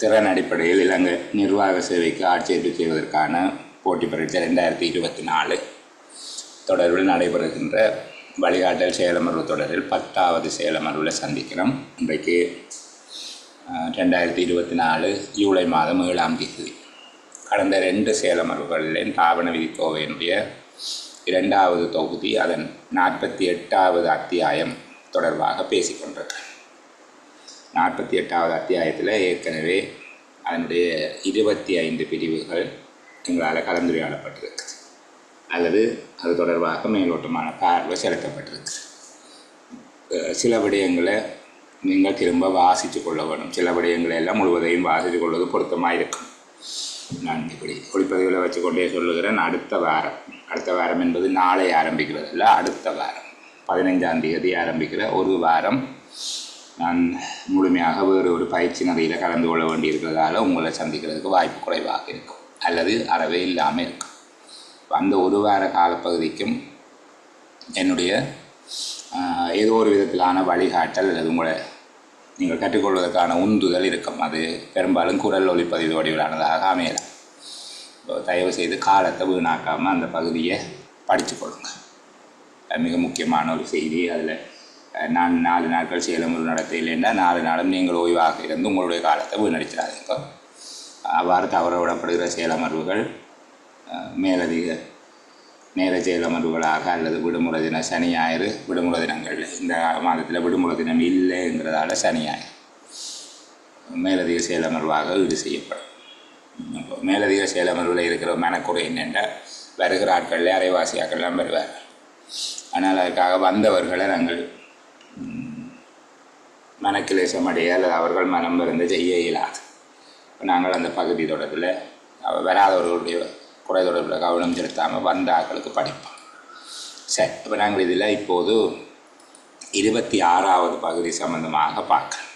திறன் அடிப்படையில் இலங்கை நிர்வாக சேவைக்கு ஆட்சேர்ப்பு செய்வதற்கான போட்டி பரீட்சை 2024 தொடர்பில் நடைபெறுகின்ற வழிகாட்டல் செயலமர்வு தொடரில் 10வது செயலமர்வில் சந்திக்கிறோம். இன்றைக்கு 2024 ஜூலை மாதம் 7ஆம் தேதி. கடந்த 2 செயலமர்வுகளில் தாபன விதிக்கோவையினுடைய 2வது தொகுதி அதன் 48வது அத்தியாயம் தொடர்பாக பேசிக்கொண்டிருக்கிறேன். 48வது அத்தியாயத்தில் ஏற்கனவே அதனுடைய 25 பிரிவுகள் எங்களால் கலந்துரையாடப்பட்டிருக்கு அல்லது அது தொடர்பாக மேலோட்டமான பார்வை செலுத்தப்பட்டிருக்கு. சில விடயங்களை நீங்கள் திரும்ப வாசித்து கொள்ள வேணும். சில விடயங்களை எல்லாம் முழுவதையும் வாசித்து கொள்வது பொருத்தமாக இருக்கும். நான் இப்படி ஒளிப்பதிவில் வச்சுக்கொண்டே சொல்லுகிறேன். அடுத்த வாரம் என்பது நாளை ஆரம்பிக்கிறது இல்லை, அடுத்த வாரம் 15ஆம் தேதி ஆரம்பிக்கிற ஒரு வாரம் நான் முழுமையாக வேறு ஒரு பயிற்சி நடையில் கலந்து கொள்ள வேண்டியிருக்கிறதால உங்களை சந்திக்கிறதுக்கு வாய்ப்பு குறைவாக இருக்கும் அல்லது அறவே இல்லாமல் இருக்கும். அந்த ஒரு வார காலப்பகுதிக்கும் என்னுடைய ஏதோ ஒரு விதத்திலான வழிகாட்டல் அல்லது உங்களை நீங்கள் கற்றுக்கொள்வதற்கான உந்துதல் இருக்கும். அது பெரும்பாலும் குரல் ஒலிப்பதிவு வடிவிலானதாக அமையலாம். தயவு செய்து காலத்தை வீணாக்காமல் அந்த பகுதியை படித்து கொள்ளுங்கள். மிக முக்கியமான ஒரு செய்தி. அதில் நான் 4 நாட்கள் செயலமர்வு நடத்த இல்லைன்னா 4 நாளும் நீங்கள் ஓய்வாக இருந்து உங்களுடைய காலத்தை வீணடிச்சிடாதீங்க. அவ்வாறு தவற விடப்படுகிற செயலமர்வுகள் மேலதிக நேர செயலமர்வுகளாக அல்லது விடுமுறை தினம் சனி ஞாயிறு விடுமுறை தினங்கள், இந்த மாதத்தில் விடுமுறை தினம் இல்லைங்கிறதால சனி ஞாயிறு மேலதிக செயலமர்வாக ஈடு செய்யப்படும். மேலதிக செயலமர்வில் இருக்கிற மனக்குறை என்னென்றால் வருகிற ஆட்களில் அரைவாசியாக்கள்லாம் வருவார். ஆனால் அதுக்காக வந்தவர்களை நாங்கள் மனக்கிலேசம் அடைய அல்லது அவர்கள் மனம் இருந்து செய்ய இயலாது. நாங்கள் அந்த பகுதி தொடர்பில் வராதவர்களுடைய குறை தொடர்பில் கவனம் செலுத்தாமல் வந்த ஆட்களுக்கு படிப்போம். சரி, இப்போ நாங்கள் இதில் இப்போது 26வது பகுதி சம்பந்தமாக பார்க்குறோம்.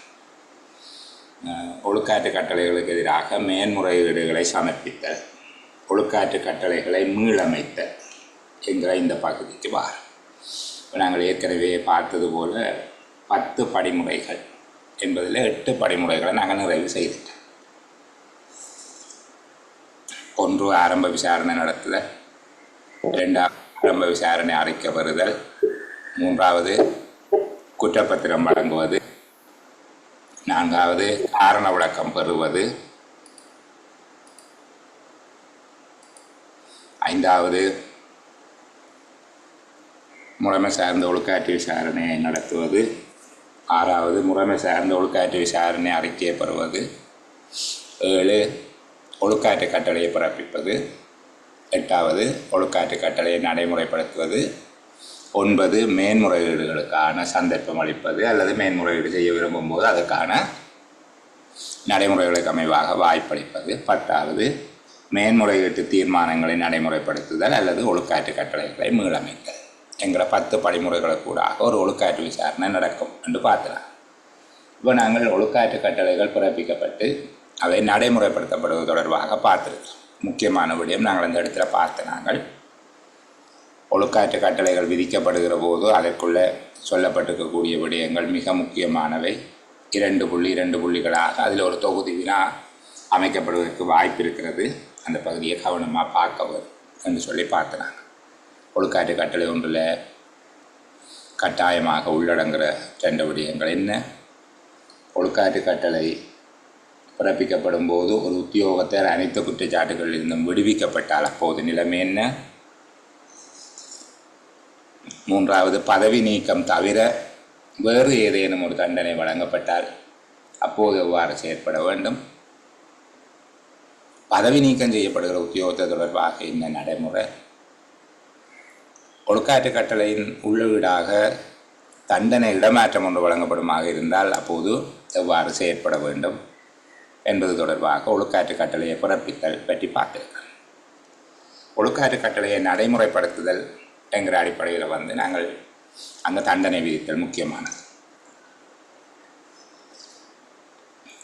ஒழுக்காற்று கட்டளைகளுக்கு எதிராக மேன்முறையீடுகளை சமர்ப்பித்தல், ஒழுக்காற்று கட்டளைகளை மீளமைத்தல் என்கிற இந்த பகுதிக்கு வாரம். இப்போ நாங்கள் ஏற்கனவே பார்த்தது போல் 10 படிமுறைகள் என்பதில் 8 படிமுறைகளை நாங்கள் நிறைவு செய்துட்டோம். 1 ஆரம்ப விசாரணை நடத்துதல், 2 ஆரம்ப விசாரணை அறிக்கை பெறுதல், 3வது குற்றப்பத்திரம் வழங்குவது, 4வது காரண விளக்கம் பெறுவது, 5வது முறைமை சார்ந்த ஒழுக்காற்று விசாரணையை நடத்துவது, 6வது முறைமை சார்ந்த ஒழுக்காற்று விசாரணை அறிக்கையை பெறுவது, 7 ஒழுக்காற்று கட்டளையை பிறப்பிப்பது, 8வது ஒழுக்காற்று கட்டளையை நடைமுறைப்படுத்துவது, 9 மேன்முறையீடுகளுக்கான சந்தர்ப்பம் அளிப்பது அல்லது மேன்முறையீடு செய்ய விரும்பும்போது அதற்கான நடைமுறைகளுக்கு அமைவாக வாய்ப்பளிப்பது, 10வது மேன்முறையீட்டு தீர்மானங்களை நடைமுறைப்படுத்துதல் அல்லது ஒழுக்காற்று கட்டளைகளை மீளமைத்தல் என்கிற 10 படிமுறைகளுக்கூடாக ஒரு ஒழுக்காற்று விசாரணை நடக்கும் என்று பார்க்கலாம். இப்போ நாங்கள் ஒழுக்காற்று கட்டளைகள் பிறப்பிக்கப்பட்டு அவை நடைமுறைப்படுத்தப்படுவது தொடர்பாக பார்த்துருக்கோம். முக்கியமான விடயம் நாங்கள் அந்த இடத்துல நாங்கள் ஒழுக்காற்று கட்டளைகள் விதிக்கப்படுகிற போது அதற்குள்ளே சொல்லப்பட்டிருக்கக்கூடிய விடயங்கள் மிக முக்கியமானவை. 2 புள்ளிகளாக அதில் ஒரு தொகுதி வினா அமைக்கப்படுவதற்கு வாய்ப்பு இருக்கிறது. அந்த பகுதியை கவனமாக பார்க்க வரும் என்று சொல்லி பார்த்துனாங்க. ஒழுக்காற்று கட்டளை ஒன்றில் கட்டாயமாக உள்ளடங்குகிற 2 விடயங்கள் என்ன? ஒழுக்காற்று கட்டளை பிறப்பிக்கப்படும் போது ஒரு உத்தியோகத்தர் அனைத்து குற்றச்சாட்டுகளில் இருந்தும் விடுவிக்கப்பட்டால் அப்போது நிலைமை என்ன? 3வது பதவி நீக்கம் தவிர வேறு ஏதேனும் ஒரு தண்டனை வழங்கப்பட்டால் அப்போது எவ்வாறு செயற்பட வேண்டும்? பதவி நீக்கம் செய்யப்படுகிற உத்தியோகத்தை தொடர்பாக என்ன நடைமுறை? ஒழுக்காற்று கட்டளையின் உள்ளீடாக தண்டனை இடமாற்றம் ஒன்று வழங்கப்படுமாக இருந்தால் அப்போது எவ்வாறு செயற்பட வேண்டும் என்பது தொடர்பாக ஒழுக்காற்று கட்டளையை பிறப்பித்தல் பற்றி பார்த்திருக்கிறோம். ஒழுக்காற்று கட்டளையை நடைமுறைப்படுத்துதல் என்கிற அடிப்படையில் நாங்கள் அந்த தண்டனை விதித்தல் முக்கியமானது.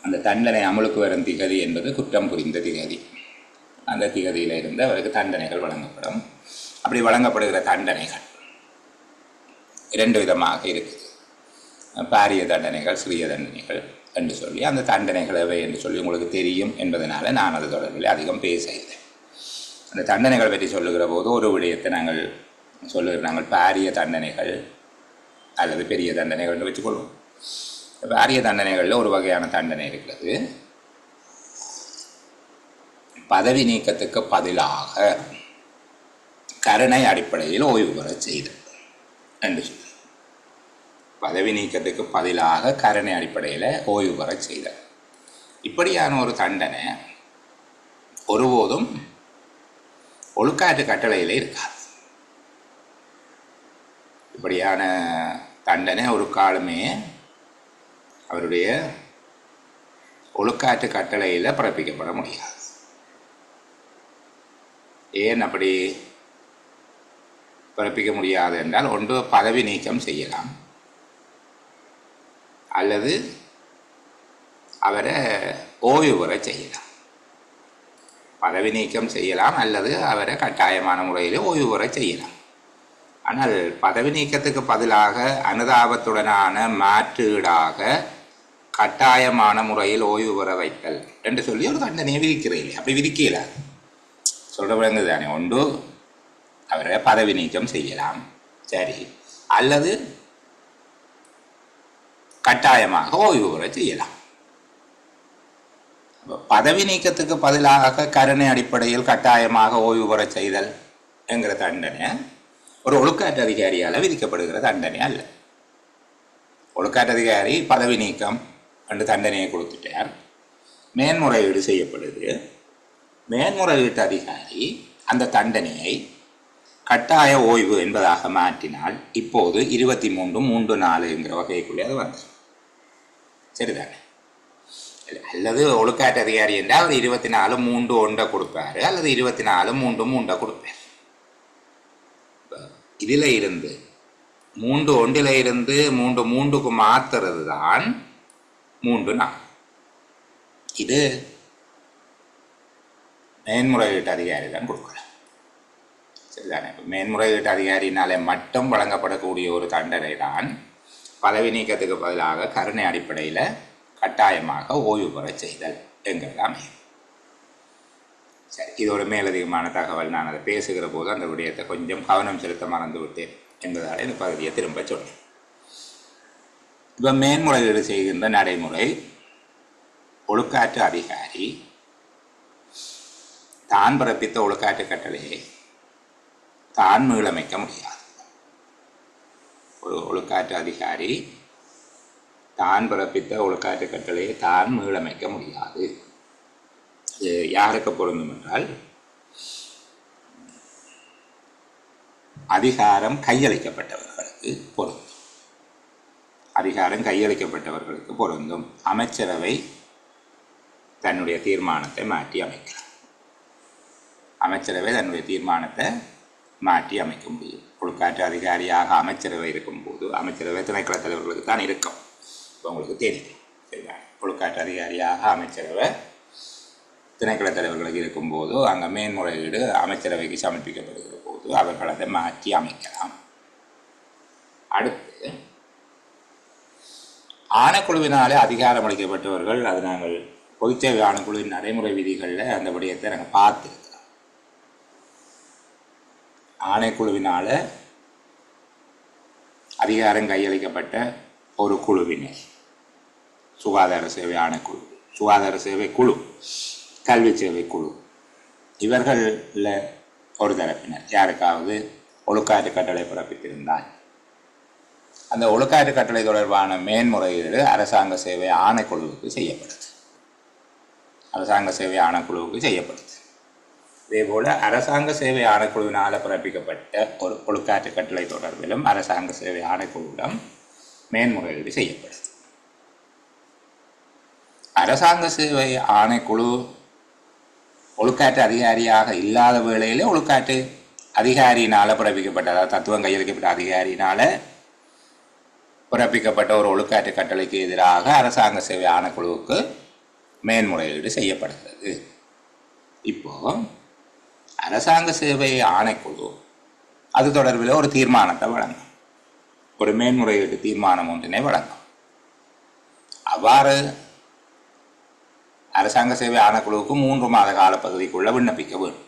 அந்த தண்டனை அமலுக்கு வரும் திகதி என்பது குற்றம் புரிந்த திகதி. அந்த திகதியில் இருந்து அவருக்கு தண்டனைகள் வழங்கப்படும். அப்படி வழங்கப்படுகிற தண்டனைகள் 2 விதமாக இருக்குது. பாரிய தண்டனைகள், சிறிய தண்டனைகள் என்று சொல்லி அந்த தண்டனைகள் எவை என்று சொல்லி உங்களுக்கு தெரியும் என்பதனால நான் அது தொடர்பில் அதிகம் பேசவில்லை. அந்த தண்டனைகள் பற்றி சொல்லுகிற போது ஒரு விடயத்தை நாங்கள் பாரிய தண்டனைகள் அல்லது பெரிய தண்டனைகள் என்று வச்சுக்கொள்வோம். பாரிய தண்டனைகளில் ஒரு வகையான தண்டனை இருக்கிறது. பதவி நீக்கத்துக்கு பதிலாக கருணை அடிப்படையில் ஓய்வு பெற செய்தல் என்று சொல்லி, பதவி நீக்கத்துக்கு பதிலாக கருணை அடிப்படையில் ஓய்வு பெற செய்தல். இப்படியான ஒரு தண்டனை ஒருபோதும் ஒழுக்காற்று கட்டளையில் இருக்காது. இப்படியான தண்டனை ஒரு காலமே அவருடைய ஒழுக்காற்று கட்டளையில் பிறப்பிக்கப்பட முடியாது. ஏன் அப்படி பிறப்பிக்க முடியாது என்றால், ஒன்று பதவி நீக்கம் செய்யலாம், அல்லது அவரை ஓய்வு பெற செய்யலாம். பதவி நீக்கம் செய்யலாம் அல்லது அவரை கட்டாயமான முறையில் ஓய்வு பெற செய்யலாம். ஆனால் பதவி நீக்கத்துக்கு பதிலாக அனுதாபத்துடனான மாற்றீடாக கட்டாயமான முறையில் ஓய்வு பெற வைத்தல் என்று சொல்லி ஒரு தண்டனையை விதிக்கிறீங்க. அப்படி விதிக்கல சொல்கிற விளங்கு தானே. ஒன்று அவரை பதவி நீக்கம் செய்யலாம், சரி, அல்லது கட்டாயமாக ஓய்வு பெற செய்யலாம். பதவி நீக்கத்துக்கு பதிலாக கருணை அடிப்படையில் கட்டாயமாக ஓய்வு பெற செய்தல் என்கிற தண்டனை ஒரு ஒழுக்காற்று அதிகாரியால் விதிக்கப்படுகிற தண்டனை அல்ல. ஒழுக்காற்று அதிகாரி பதவி நீக்கம் என்று தண்டனையை கொடுத்துட்டார், மேன்முறையீடு செய்யப்படுது. மேன்முறையீட்டு அதிகாரி அந்த தண்டனையை கட்டாய ஓய்வு என்பதாக மாற்றினால் இப்போது 23(3)(4) வகைக்குள்ளே அது வந்து சரிதானே. அல்லது ஒழுக்காற்று அதிகாரி என்றால் அவர் 24(3)(1) கொடுப்பார், அல்லது 24(3)(3) கொடுப்பார். இதில் இருந்து 3(1) இருந்து 3(3)க்கு மாற்றுறது தான் 3(4). இது மேன்முறையீட்டு அதிகாரி தான் கொடுக்குறார், சரிதானே. இப்போ மேன்முறையீட்டு அதிகாரினாலே மட்டும் வழங்கப்படக்கூடிய ஒரு தண்டனை தான் பதவி நீக்கத்துக்கு பதிலாக கருணை அடிப்படையில் கட்டாயமாக ஓய்வு பெற செய்தல் என்கிறது அமையும். சரி, இது ஒரு மேலதிகமான தகவல். நான் அதை பேசுகிற போது அந்த விடயத்தை கொஞ்சம் கவனம் செலுத்த மறந்து விட்டேன் என்பதால் இந்த பகுதியை திரும்ப சொன்னேன். இப்போ மேன்முறையீடு செய்கின்ற நடைமுறை, ஒழுக்காற்று அதிகாரி தான் பிறப்பித்த ஒழுக்காற்று கட்டளையை தான் மீளமைக்க முடியாது. ஒரு ஒழுக்காற்று அதிகாரி தான் பிறப்பித்த ஒழுக்காற்று கட்டளையை தான் மீளமைக்க முடியாது. இது யாருக்கு பொருந்தும் என்றால், அதிகாரம் கையளிக்கப்பட்டவர்களுக்கு பொருந்தும். அதிகாரம் கையளிக்கப்பட்டவர்களுக்கு பொருந்தும். அமைச்சரவை தன்னுடைய தீர்மானத்தை மாற்றி அமைக்கலாம். அமைச்சரவை தன்னுடைய தீர்மானத்தை மாற்றி அமைக்க முடியும். ஒழுக்காற்று அதிகாரியாக அமைச்சரவை இருக்கும்போது, அமைச்சரவை திணைக்கள தலைவர்களுக்கு தான் இருக்கும், இப்போ உங்களுக்கு தெரியும், சரிங்களா. ஒழுக்காற்று அதிகாரியாக அமைச்சரவை திணைக்கள தலைவர்களுக்கு இருக்கும்போது அங்கே மேன்முறையீடு அமைச்சரவைக்கு சமர்ப்பிக்கப்படுகிற போது அவர்கள் அதை மாற்றி அமைக்கலாம். அடுத்து, ஆணைக்குழுவினாலே அதிகாரம் அளிக்கப்பட்டவர்கள், அது நாங்கள் பொதுச்சேவை ஆணைக்குழுவின் நடைமுறை விதிகளில் அந்த விடயத்தை நாங்கள் பார்த்துருக்கிறோம். ஆணைக்குழுவினால் அதிகாரம் கையளிக்கப்பட்ட ஒரு குழுவினர், சுகாதார சேவை ஆணைக்குழு, சுகாதார சேவை குழு, கல்வி சேவை குழு, இவர்களில் ஒரு தரப்பினர் யாருக்காவது ஒழுக்காற்று கட்டளை பிறப்பித்திருந்தால் அந்த ஒழுக்காற்று கட்டளை தொடர்பான மேன்முறையீடு அரசாங்க சேவை ஆணைக்குழுவுக்கு செய்யப்படுது. அரசாங்க சேவை ஆணைக்குழுவுக்கு செய்யப்படுது. இதேபோல் அரசாங்க சேவை ஆணைக்குழுவினால் பிறப்பிக்கப்பட்ட ஒரு ஒழுக்காற்று கட்டளை தொடர்பிலும் அரசாங்க சேவை ஆணைக்குழுவிடம் மேன்முறையீடு செய்யப்படுது. அரசாங்க சேவை ஆணைக்குழு ஒழுக்காற்று அதிகாரியாக இல்லாத வேளையிலே ஒழுக்காற்று அதிகாரியினால் பிறப்பிக்கப்பட்ட, அதாவது தத்துவம் கையளிக்கப்பட்ட அதிகாரியினால் பிறப்பிக்கப்பட்ட ஒரு ஒழுக்காற்று கட்டளைக்கு எதிராக அரசாங்க சேவை ஆணைக்குழுவுக்கு மேன்முறையீடு செய்யப்படுகிறது. இப்போ அரசாங்க சேவை ஆணைக்குழு அது தொடர்பில் ஒரு தீர்மானத்தை வழங்கும், ஒரு மேன்முறையீட்டு தீர்மானம் ஒன்றினை வழங்கும். அவ்வாறு அரசாங்க சேவை ஆணைக்குழுவுக்கு 3 மாத காலப்பகுதிக்குள்ள விண்ணப்பிக்க வேண்டும்.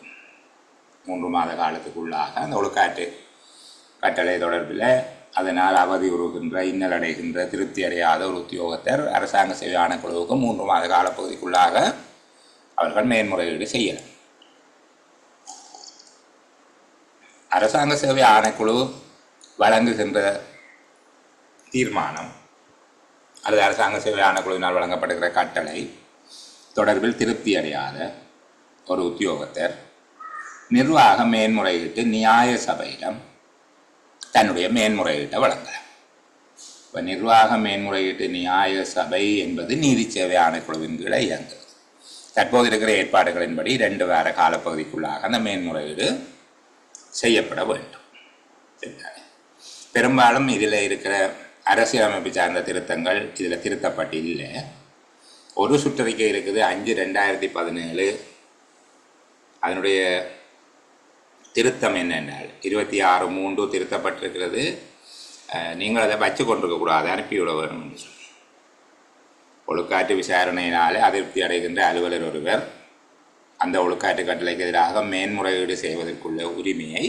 3 மாத காலத்துக்குள்ளாக அந்த ஒழுக்காற்று கட்டளை தொடர்பில் அதனால் அவதியுறுகின்ற, இன்னல் அடைகின்ற, திருப்தி அடையாத ஒரு உத்தியோகத்தர் அரசாங்க சேவை ஆணைக்குழுவுக்கு 3 மாத காலப்பகுதிக்குள்ளாக அவர்கள் மேன்முறையீடு செய்யலாம். அரசாங்க சேவை ஆணைக்குழு வழங்குகின்ற தீர்மானம் அல்லது அரசாங்க சேவை ஆணைக்குழுவினால் வழங்கப்படுகிற கட்டளை தொடர்பில் திருப்தி அடையாத ஒரு உத்தியோகத்தர் நிர்வாக மேன்முறையீட்டு நியாய சபையிடம் தன்னுடைய மேன்முறையீட்டை வழங்கலாம். இப்போ நிர்வாக மேன்முறையீட்டு நியாய சபை என்பது நீதி சேவை ஆணைக்குழுவின் கீழே இயங்குகிறது. தற்போது இருக்கிற ஏற்பாடுகளின்படி 2 வார காலப்பகுதிக்குள்ளாக அந்த மேன்முறையீடு செய்யப்பட வேண்டும். பெரும்பாலும் இதில் இருக்கிற அரசியலமைப்பு சார்ந்த திருத்தங்கள் இதில் திருத்தப்பட்டு இல்லை. ஒரு சுற்றறிக்கை இருக்குது 5/2017. அதனுடைய திருத்தம் என்னென்னால் 26/3 திருத்தப்பட்டிருக்கிறது. நீங்கள் அதை வச்சு கொண்டிருக்கக்கூடாது, அனுப்பிவிட வேண்டும் என்று சொல்லி. ஒழுக்காற்று விசாரணையினாலே அதிருப்தி அடைகின்ற அலுவலர் ஒருவர் அந்த ஒழுக்காற்று கட்டளைக்கு எதிராக மேன்முறையீடு செய்வதற்குள்ள உரிமையை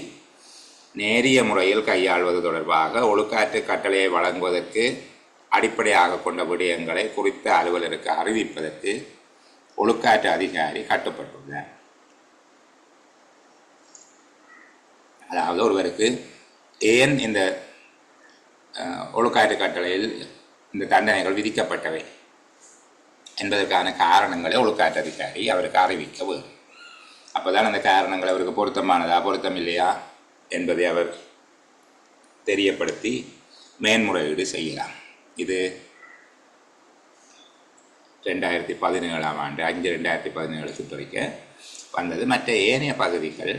நேரிய முறையில் கையாள்வது தொடர்பாக ஒழுக்காற்று கட்டளையை வழங்குவதற்கு அடிப்படையாக கொண்ட விடயங்களை குறித்த அலுவலருக்கு அறிவிப்பதற்கு ஒழுக்காற்று அதிகாரி கட்டுப்பட்டுள்ளார். அதாவது ஒருவருக்கு ஏன் இந்த ஒழுக்காற்று கட்டளையில் இந்த தண்டனைகள் விதிக்கப்பட்டவை என்பதற்கான காரணங்களை ஒழுக்காற்று அதிகாரி அவருக்கு அறிவிக்க வேண்டும். அப்போதான் அந்த காரணங்கள் அவருக்கு பொருத்தமானதா பொருத்தம் இல்லையா என்பதை அவர் தெரியப்படுத்தி மேன்முறையீடு செய்யலாம். இது 2017 ஆண்டு 5/2017 சுற்றறிக்கை வந்தது. மற்ற ஏனைய பகுதிகள்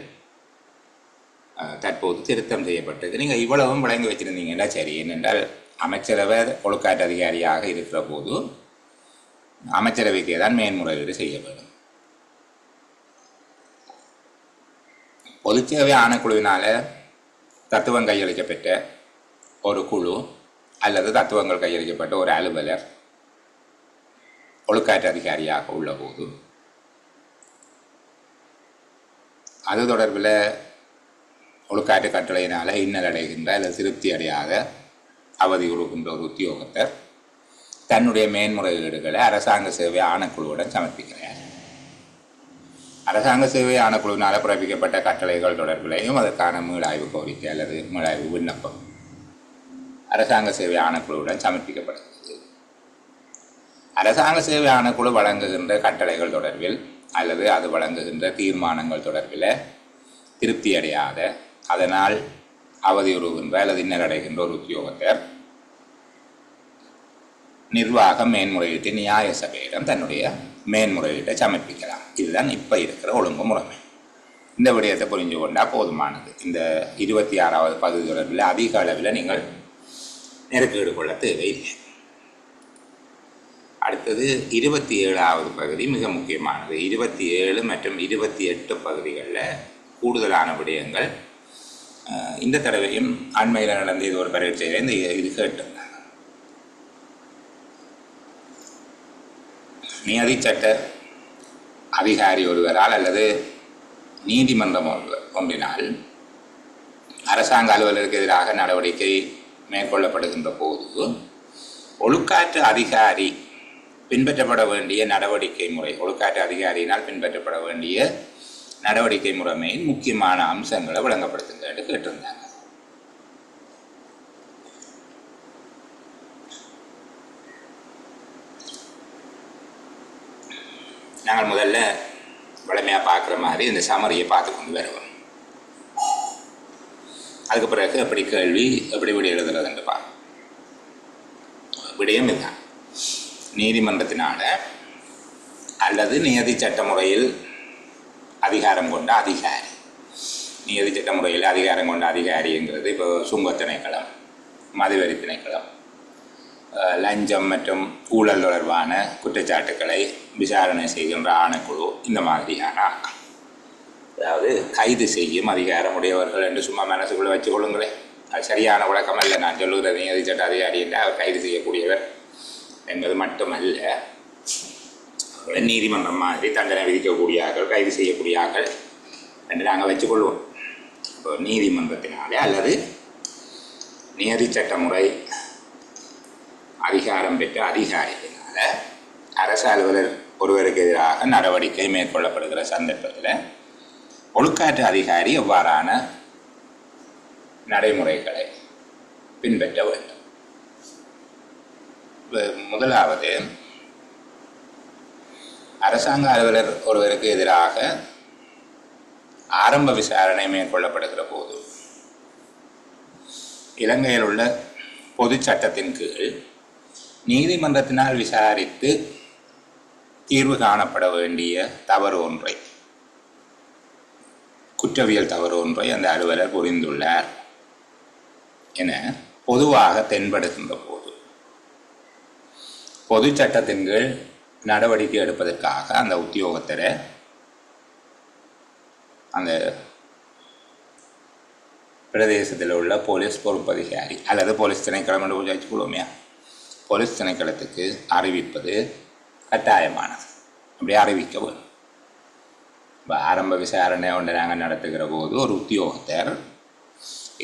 தற்போது திருத்தம் செய்யப்பட்டது. நீங்கள் இவ்வளவும் விளங்கி வச்சுருந்தீங்கன்னா சரி. ஏனென்றால் அமைச்சரவை ஒழுக்காற்று அதிகாரியாக இருக்கிற போது அமைச்சரவைக்கு தான் மேன்முறையீடு செய்ய வேண்டும். பொதுச்சேவை ஆணைக்குழுவினால் தத்துவம் கையளிக்கப்பட்ட ஒரு குழு அல்லது தத்துவங்கள் கையளிக்கப்பட்ட ஒரு அலுவலர் ஒழுக்காற்று அதிகாரியாக உள்ள போது அது தொடர்பில் ஒழுக்காற்று கட்டளையினால் இன்னல் அடைகின்ற அல்லது திருப்தி அடையாத அவதியுறுகின்ற ஒரு உத்தியோகத்தர் தன்னுடைய மேன்முறையீடுகளை அரசாங்க சேவை ஆணைக்குழுவுடன் சமர்ப்பிக்கிறார். அரசாங்க சேவை ஆணைக்குழுவினால் பிறப்பிக்கப்பட்ட கட்டளைகள் தொடர்பிலையும் அதற்கான மீளாய்வு கோரிக்கை அல்லது மீளாய்வு விண்ணப்பம் அரசாங்க சேவை ஆணைக்குழுவுடன் சமர்ப்பிக்கப்படுகிறது. அரசாங்க சேவை ஆணைக்குழு வழங்குகின்ற கட்டளைகள் தொடர்பில் அல்லது அது வழங்குகின்ற தீர்மானங்கள் தொடர்பில் திருப்தி அடையாத, அதனால் அவதியுறுகின்ற அல்லது இன்னலடைகின்ற ஒரு உத்தியோகத்தர் நிர்வாக மேன்முறையீட்டு நியாய சபையிடம் தன்னுடைய மேன்முறையீட்டை சமர்ப்பிக்கலாம். இதுதான் இப்போ இருக்கிற ஒழுங்கு முறைமை. இந்த விடயத்தை புரிஞ்சு கொண்டால் போதுமானது. இந்த 26வது பகுதி தொடர்பில் அதிக அளவில் நீங்கள் நெருக்கீடு கொள்ள தேவையில்லை. அடுத்தது 27வது பகுதி மிக முக்கியமானது. 27 மற்றும் 28 பகுதிகளில் கூடுதலான விடயங்கள். இந்த தடவையும் அண்மையில் நடந்த இது ஒரு பரீட்சையில் இது கேட்டிருந்தாங்க. நியதி சட்ட அதிகாரி ஒருவரால் அல்லது நீதிமன்றம் ஒன்றினால் அரசாங்க அலுவலருக்கு எதிராக நடவடிக்கை மேற்கொள்ளப்படுகின்ற போது ஒழுக்காற்று அதிகாரி பின்பற்றப்பட வேண்டிய நடவடிக்கை முறை, ஒழுக்காற்று அதிகாரியினால் பின்பற்றப்பட வேண்டிய நடவடிக்கை முறைமையின் முக்கியமான அம்சங்களை விளங்கப்படுத்துங்க என்று கேட்டிருந்தாங்க. நாங்கள் முதல்ல வலிமையாக பார்க்குற மாதிரி இந்த சமரியை பார்த்து கொண்டு வருவோம். அதுக்கு பிறகு எப்படி கேள்வி எப்படி விடை எழுதுறதுன்னு பார்ப்போம். விடயம் இதுதான். நீதிமன்றத்தினால அல்லது நியதி சட்ட முறையில் அதிகாரம் கொண்ட அதிகாரி, நியதி சட்ட முறையில் அதிகாரம் கொண்ட அதிகாரிங்கிறது இப்போ சுங்க திணைக்களம், மதுவரி திணைக்களம், லஞ்சம் மற்றும் ஊழல் தொடர்பான குற்றச்சாட்டுக்களை விசாரணை செய்கின்ற ஆணைக்குழு, இந்த மாதிரியான ஆட்கள். அதாவது கைது செய்யும் அதிகாரமுடையவர்கள் என்று சும்மா மனசுக்குள்ளே வச்சு கொள்ளுங்களேன். அது சரியான விளக்கம் அல்ல. நான் சொல்லுகிற நியதி சட்ட அதிகாரி என்றால் அவர் கைது செய்யக்கூடியவர் என்பது மட்டுமல்ல. நீதிமன்றம் மாதிரி தண்டனை விதிக்கக்கூடிய ஆக்கள், கைது செய்யக்கூடிய ஆக்கள் என்று நாங்கள் வச்சுக்கொள்வோம். இப்போ நீதிமன்றத்தினாலே அல்லது நியதி சட்ட முறை அதிகாரம் பெற்ற அதிகாரிகளால் அரசு அலுவலர் ஒருவருக்கு எதிராக நடவடிக்கை மேற்கொள்ளப்படுகிற சந்தர்ப்பத்தில் ஒழுக்காற்று அதிகாரி எவ்வாறான நடைமுறைகளை பின்பற்ற வேண்டும். முதலாவது, அரசாங்க அலுவலர் ஒருவருக்கு எதிராக ஆரம்ப விசாரணை மேற்கொள்ளப்படுகிற போது இலங்கையில் உள்ள பொது சட்டத்தின் கீழ் நீதிமன்றத்தினால் விசாரித்து தீர்வு காணப்பட வேண்டிய தவறு ஒன்றை, குற்றவியல் தவறு ஒன்றை அந்த அலுவலர் புரிந்துள்ளார் என பொதுவாக தென்படுகின்ற போது பொது சட்டத்தின் கீழ் நடவடிக்கை எடுப்பதற்காக அந்த உத்தியோகத்தரை அந்த பிரதேசத்தில் உள்ள போலீஸ் பொறுப்பதிகாரி அல்லது போலீஸ் திணைக்களம் என்று வச்சுக்கொள்வோமே, போலீஸ் திணைக்களத்துக்கு அறிவிப்பது கட்டாயமானது. அப்படி அறிவிக்க வேண்டும். இப்போ ஆரம்ப விசாரணை ஒன்று நாங்கள் நடத்துகிற போது ஒரு உத்தியோகத்தர்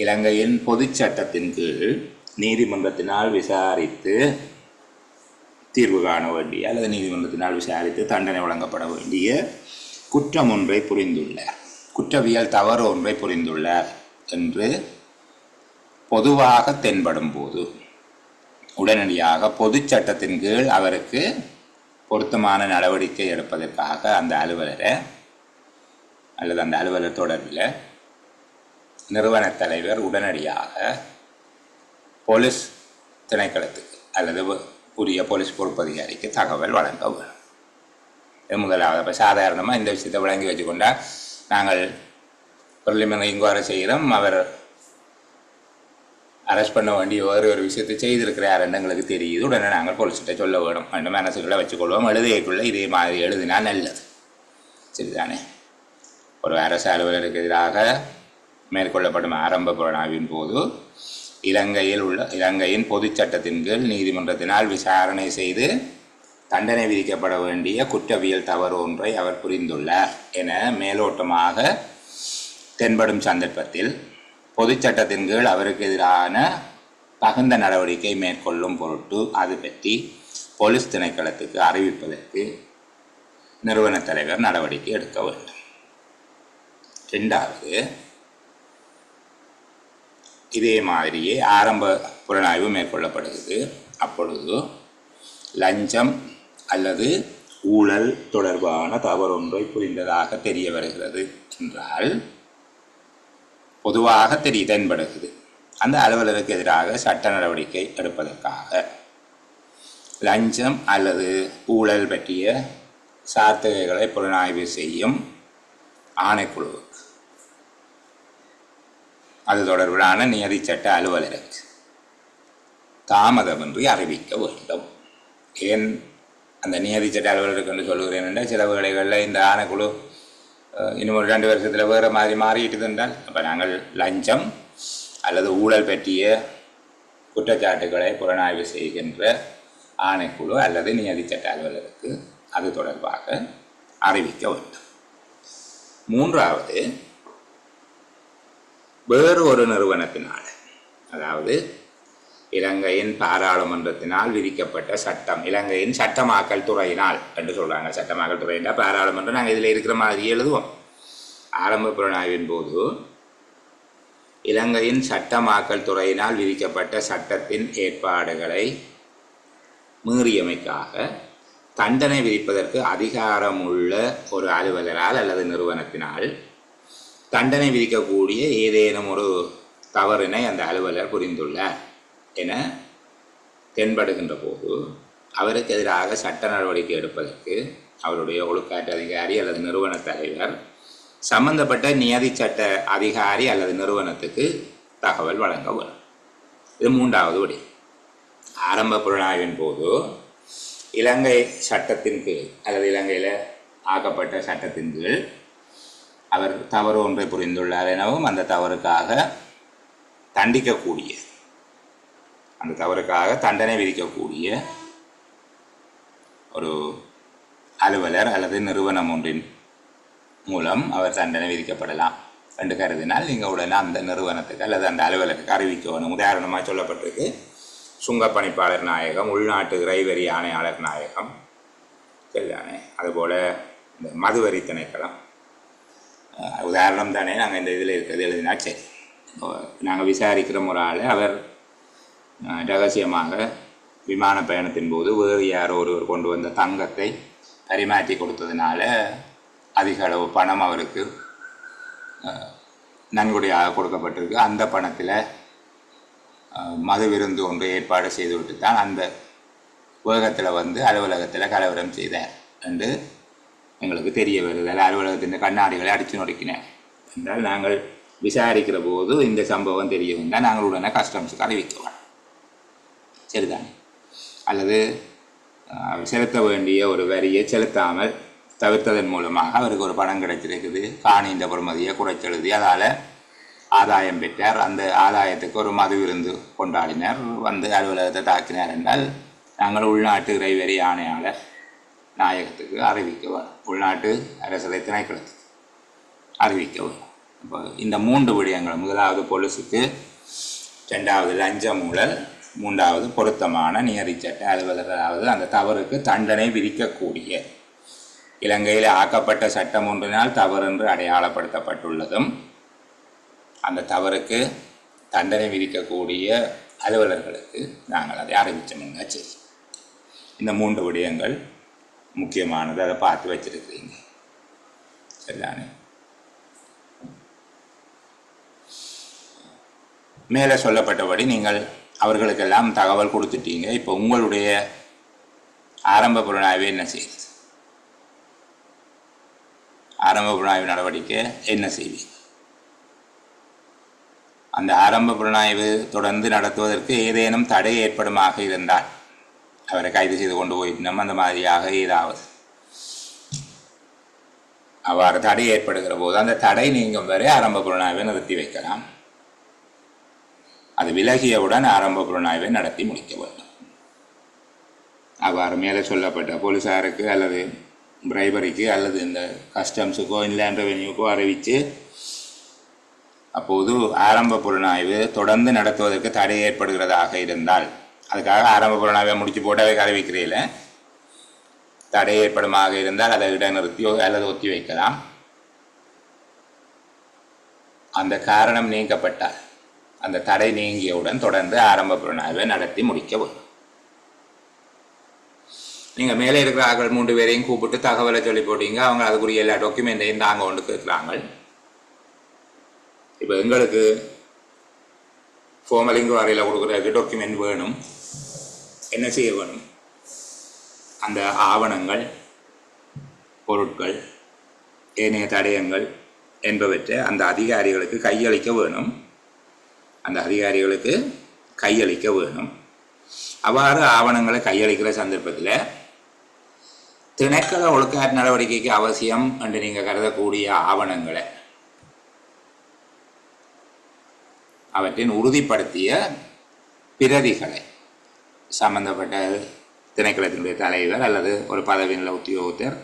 இலங்கையின் பொது சட்டத்தின் கீழ் நீதிமன்றத்தினால் விசாரித்து தீர்வு காண வேண்டிய அல்லது நீதிமன்றத்தினால் விசாரித்து தண்டனை வழங்கப்பட வேண்டிய குற்றம் ஒன்றை புரிந்துள்ளார், குற்றவியல் தவறு ஒன்றை புரிந்துள்ளார் என்று பொதுவாக தென்படும் போது உடனடியாக பொது சட்டத்தின் கீழ் அவருக்கு பொருத்தமான நடவடிக்கை எடுப்பதற்காக அந்த அலுவலரை அல்லது அந்த அலுவலர் தொடர்பில் நிறுவன தலைவர் உடனடியாக போலீஸ் திணைக்களத்துக்கு அல்லது உரிய போலீஸ் பொறுப்பதிகாரிக்கு தகவல் வழங்க வேண்டும். இது முதலாவது. இப்போ சாதாரணமாக இந்த விஷயத்தை வழங்கி வச்சுக்கொண்டால் நாங்கள் ப்ரிலிமினரி இன்கொயரி செய்கிறோம், அவர் அரெஸ்ட் பண்ண வேண்டிய ஒரு விஷயத்தை செய்திருக்கிறார் என்று எங்களுக்கு தெரியுது, உடனே நாங்கள் போலீஸ்கிட்ட சொல்ல வேணும் ரெண்டு மனசுகளை வச்சுக்கொள்வோம். எழுதியக்குள்ளே இதே மாதிரி எழுதினா நல்லது, சரிதானே? ஒரு அரசு அலுவலருக்கு எதிராக மேற்கொள்ளப்படும் ஆரம்ப புலனாய்வின் போது இலங்கையின் பொது சட்டத்தின் கீழ் நீதிமன்றத்தினால் விசாரணை செய்து தண்டனை விதிக்கப்பட வேண்டிய குற்றவியல் தவறு ஒன்றை அவர் புரிந்துள்ளார் என மேலோட்டமாக தென்படும் சந்தர்ப்பத்தில் பொது சட்டத்தின் கீழ் அவருக்கு எதிரான தகுந்த நடவடிக்கை மேற்கொள்ளும் பொருட்டு அது பற்றி போலீஸ் திணைக்களத்துக்கு அறிவிப்பதற்கு நிறுவன தலைவர் நடவடிக்கை எடுக்க வேண்டும். ரெண்டாவது, இதே மாதிரியே ஆரம்ப புலனாய்வு மேற்கொள்ளப்படுகிறது. அப்பொழுது லஞ்சம் அல்லது ஊழல் தொடர்பான தவறொன்றை புரிந்ததாக தெரிய வருகிறது என்றால் பொதுவாக தென்படுகிறது. அந்த அலுவலருக்கு எதிராக சட்ட நடவடிக்கை எடுப்பதற்காக லஞ்சம் அல்லது ஊழல் பற்றிய சார்த்தகைகளை புலனாய்வு செய்யும் ஆணைக்குழுவுக்கு அது தொடர்பிலான நியதி சட்ட அலுவலருக்கு தாமதமின்றி அறிவிக்க வேண்டும். ஏன் அந்த நியதி சட்ட அலுவலருக்கு என்று சொல்லுகிறேன் என்றால், சில வேளைகளில் இந்த ஆணைக்குழு இன்னும் ஒரு 2 வருஷத்தில் வேறு மாதிரி மாறிட்டு என்றால், அப்போ நாங்கள் லஞ்சம் அல்லது ஊழல் பற்றிய குற்றச்சாட்டுகளை புலனாய்வு செய்கின்ற ஆணைக்குழு அல்லது நியதி சட்ட அலுவலருக்கு அது தொடர்பாக அறிவிக்க வேண்டும். மூன்றாவது, வேறு ஒரு நிறுவனத்தினால், அதாவது இலங்கையின் பாராளுமன்றத்தினால் விதிக்கப்பட்ட சட்டம், இலங்கையின் சட்டமாக்கல் துறையினால் என்று சொல்கிறாங்க. சட்டமாக்கல் துறையினால் பாராளுமன்றம் நாங்கள் இதில் இருக்கிற மாதிரி எழுதுவோம். ஆரம்ப புலனாய்வின் போது இலங்கையின் சட்டமாக்கல் துறையினால் விதிக்கப்பட்ட சட்டத்தின் ஏற்பாடுகளை மீறியமைக்காக தண்டனை விதிப்பதற்கு அதிகாரமுள்ள ஒரு அலுவலரால் அல்லது நிறுவனத்தினால் தண்டனை விதிக்கக்கூடிய ஏதேனும் ஒரு தவறினை அந்த அலுவலர் புரிந்துள்ளார் என தென்படுகின்ற போது அவருக்கு எதிராக சட்ட நடவடிக்கை எடுப்பதற்கு அவருடைய ஒழுக்காற்று அதிகாரி அல்லது நிறுவன தலைவர் சம்பந்தப்பட்ட நியதி சட்ட அதிகாரி அல்லது நிறுவனத்துக்கு தகவல் வழங்க வரும். இது மூன்றாவது வழி. ஆரம்ப புலனாய்வின் போது இலங்கை சட்டத்தின் கீழ் அல்லது இலங்கையில் ஆக்கப்பட்ட சட்டத்தின் கீழ் அவர் தவறு ஒன்றை புரிந்துள்ளார் எனவும் அந்த தவறுக்காக தண்டிக்கக்கூடிய, அந்த தவறுக்காக தண்டனை விதிக்கக்கூடிய ஒரு அலுவலர் அல்லது நிறுவனம் ஒன்றின் மூலம் அவர் தண்டனை விதிக்கப்படலாம் என்று கருதினால் நீங்கள் உடனே அந்த நிறுவனத்துக்கு அல்லது அந்த அலுவலருக்கு அறிவிக்க வேணும். உதாரணமாக சொல்லப்பட்டிருக்கு சுங்கப்பணிப்பாளர் நாயகம், உள்நாட்டு இறைவரி ஆணையாளர் நாயகம், சரிதானே, அதுபோல் இந்த மதுவரி திணைக்களம். உதாரணம் தானே, நாங்கள் இந்த இதில் இருக்கிறது எழுதினா சரி. நாங்கள் விசாரிக்கிற ஒரு ஆள் அவர் ரகசியமாக விமான பயணத்தின் போது வேறு யாரோ ஒருவர் கொண்டு வந்த தங்கத்தை பரிமாற்றி கொடுத்ததுனால அதிக அளவு பணம் அவருக்கு நன்கொடையாக கொடுக்கப்பட்டிருக்கு. அந்த பணத்தில் மது விருந்து ஒன்று ஏற்பாடு செய்துவிட்டு தான் அந்த வேகத்தில் அலுவலகத்தில் கலவரம் செய்தார் என்று எங்களுக்கு தெரிய வருதல். அலுவலகத்தின் கண்ணாடிகளை அடித்து நொறுக்கினார் என்றால் நாங்கள் விசாரிக்கிற போது இந்த சம்பவம் தெரிய வந்தால் நாங்கள் உடனே கஸ்டம்ஸுக்கு அறிவிக்கலாம், சரிதானே. அல்லது செலுத்த வேண்டிய ஒரு வரியை செலுத்தாமல் தவிர்த்ததன் மூலமாக அவருக்கு ஒரு பணம் கிடைச்சிருக்குது, காணிந்த பொறுமதியை குறைச்செழுதி அதால் ஆதாயம் பெற்றார், அந்த ஆதாயத்துக்கு ஒரு மது விருந்து கொண்டாடினார், அலுவலகத்தை தாக்கினார் என்றால் நாங்கள் உள்நாட்டு இறைவரி ஆணையாளர் நாயகத்துக்கு அறிவிக்க வேணும், உள்நாட்டு அரசரை திணைக்களத்துக்கு அறிவிக்க வேணும். இப்போ இந்த 3 விடயங்கள், முதலாவது பொலிசுக்கு, 2வது லஞ்ச ஊழல், 3வது பொருத்தமான நியதிச்சட்ட அலுவலர், அதாவது அந்த தவறுக்கு தண்டனை விதிக்கக்கூடிய, இலங்கையில் ஆக்கப்பட்ட சட்டம் ஒன்றினால் தவறு என்று அடையாளப்படுத்தப்பட்டுள்ளதும் அந்த தவறுக்கு தண்டனை விதிக்கக்கூடிய அலுவலர்களுக்கு நாங்கள் அதை அறிவிச்சோம்னா சரி. இந்த 3 விடயங்கள் முக்கியமானது, அதை பார்த்து வச்சிருக்கிறீங்க, சரிதானே. மேலே சொல்லப்பட்டபடி நீங்கள் அவர்களுக்கெல்லாம் தகவல் கொடுத்துட்டீங்க. இப்போ உங்களுடைய ஆரம்ப புலனாய்வு என்ன செய்யுது? ஆரம்ப புலனாய்வு நடவடிக்கை என்ன செய்வீங்க? அந்த ஆரம்ப புலனாய்வு தொடர்ந்து நடத்துவதற்கு ஏதேனும் தடை ஏற்படுமாக இருந்தால் அவரை கைது செய்து கொண்டு போயிட்டோம், அந்த மாதிரியாக ஏதாவது அவ்வாறு தடை ஏற்படுகிற போது அந்த தடை நீங்கும் வரை ஆரம்ப புலனாய்வை நிறுத்தி வைக்கலாம். அது விலகியவுடன் ஆரம்ப புலனாய்வை நடத்தி முடிக்க வேண்டும். அவ்வாறு மேலே சொல்லப்பட்ட போலீஸாருக்கு அல்லது பிரைபரிக்கு அல்லது இந்த கஸ்டம்ஸுக்கோ இன்லேண்ட் ரெவென்யூக்கோ அறிவித்து அப்போது ஆரம்ப புலனாய்வு தொடர்ந்து நடத்துவதற்கு தடை ஏற்படுகிறதாக இருந்தால், அதுக்காக ஆரம்ப புலனாய்வை முடித்து போட்டாவே அறிவிக்கிறீங்கள, தடை ஏற்படுமாக இருந்தால் அதை இடைநிறுத்தியோ அல்லது ஒத்தி வைக்கலாம். அந்த காரணம் நீக்கப்பட்டால், அந்த தடை நீங்கியவுடன் தொடர்ந்து ஆரம்ப புலனாய்வை நடத்தி முடிக்க வேண்டும். நீங்கள் மேலே இருக்கிற ஆட்கள் 3 பேரையும் கூப்பிட்டு தகவலை சொல்லி போட்டீங்க, அவங்க அதுக்குரிய எல்லா டாக்குமெண்ட்டையும் தாங்க கொண்டு கேட்குறாங்க. இப்போ எங்களுக்கு ஃபார்மல் இன்குவாரியில் கொடுக்குறதுக்கு டாக்குமெண்ட் வேணும், என்ன செய்ய வேணும்? அந்த ஆவணங்கள், பொருட்கள், ஏனைய தடயங்கள் என்பவற்றை அந்த அதிகாரிகளுக்கு கையளிக்க வேணும், அந்த அதிகாரிகளுக்கு கையளிக்க வேணும். அவ்வாறு ஆவணங்களை கையளிக்கிற சந்தர்ப்பத்தில் திணைக்கள ஒழுக்காற்று நடவடிக்கைக்கு அவசியம் என்று நீங்கள் கருதக்கூடிய ஆவணங்களை அவற்றின் உறுதிப்படுத்திய பிரதிகளை சம்பந்தப்பட்ட திணைக்களத்தினுடைய தலைவர் அல்லது ஒரு பதவியில் உத்தியோகத்தர்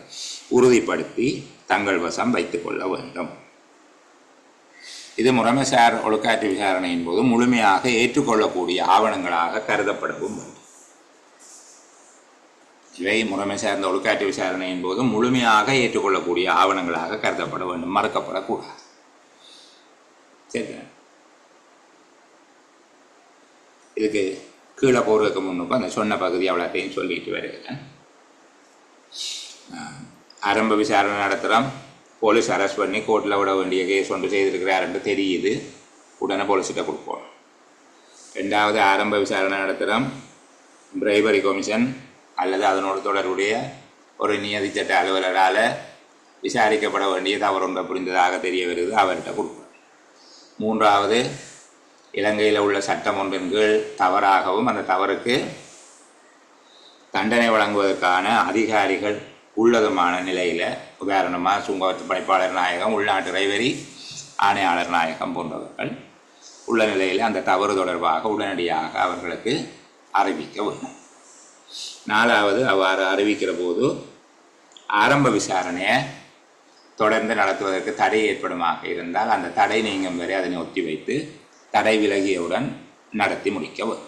உறுதிப்படுத்தி தங்கள் வசம் வைத்துக் கொள்ள வேண்டும். இது முறைமைசார் ஒழுக்காற்று விசாரணையின் போது முழுமையாக ஏற்றுக்கொள்ளக்கூடிய ஆவணங்களாக கருதப்படவும் வேண்டும். இவை முறைமை சார்ந்த ஒழுக்காற்று விசாரணையின் போது முழுமையாக ஏற்றுக்கொள்ளக்கூடிய ஆவணங்களாக கருதப்பட வேண்டும், மறக்கப்படக்கூடாது. சரி, இதுக்கு கீழே போகிறதுக்கு முன்னுக்கு அந்த சொன்ன பகுதி அவ்வளோத்தையும் சொல்லிட்டு வருகிறேன். ஆரம்ப விசாரணை நடத்துகிறோம், போலீஸ் அரெஸ்ட் பண்ணி கோர்ட்டில் விட வேண்டிய கேஸ் ஒன்று செய்திருக்கிறாருன்னு தெரியுது, உடனே போலீஸ்கிட்ட கொடுப்போம். 2வது ஆரம்ப விசாரணை நடத்துகிறோம், பிரைபரி கமிஷன் அல்லது அதனோடு தொடர்புடைய ஒரு நியதி சட்ட அலுவலரால் விசாரிக்கப்பட வேண்டிய தவறொன்றை புரிந்ததாக தெரிய வருது, அவர்கிட்ட கொடுப்போம். 3வது இலங்கையில் உள்ள சட்டம் ஒன்றின் கீழ் தவறாகவும் அந்த தவறுக்கு தண்டனை வழங்குவதற்கான அதிகாரிகள் உள்ளதுமான நிலையில், உதாரணமாக சுங்கத்து பணிப்பாளர் நாயகம், உள்நாட்டு இறைவரி ஆணையாளர் நாயகம் போன்றவர்கள் உள்ள நிலையில் அந்த தவறு தொடர்பாக உடனடியாக அவர்களுக்கு அறிவிக்க வேண்டும். 4வது அவ்வாறு அறிவிக்கிற போது ஆரம்ப விசாரணையை தொடர்ந்து நடத்துவதற்கு தடை ஏற்படுமாக இருந்தால் அந்த தடை நீங்கும் வரை அதனை ஒத்தி வைத்து தடை விலகியவுடன் நடத்தி முடிக்கவும்.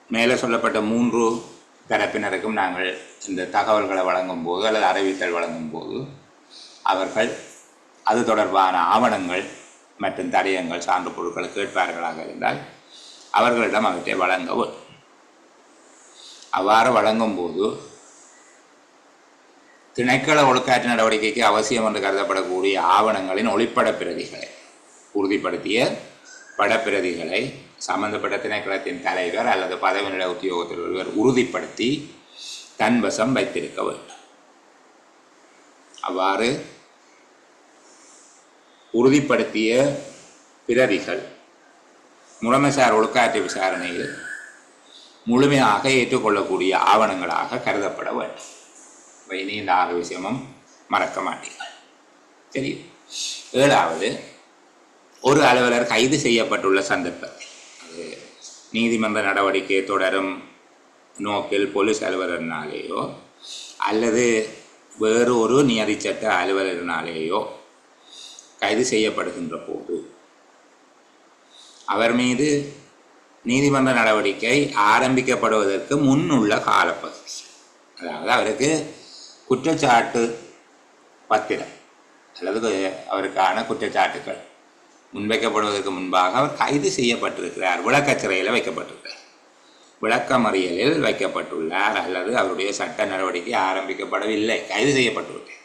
மேலே சொல்லப்பட்ட 3 தரப்பினருக்கும் நாங்கள் இந்த தகவல்களை வழங்கும் போது அல்லது அறிவித்தல் வழங்கும் போது அவர்கள் அது தொடர்பான ஆவணங்கள் மற்றும் தடயங்கள் சான்று பொருட்களை கேட்பார்களாக இருந்தால் அவர்களிடம் அவற்றை வழங்கவும். அவ்வாறு வழங்கும்போது திணைக்கள ஒழுக்காற்று நடவடிக்கைக்கு அவசியம் என்று கருதப்படக்கூடிய ஆவணங்களின் ஒளிப்பட பிரதிகளை உறுதிப்படுத்திய படப்பிரதிகளை சம்பந்தப்பட்ட திணைக்களத்தின் தலைவர் அல்லது பதவி நிலை உத்தியோகத்தில் ஒருவர் உறுதிப்படுத்தி தன்வசம் வைத்திருக்க வேண்டும். அவ்வாறு உறுதிப்படுத்திய பிரதிகள் முறைமைசார் ஒழுக்காற்று விசாரணையில் முழுமையாக ஏற்றுக்கொள்ளக்கூடிய ஆவணங்களாக கருதப்பட வேண்டும். இனி இந்த 6 விஷயமும் மறக்க மாட்டீர்கள். சரி, 7வது, ஒரு அலுவலர் கைது செய்யப்பட்டுள்ள சந்தர்ப்பத்தில் அது நீதிமன்ற நடவடிக்கை தொடரும் நோக்கில் போலீஸ் அலுவலர்னாலேயோ அல்லது வேறு ஒரு நியதிச்சட்ட அலுவலரினாலேயோ கைது செய்யப்படுகின்ற போது அவர் மீது நீதிமன்ற நடவடிக்கை ஆரம்பிக்கப்படுவதற்கு முன்னுள்ள காலப்பகுதி, அதாவது அவருக்கு குற்றச்சாட்டு பத்திரம் அல்லது அவருக்கான குற்றச்சாட்டுகள் முன்வைக்கப்படுவதற்கு முன்பாக அவர் கைது செய்யப்பட்டிருக்கிறார், விளக்கச்சிறையில் வைக்கப்பட்டிருக்கிறார், விளக்கமறியலில் வைக்கப்பட்டுள்ளார் அல்லது அவருடைய சட்ட நடவடிக்கை ஆரம்பிக்கப்படவில்லை, கைது செய்யப்பட்டுள்ளார்.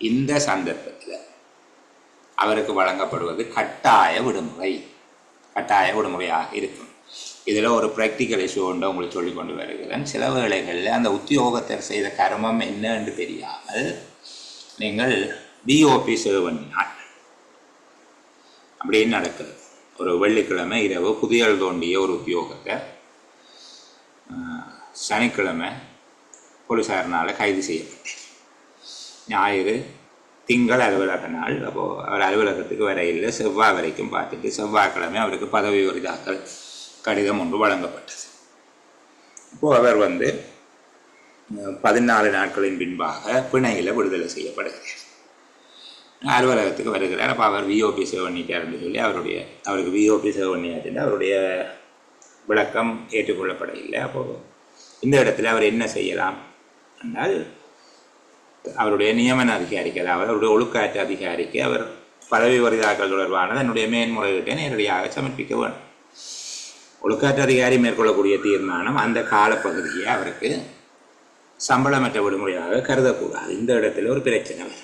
இந்த சந்தர்ப்பத்தில் அவருக்கு வழங்கப்படுவது கட்டாய விடுமுறையாக இருக்கும். இதில் ஒரு ப்ராக்டிக்கல் இஷ்யூ ஒன்று உங்களுக்கு சொல்லிக் கொண்டு வருகிறேன். சில வேளைகளில் அந்த உத்தியோகத்தர் செய்த கர்மம் என்ன என்று தெரியாமல் நீங்கள் பிஓபி சேவ் பண்ணினால் அப்படின்னு நடக்குது. ஒரு வெள்ளிக்கிழமை இரவு புதியல் தோண்டிய ஒரு உத்தியோகத்தர் சனிக்கிழமை போலீஸாரினால் கைது செய்யப்பட்டார். ஞாயிறு திங்கள் அலுவலக நாள். அப்போது அவர் அலுவலகத்துக்கு வரையில் செவ்வாய் வரைக்கும் பார்த்துட்டு செவ்வாய்க்கிழமை அவருக்கு பதவி உரிதாக்கல் கடிதம் ஒன்று வழங்கப்பட்டது. இப்போது அவர் 14 நாட்களின் பின்பாக பிணையில் விடுதலை செய்யப்படுகிறார். அலுவலகத்துக்கு வருகிறார். அப்போ அவர் விஓபி சேவ் பண்ணிட்டார்னு சொல்லி அவருக்கு விஓபி சேவ் பண்ணியாச்சுட்டு அவருடைய விளக்கம் ஏற்றுக்கொள்ளப்படவில்லை. அப்போது இந்த இடத்துல அவர் என்ன செய்யலாம் என்றால் அவருடைய நியமன அதிகாரிக்கு, அதாவது அவருடைய ஒழுக்காற்று அதிகாரிக்கு அவர் பதவி வரிதாக்கல் தொடர்பான தன்னுடைய மேன்முறையீட்டை நேரடியாக சமர்ப்பிக்க வேண்டும். ஒழுக்காற்று அதிகாரி மேற்கொள்ளக்கூடிய தீர்மானம் அந்த காலப்பகுதியை அவருக்கு சம்பளமற்ற விடுமுறையாக கருதக்கூடாது. இந்த இடத்துல ஒரு பிரச்சனை வரும்.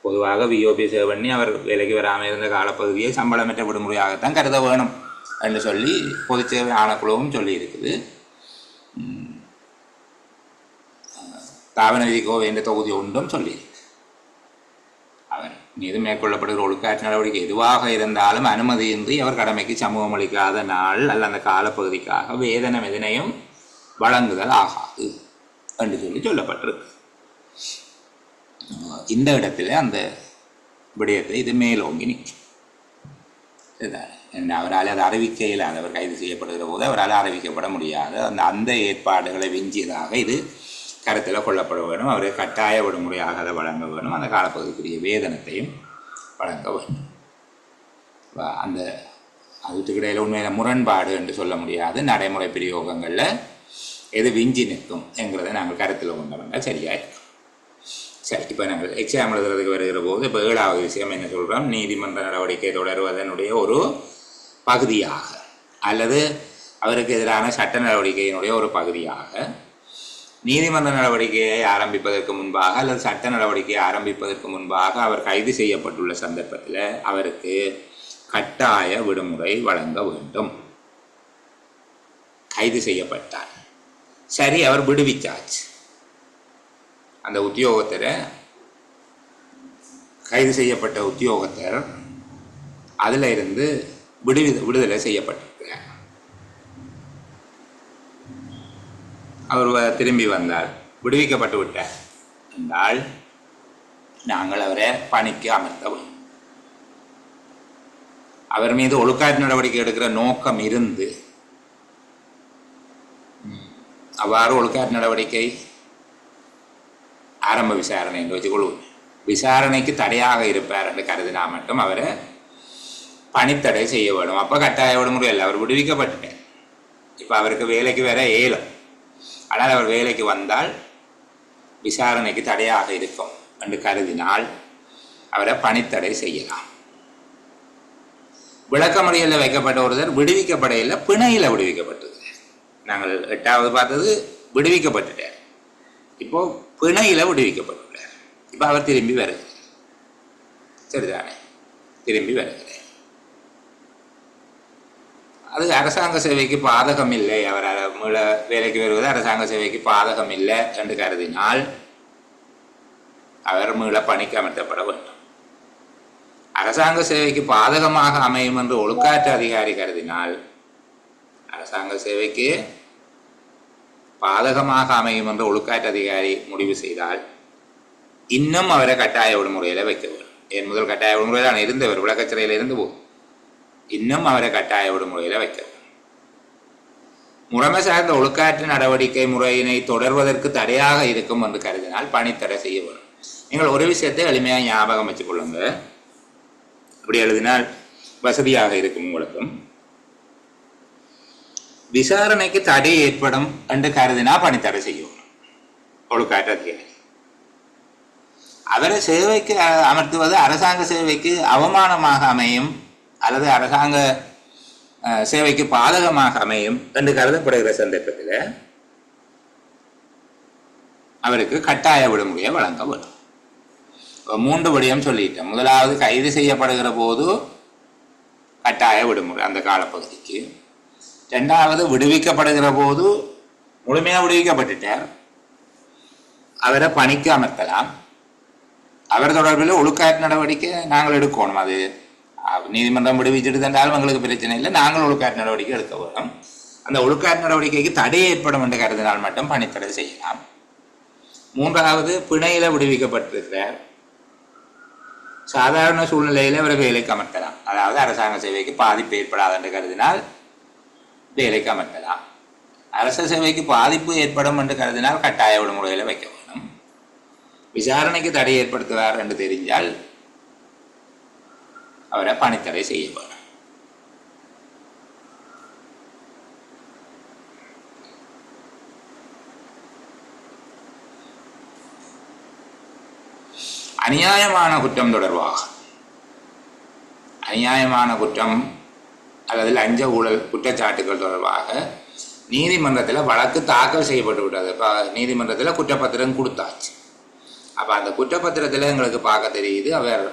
பொதுவாக விஓபி சேவ் பண்ணி அவர் வேலைக்கு வராமல் இருந்த காலப்பகுதியை சம்பளமற்ற விடுமுறையாகத்தான் கருத வேணும் என்று சொல்லி பொதுச்சேவை ஆணைக்குழுவும் சொல்லி இருக்குது. தாவன விதி கோவை என்ற தொகுதி ஒன்றும் சொல்லியிருக்கு. அவர் மீது மேற்கொள்ளப்படுகிற ஒழுக்காற்று நடவடிக்கை எதுவாக இருந்தாலும் அனுமதியின்றி அவர் கடமைக்கு சமூகம் அளிக்காத நாள் அல்ல அந்த காலப்பகுதிக்காக வேதனம் எதனையும் வழங்குதல் ஆகாது என்று சொல்லி சொல்லப்பட்டிருக்கு. இந்த இடத்துல அந்த விடயத்தை இது மேலோங்கி நிற்கும். அவரால் அது அறிவிக்க இயலாது. அவர் கைது செய்யப்படுகிற போது அவரால் அறிவிக்கப்பட முடியாது. அந்த ஏற்பாடுகளை விஞ்சியதாக இது கருத்தில் கொள்ளப்பட வேணும். அவர் கட்டாய விடுமுறையாக அதை வழங்க வேணும். அந்த காலப்பகுதிக்குரிய வேதனத்தையும் வழங்க வேண்டும். அந்த அதுக்கு இடையில் உண்மையில முரண்பாடு என்று சொல்ல முடியாது. நடைமுறை பிரயோகங்களில் எது விஞ்சி நிற்கும் என்கிறத நாங்கள் கருத்தில் கொண்டவங்க சரியாக இருக்கும். சரி, இப்போ நாங்கள் எக்ஸாம் எழுதுறதுக்கு வருகிற போது இப்போ 7வது விஷயம் என்ன சொல்கிறோம், நீதிமன்ற நடவடிக்கை தொடருவதனுடைய ஒரு பகுதியாக அல்லது அவருக்கு எதிரான சட்ட நடவடிக்கையினுடைய ஒரு பகுதியாக நீதிமன்ற நடவடிக்கையை ஆரம்பிப்பதற்கு முன்பாக அல்லது சட்ட நடவடிக்கையை ஆரம்பிப்பதற்கு முன்பாக அவர் கைது செய்யப்பட்டுள்ள சந்தர்ப்பத்தில் அவருக்கு கட்டாய விடுமுறை வழங்க வேண்டும். கைது செய்யப்பட்டார், சரி, அவர் விடுவிச்சாச்சு. அந்த உத்தியோகத்தரை கைது செய்யப்பட்ட உத்தியோகத்தர் அதில் இருந்து விடுதலை செய்யப்பட்டிருக்கிறார். அவர் திரும்பி வந்தால் விடுவிக்கப்பட்டு விட்டார் என்றால் நாங்கள் அவரை பணிக்கு அமர்த்தவும். அவர் மீது ஒழுக்காற்று நடவடிக்கை எடுக்கிற நோக்கம் இருந்து அவ்வாறு ஒழுக்காற்று நடவடிக்கை ஆரம்ப விசாரணை என்று வச்சுக்கொள்வோம். விசாரணைக்கு தடையாக இருப்பார் என்று கருதினா மட்டும் அவரை பணித்தடை செய்ய வேணும். அப்போ கட்டாய விடுமுறை இல்லை, அவர் விடுவிக்கப்பட்டுட்டார். இப்போ அவருக்கு வேலைக்கு வேற ஏலம். ஆனால் அவர் வேலைக்கு வந்தால் விசாரணைக்கு தடையாக இருக்கும் என்று கருதினால் அவரை பணித்தடை செய்யலாம். விளக்கமறியலில் வைக்கப்பட்ட ஒருத்தர் விடுவிக்கப்படையில் பிணையில் விடுவிக்கப்பட்டிருக்கிறார். நாங்கள் 8வது பார்த்தது விடுவிக்கப்பட்டுட்டார். இப்போ பிணையில் விடுவிக்கப்பட்டுள்ளார். இப்போ அவர் திரும்பி வருகிறார். சரிதானே? திரும்பி வருகிறார். அது அரசாங்க சேவைக்கு பாதகம் இல்லை, அவர் மீள வேலைக்கு வருவது அரசாங்க சேவைக்கு பாதகம் இல்லை என்று கருதினால் அவர் மீள பணிக்கு அமர்த்தப்பட வேண்டும். அரசாங்க சேவைக்கு பாதகமாக அமையும் என்று ஒழுக்காற்று அதிகாரி கருதினால், அரசாங்க சேவைக்கு பாதகமாக அமையும் என்று ஒழுக்காற்று அதிகாரி முடிவு செய்தால் இன்னும் அவரை கட்டாய விடுமுறையில் வைக்க வேண்டும். என் முதல் கட்டாய விடுமுறையில் தான் இருந்தவர், விளக்கச்சிறையில் இருந்து போகும். இன்னும் அவரை கட்டாய விடுமுறையில் வைக்க வேண்டும். முறைமை சார்ந்த ஒழுக்காற்று நடவடிக்கை முறையினை தொடர்வதற்கு தடையாக இருக்கும் என்று கருதினால் பணித்தடை செய்ய வேண்டும். நீங்கள் ஒரு விஷயத்தை எளிமையாக ஞாபகம் வச்சுக் கொள்ளுங்க. அப்படி எழுதினால் வசதியாக இருக்கும் உங்களுக்கும். விசாரணைக்கு தடை ஏற்படும் என்று கருதினா பணித்தடை செய்யும் ஒழுக்காற்று அதிகாரி. அவரை சேவைக்கு அமர்த்துவது அரசாங்க சேவைக்கு அவமானமாக அமையும் அல்லது அரசாங்க சேவைக்கு பாதகமாக அமையும் என்று கருதப்படுகிற சந்தர்ப்பத்தில் அவருக்கு கட்டாய விடுமுறையை வழங்க வேண்டும். 3 விடயம் சொல்லிட்டேன். முதலாவது, கைது செய்யப்படுகிற போது கட்டாய விடுமுறை அந்த காலப்பகுதிக்கு. 2வது, விடுவிக்கப்படுகிற போது முழுமையாக விடுவிக்கப்பட்டுட்டார், அவரை பணிக்கு அமர்த்தலாம். அவர் தொடர்பில் ஒழுக்காற்று நடவடிக்கை நாங்கள் எடுக்கணும். அது நீதிமன்றம் விடுவிச்சுட்டு தந்தாலும் எங்களுக்கு பிரச்சனை இல்லை, நாங்கள் ஒழுக்காற்று நடவடிக்கை எடுக்க வேண்டும். அந்த ஒழுக்காற்று நடவடிக்கைக்கு தடை ஏற்படும் என்று கருதினால் மட்டும் பணித்தடை செய்யலாம். 3வது, பிணையில் விடுவிக்கப்பட்டிருக்கிறார், சாதாரண சூழ்நிலையில் அவரை வேலைக்கு அமர்த்தலாம். அதாவது அரசாங்க சேவைக்கு பாதிப்பு ஏற்படாது என்று கருதினால் வேலைக்கு அமர்த்தலாம். அரச சேவைக்கு பாதிப்பு ஏற்படும் என்று கருதினால் கட்டாய விடுமுறையில் வைக்க வேண்டும். விசாரணைக்கு தடை ஏற்படுத்துவார் என்று தெரிஞ்சால் அவரை பணித்தடை செய்ய வேண்டும். அநியாயமான குற்றம் தொடர்பாக, அநியாயமான குற்றம் அல்லது லஞ்ச ஊழல் குற்றச்சாட்டுகள் தொடர்பாக நீதிமன்றத்தில் வழக்கு தாக்கல் செய்யப்பட்டு விட்டது. இப்போ நீதிமன்றத்தில் குற்றப்பத்திரம் கொடுத்தாச்சு. அப்போ அந்த குற்றப்பத்திரத்தில் எங்களுக்கு பார்க்க தெரியுது அவர்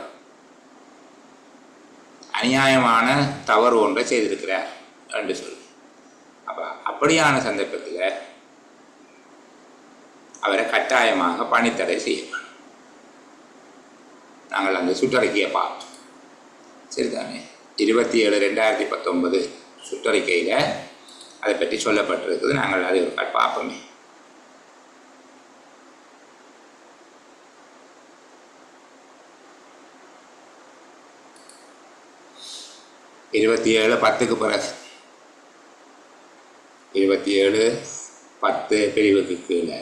அநியாயமான தவறு ஒன்றை செய்திருக்கிறார் என்று சொல்லி. அப்போ அப்படியான சந்தர்ப்பத்தில் அவரை கட்டாயமாக பணித்தடை செய்யப்படும். நாங்கள் அந்த சுற்றறிக்கையை பார்த்தோம். சரிதானே? 27/2019 சுற்றறிக்கையில் அதை பற்றி சொல்லப்பட்டிருக்குது. நாங்கள் அதை ஒரு பார்ப்போமே. பிறகு 27/10 பிரிவுக்கு கீழே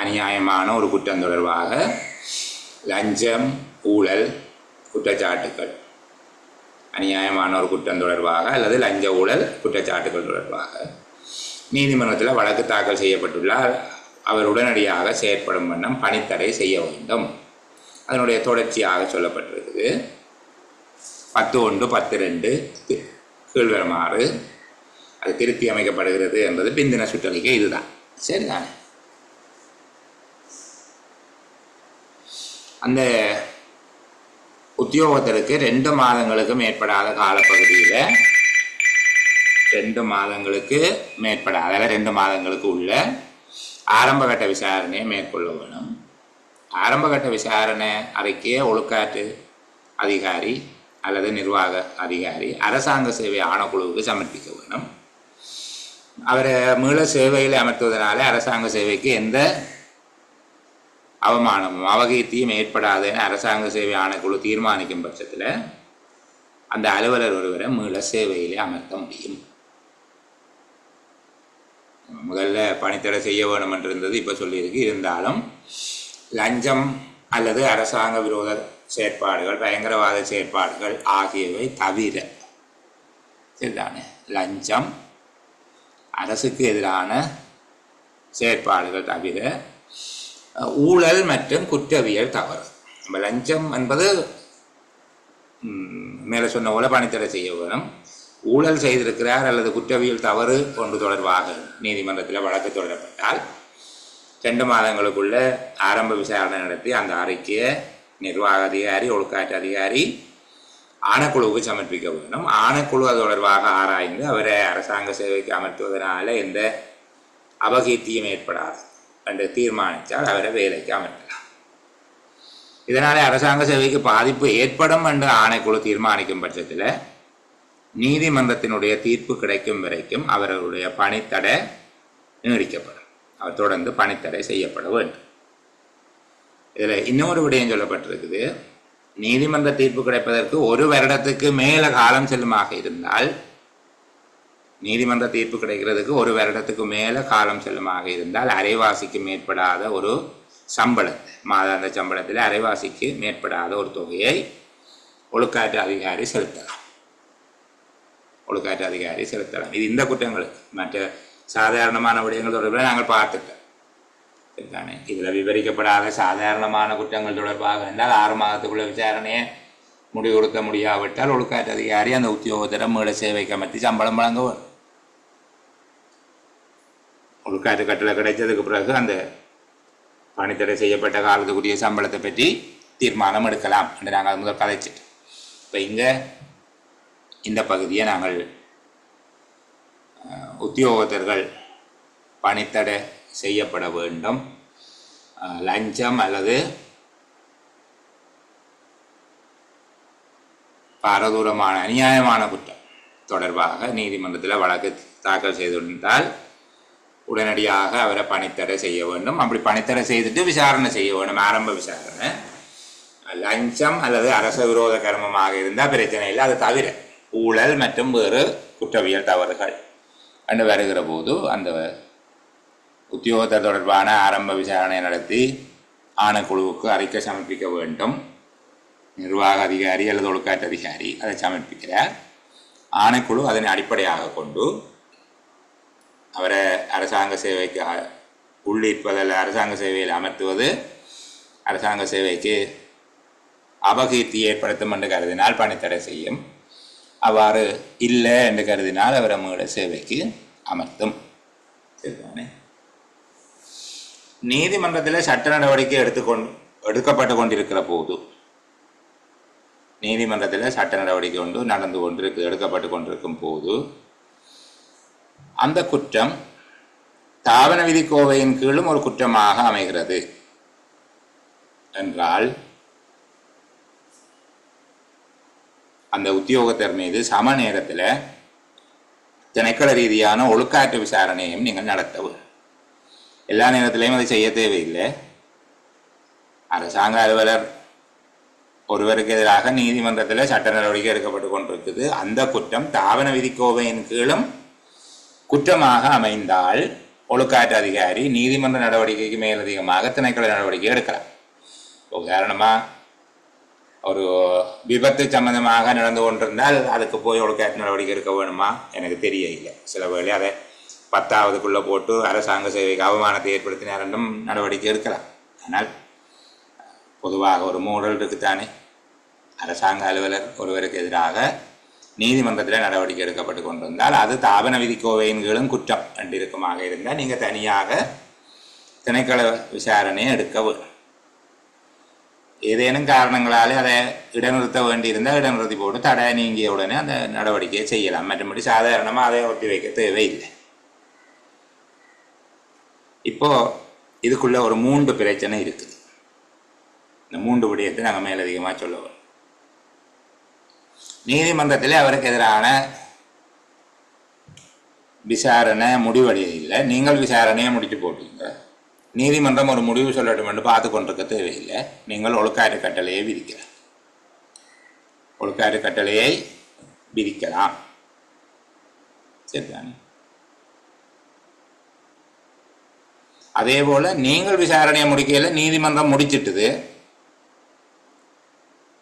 அநியாயமான ஒரு குற்றம் தொடர்பாக லஞ்சம் ஊழல் குற்றச்சாட்டுகள், அநியாயமான ஒரு குற்றம் தொடர்பாக அல்லது லஞ்ச ஊழல் குற்றச்சாட்டுகள் தொடர்பாக நீதிமன்றத்தில் வழக்கு தாக்கல் செய்யப்பட்டுள்ளார். அவர் உடனடியாக செயற்படும் வண்ணம் பணித்தடை செய்ய வேண்டும். அதனுடைய தொடர்ச்சியாக சொல்லப்பட்டிருக்குது. 10/1/12 கீழ்வருமாறு அது திருத்தி அமைக்கப்படுகிறது என்பது பிந்தின சுற்றறிக்கை. இதுதான். சரிதானே? அந்த உத்தியோகத்திற்கு 2 மாதங்களுக்கு மேற்படாத காலப்பகுதியில் 2 மாதங்களுக்கு மேற்படாத 2 மாதங்களுக்கு உள்ள ஆரம்பகட்ட விசாரணையை மேற்கொள்ள வேணும். ஆரம்பகட்ட விசாரணை அறிக்கையை ஒழுக்காற்று அதிகாரி அல்லது நிர்வாக அதிகாரி அரசாங்க சேவை ஆணைக்குழுவுக்கு சமர்ப்பிக்க வேணும். அவரை மீள சேவையில் அமர்த்துவதனால அரசாங்க சேவைக்கு எந்த அவமானமும் அவகீர்த்தியும் ஏற்படாதுன்னு அரசாங்க சேவை ஆணைக்குழு தீர்மானிக்கும் பட்சத்தில் அந்த அலுவலர் ஒருவரை மீள சேவையிலே அமர்த்த முடியும். முதல்ல பணித்தடை செய்ய வேணும் என்றிருந்தது, இப்போ சொல்லியிருக்கு. இருந்தாலும் லஞ்சம் அல்லது அரசாங்க விரோத செயற்பாடுகள், பயங்கரவாத செயற்பாடுகள் ஆகியவை தவிர, சரிதானே, லஞ்சம் அரசுக்கு எதிரான செயற்பாடுகள் தவிர ஊழல் மற்றும் குற்றவியல் தவறு. நம்ம லஞ்சம் என்பது மேலே சொன்ன போல பணித்தடை செய்ய வேணும். ஊழல் செய்திருக்கிறார் அல்லது குற்றவியல் தவறு ஒன்று தொடர்பாக நீதிமன்றத்தில் வழக்கு தொடரப்பட்டால் 2 மாதங்களுக்குள்ள ஆரம்ப விசாரணை நடத்தி அந்த அறிக்கையை நிர்வாக அதிகாரி, ஒழுக்காற்று அதிகாரி ஆணைக்குழுவுக்கு சமர்ப்பிக்க வேண்டும். ஆணைக்குழு அது தொடர்பாக ஆராய்ந்து அவரை அரசாங்க சேவைக்கு அமர்த்துவதனால எந்த அபகீர்த்தியும் ஏற்படாது என்று தீர்மானித்தால் அவரை வேலைக்கு அமர்த்தலாம். இதனால அரசாங்க சேவைக்கு பாதிப்பு ஏற்படும் என்று ஆணைக்குழு தீர்மானிக்கும் பட்சத்தில் நீதிமன்றத்தினுடைய தீர்ப்பு கிடைக்கும் வரைக்கும் அவர்களுடைய பணித்தடை நீடிக்கப்படும். அவர் தொடர்ந்து பணித்தடை செய்யப்பட வேண்டும். இதில் இன்னொரு விடயம் சொல்லப்பட்டிருக்குது. நீதிமன்ற தீர்ப்பு கிடைப்பதற்கு 1 வருடத்துக்கு மேல காலம் செல்லுமாக இருந்தால், நீதிமன்ற தீர்ப்பு கிடைக்கிறதுக்கு 1 வருடத்துக்கு மேல காலம் செல்லுமாக இருந்தால் அரைவாசிக்கு மேற்படாத ஒரு சம்பளத்தை, மாதாந்த சம்பளத்தில் அரைவாசிக்கு மேற்படாத ஒரு தொகையை ஒழுக்காற்று அதிகாரி செலுத்தலாம். ஒழுக்காற்று அதிகாரி செலுத்தலாம். இது இந்த குற்றங்களுக்கு. மற்ற சாதாரணமான விடயங்கள் தொடர்பில் நாங்கள் பார்த்துட்டோம். சரிதானே. இதில் விவரிக்கப்படாத சாதாரணமான குற்றங்கள் தொடர்பாக என்றால் 6 மாதத்துக்குள்ள விசாரணையை முடிவுறுத்த முடியாவிட்டால் ஒழுக்காற்று அதிகாரி அந்த உத்தியோகத்திடம் மீள சேவைக்கு அமர்த்தி சம்பளம் வழங்குவார். ஒழுக்காற்று கட்டளை கிடைச்சதுக்கு பிறகு அந்த பணித்தடை செய்யப்பட்ட காலத்துக்குரிய சம்பளத்தை பற்றி தீர்மானம் எடுக்கலாம் என்று நாங்கள் முதல் கதைச்சிட்டோம். இப்போ இங்கே இந்த பகுதியை நாங்கள் உத்தியோகத்தர்கள் பணித்தடை செய்யப்பட வேண்டும், லஞ்சம் அல்லது பாரதூரமான அநியாயமான குற்றம் தொடர்பாக நீதிமன்றத்தில் வழக்கு தாக்கல் செய்திருந்தால் உடனடியாக அவரை பணித்தடை செய்ய வேண்டும். அப்படி பணித்தடை செய்துட்டு விசாரணை செய்ய வேண்டும், ஆரம்ப விசாரணை. லஞ்சம் அல்லது அரச விரோத கர்மமாக இருந்தால் பிரச்சனை இல்லை. அது தவிர ஊழல் மற்றும் வேறு குற்றவியல் தவறுகள் என்று வருகிற போது அந்த உத்தியோகத்தர் தொடர்பான ஆரம்ப விசாரணை நடத்தி ஆணைக்குழுவுக்கு அறிக்கை சமர்ப்பிக்க வேண்டும். நிர்வாக அதிகாரி அல்லது ஒழுக்காற்று அதிகாரி அதை சமர்ப்பிக்கிறார். ஆணைக்குழு அதனை அடிப்படையாக கொண்டு அவரை அரசாங்க சேவைக்கு உள்ளிருப்பதில் அரசாங்க சேவையில் அமர்த்துவது அரசாங்க சேவைக்கு அபகீர்த்தி ஏற்படுத்தும் என்று கருதினால் பணித்தடை செய்யும். அவ்வாறு இல்லை என்று கருதினால் அவரை மீள சேவைக்கு அமர்த்தும். சரிதானே. நீதிமன்றத்தில் சட்ட நடவடிக்கை எடுக்கப்பட்டு கொண்டிருக்கிற போது, நீதிமன்றத்தில் சட்ட நடவடிக்கை எடுக்கப்பட்டு கொண்டிருக்கும் போது அந்த குற்றம் தாவன விதி கோவையின் கீழும் ஒரு குற்றமாக அமைகிறது என்றால் அந்த உத்தியோகத்தர் மீது சம நேரத்தில் திணைக்கள ரீதியான ஒழுக்காற்று விசாரணையும் நீங்கள் நடத்தவும். எல்லா நேரத்திலையும் அதை செய்ய தேவையில்லை. அரசாங்க அலுவலர் ஒருவருக்கு எதிராக நீதிமன்றத்தில் சட்ட நடவடிக்கை எடுக்கப்பட்டு கொண்டிருக்குது. அந்த குற்றம் தாவன விதி கோவையின் கீழும் குற்றமாக அமைந்தால் ஒழுக்காற்று அதிகாரி நீதிமன்ற நடவடிக்கைக்கு மேலதிகமாக திணைக்கள நடவடிக்கை எடுக்கலாம். உதாரணமாக ஒரு விபத்து சம்பந்தமாக நடந்து கொண்டிருந்தால் அதுக்கு போய் ஒழுக்காற்று நடவடிக்கை எடுக்க வேணுமா எனக்கு தெரிய இல்லை. சில வேளை அதை 10ஆவதுக்குள்ளே போட்டு அரசாங்க சேவைக்கு அவமானத்தை ஏற்படுத்தினார் என்றும் நடவடிக்கை எடுக்கலாம். ஆனால் பொதுவாக ஒரு மூடல் இருக்குத்தானே. அரசாங்க அலுவலர் ஒருவருக்கு எதிராக நீதிமன்றத்தில் நடவடிக்கை எடுக்கப்பட்டு கொண்டிருந்தால் அது தாபன விதிக்கோவையின் கீழும் குற்றம் என்று இருக்குமாக இருந்தால் நீங்கள் தனியாக திணைக்கள விசாரணையை எடுக்க வேண்டும். ஏதேனும் காரணங்களாலே அதை இடைநிறுத்த வேண்டியிருந்தால் இடைநிறுத்தி போட்டு தடை நீங்கிய உடனே அந்த நடவடிக்கையை செய்யலாம். மற்றபடி சாதாரணமாக அதை ஒட்டி வைக்க தேவையில்லை. இப்போ இதுக்குள்ள ஒரு 3 பிரச்சனை இருக்குது. இந்த 3 விடயத்தை நாங்கள் மேலதிகமாக சொல்லுவோம். நீதிமன்றத்தில் அவருக்கு எதிரான விசாரணை முடிவடையவில்லை. நீங்கள் விசாரணையை முடித்து போட்டீங்க. நீதிமன்றம் ஒரு முடிவு சொல்லட்டும் என்று பார்த்து கொண்டிருக்க தேவையில்லை. நீங்கள் ஒழுக்காற்று கட்டளையை விதிக்கலாம். ஒழுக்காற்று கட்டளையை விதிக்கலாம். சரிதானே. அதே போல் நீங்கள் விசாரணையை முடிக்கையில் நீதிமன்றம் முடிச்சிட்டுது,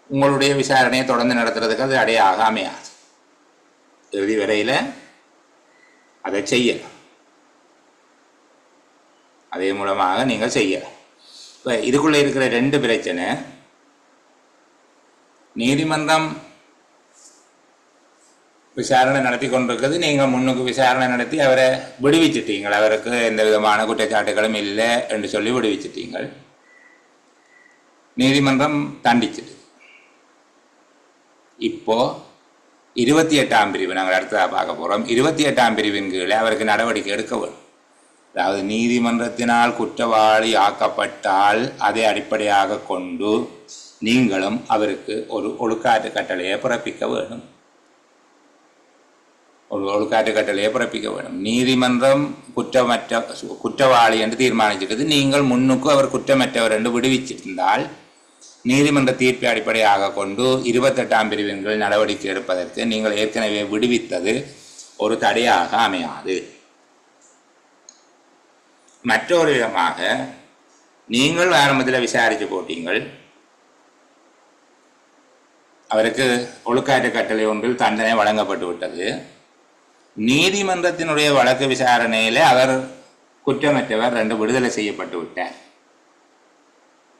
உங்களுடைய விசாரணையை தொடர்ந்து நடத்துறதுக்கு அது அடையாக அமையாது. இறுதி வரையில் அதை செய்யலாம், அதே மூலமாக நீங்கள் செய்யலாம். இப்போ இதுக்குள்ளே இருக்கிற ரெண்டு பிரச்சனை, நீதிமன்றம் விசாரணை நடத்தி கொண்டிருக்கிறது, நீங்கள் முன்னுக்கு விசாரணை நடத்தி அவரை விடுவிச்சிட்டீங்கள், அவருக்கு எந்த விதமான குற்றச்சாட்டுகளும் இல்லை என்று சொல்லி விடுவிச்சிட்டீங்கள். நீதிமன்றம் தண்டிச்சிட்டு இப்போ 28ஆம் பிரிவு நாங்கள் அடுத்ததாக பார்க்க போகிறோம். 28ஆம் பிரிவின் கீழே அவருக்கு நடவடிக்கை எடுக்க வேண்டும். அதாவது நீதிமன்றத்தினால் குற்றவாளி ஆக்கப்பட்டால் அதை அடிப்படையாக கொண்டு நீங்களும் அவருக்கு ஒரு ஒழுக்காற்று கட்டளையை பிறப்பிக்க வேண்டும். ஒரு ஒழுக்காற்று கட்டளையை பிறப்பிக்க வேண்டும். நீதிமன்றம் குற்றவாளி என்று தீர்மானிச்சிட்டது, நீங்கள் முன்னுக்கு அவர் குற்றமற்றவர் என்று விடுவிச்சிருந்தால் நீதிமன்ற தீர்ப்பை அடிப்படையாக கொண்டு 28ஆம் பிரிவின் கீழ் நடவடிக்கை எடுப்பதற்கு நீங்கள் ஏற்கனவே விடுவித்தது ஒரு தடையாக அமையாது. மற்றொரு விதமாக, நீங்கள் ஆரம்பத்தில் விசாரித்து போட்டீங்கள், அவருக்கு ஒழுக்காற்று கட்டளை ஒன்றில் தண்டனை வழங்கப்பட்டு விட்டது, நீதிமன்றத்தினுடைய வழக்கு விசாரணையில் அவர் குற்றமற்றவர் என்று விடுதலை செய்யப்பட்டு விட்டார்.